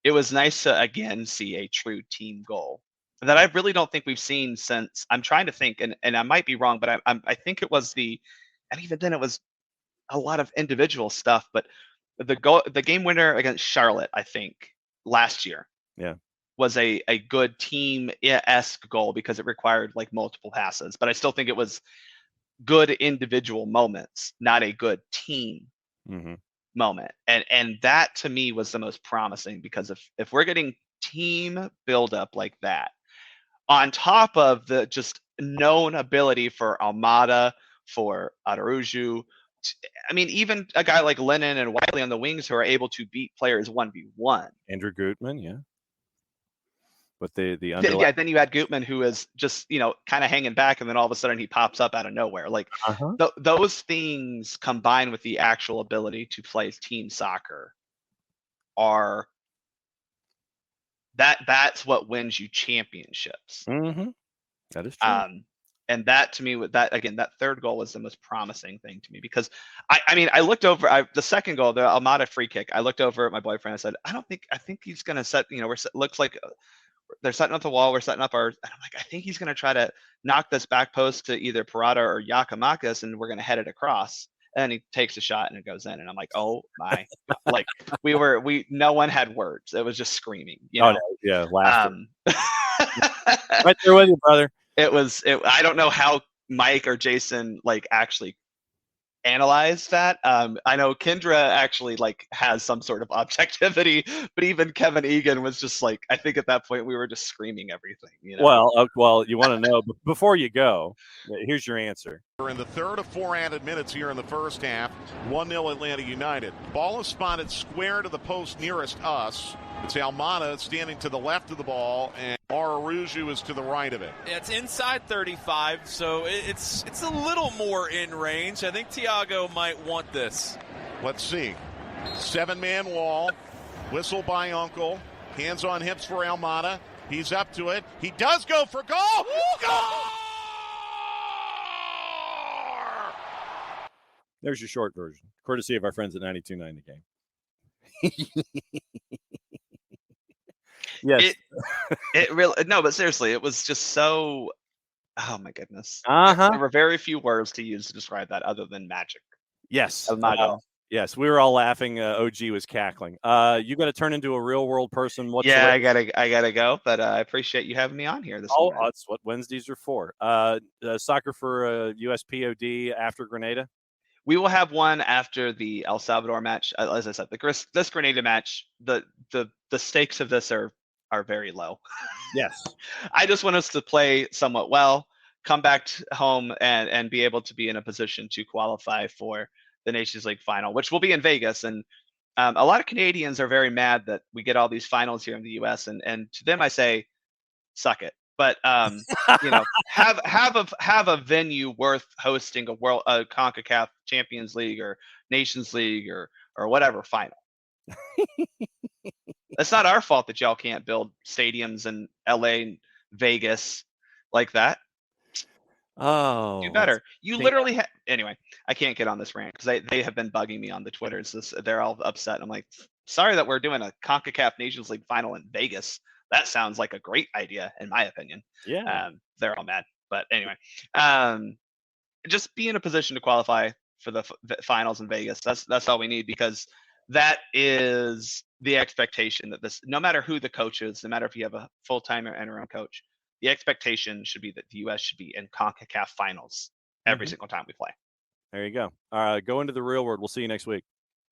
was nice to again see a true team goal that I really don't think we've seen since. I'm trying to think, and I might be wrong, but I think it was and even then it was a lot of individual stuff. But the game winner against Charlotte, I think last year, was a good team-esque goal because it required like multiple passes. But I still think it was good individual moments, not a good team moment. And that to me was the most promising, because if we're getting team buildup like that, on top of the just known ability for Almada, for Araujo, I mean, even a guy like Lennon and Wiley on the wings who are able to beat players 1v1. Andrew Gutman, But the then you had Gutman, who is just kind of hanging back, and then all of a sudden he pops up out of nowhere. Like those things combined with the actual ability to play team soccer that's what wins you championships. That is true. And that to me, that third goal was the most promising thing to me, because I looked over the second goal, the Almada free kick. I looked over at my boyfriend. I said, I think he's gonna set. Looks like they're setting up the wall. We're setting up and I'm like, I think he's gonna try to knock this back post to either Parada or Giakoumakis, and we're gonna head it across. And he takes a shot and it goes in, and I'm like, oh my God. Like no one had words. It was just screaming. Laughter. Right there with you, brother. I don't know how Mike or Jason actually analyzed that. I know Kendra actually has some sort of objectivity, but even Kevin Egan was just I think at that point we were just screaming everything. Well, you want to know, but before you go, here's your answer. We're in the third of 4 added minutes here in the first half. 1-0 Atlanta United. Ball is spotted square to the post nearest us. It's Almada standing to the left of the ball, and Araujo is to the right of it. Yeah, it's inside 35, so it's a little more in range. I think Thiago might want this. Let's see. 7-man wall. Whistle by Uncle. Hands on hips for Almada. He's up to it. He does go for goal. Goal! There's your short version, courtesy of our friends at 92.9 The Game. Yes. It really but seriously, it was just so. Oh my goodness. There were very few words to use to describe that other than magic. Yes. Yes, we were all laughing. OG was cackling. You got to turn into a real world person. Yeah, I gotta go. But I appreciate you having me on here this morning. That's what Wednesdays are for. Soccer for USPOD after Grenada. We will have one after the El Salvador match. As I said, this Grenada match, the stakes of this are very low. Yes. I just want us to play somewhat well, come back home, and be able to be in a position to qualify for the Nations League final, which will be in Vegas. And a lot of Canadians are very mad that we get all these finals here in the U.S. And to them, I say, suck it. But have a venue worth hosting a CONCACAF Champions League or Nations League or whatever final. It's not our fault that y'all can't build stadiums in LA and Vegas like that. Oh, do better. You literally anyway. I can't get on this rant because they have been bugging me on the Twitters. They're all upset. I'm like, sorry that we're doing a CONCACAF Nations League final in Vegas. That sounds like a great idea, in my opinion. Yeah. They're all mad. But anyway, just be in a position to qualify for the finals in Vegas. That's all we need, because that is the expectation that no matter who the coach is, no matter if you have a full-time or interim coach, the expectation should be that the U.S. should be in CONCACAF finals every single time we play. There you go. Go into the real world. We'll see you next week.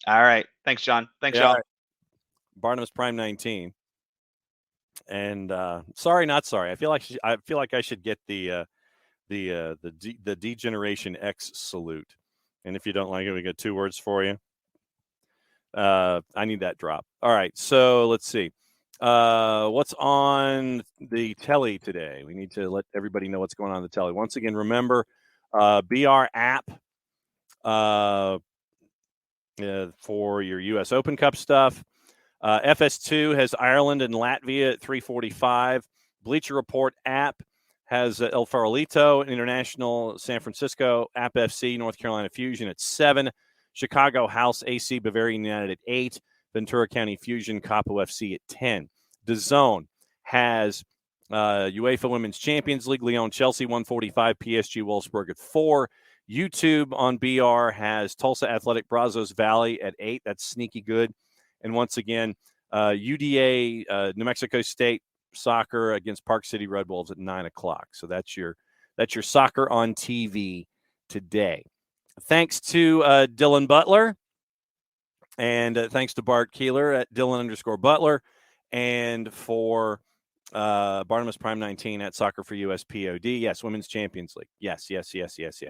All right. Thanks, John. Thanks, y'all. Right. Barnabas Prime 19. And sorry, not sorry. I feel like I should get the Degeneration X salute. And if you don't like it, we got 2 words for you. I need that drop. All right, so let's see. What's on the telly today? We need to let everybody know what's going on the telly. Once again, remember, BR app for your U.S. Open Cup stuff. FS2 has Ireland and Latvia at 3:45. Bleacher Report app has El Farolito International, San Francisco, App FC, North Carolina Fusion at 7. Chicago House AC, Bavarian United at 8. Ventura County Fusion, Capo FC at 10. DAZN has UEFA Women's Champions League, Lyon Chelsea 1:45, PSG Wolfsburg at 4. YouTube on BR has Tulsa Athletic Brazos Valley at 8. That's sneaky good. And once again, UDA New Mexico State soccer against Park City Red Wolves at 9 o'clock. So that's your soccer on TV today. Thanks to Dylan Butler, and thanks to Bart Keeler at Dylan_Butler, and for Barnabas Prime 19 at SoccerForUSpod. Yes, Women's Champions League. Yes.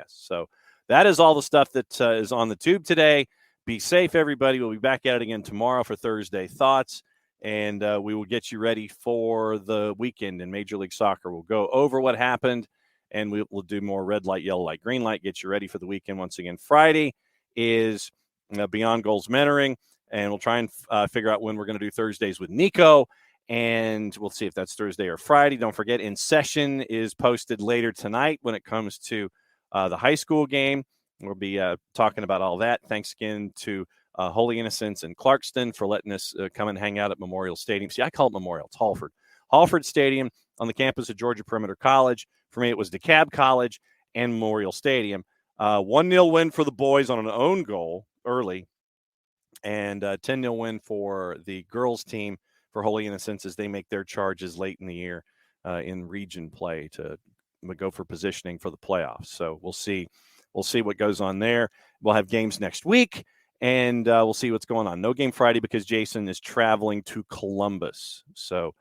So that is all the stuff that is on the tube today. Be safe, everybody. We'll be back at it again tomorrow for Thursday Thoughts, and we will get you ready for the weekend in Major League Soccer. We'll go over what happened, and we'll do more red light, yellow light, green light, get you ready for the weekend once again. Friday is Beyond Goals Mentoring, and we'll try and figure out when we're going to do Thursdays with Nico, and we'll see if that's Thursday or Friday. Don't forget, In Session is posted later tonight when it comes to the high school game. We'll be talking about all that. Thanks again to Holy Innocents in Clarkston for letting us come and hang out at Memorial Stadium. See, I call it Memorial. It's Halford. Halford Stadium on the campus of Georgia Perimeter College. For me, it was DeKalb College and Memorial Stadium. 1-0 win for the boys on an own goal early, and 10-0 win for the girls team for Holy Innocents as they make their charges late in the year in region play to go for positioning for the playoffs. So we'll see what goes on there. We'll have games next week, and we'll see what's going on. No game Friday because Jason is traveling to Columbus. So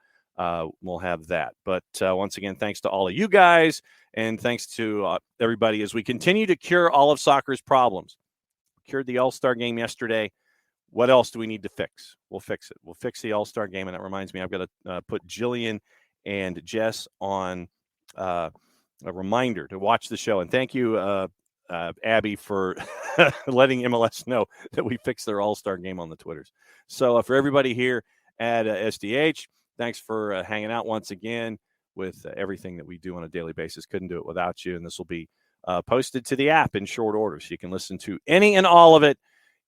we'll have that. But once again, thanks to all of you guys, and thanks to everybody as we continue to cure all of soccer's problems. We cured the All-Star game yesterday. What else do we need to fix? We'll fix it. We'll fix the All-Star game. And that reminds me, I've got to put Jillian and Jess on a reminder to watch the show. And thank you, Abby, for letting MLS know that we fixed their All-Star game on the Twitters. So for everybody here at SDH, thanks for hanging out once again with everything that we do on a daily basis. Couldn't do it without you. And this will be posted to the app in short order, so you can listen to any and all of it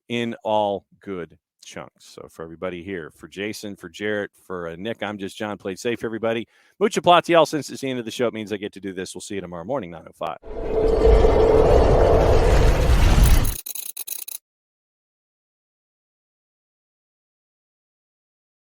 in all good chunks. So for everybody here, for Jason, for Jarrett, for Nick, I'm just John. Play safe, everybody. Mucha platiel. Since it's the end of the show, it means I get to do this. We'll see you tomorrow morning, 9:05.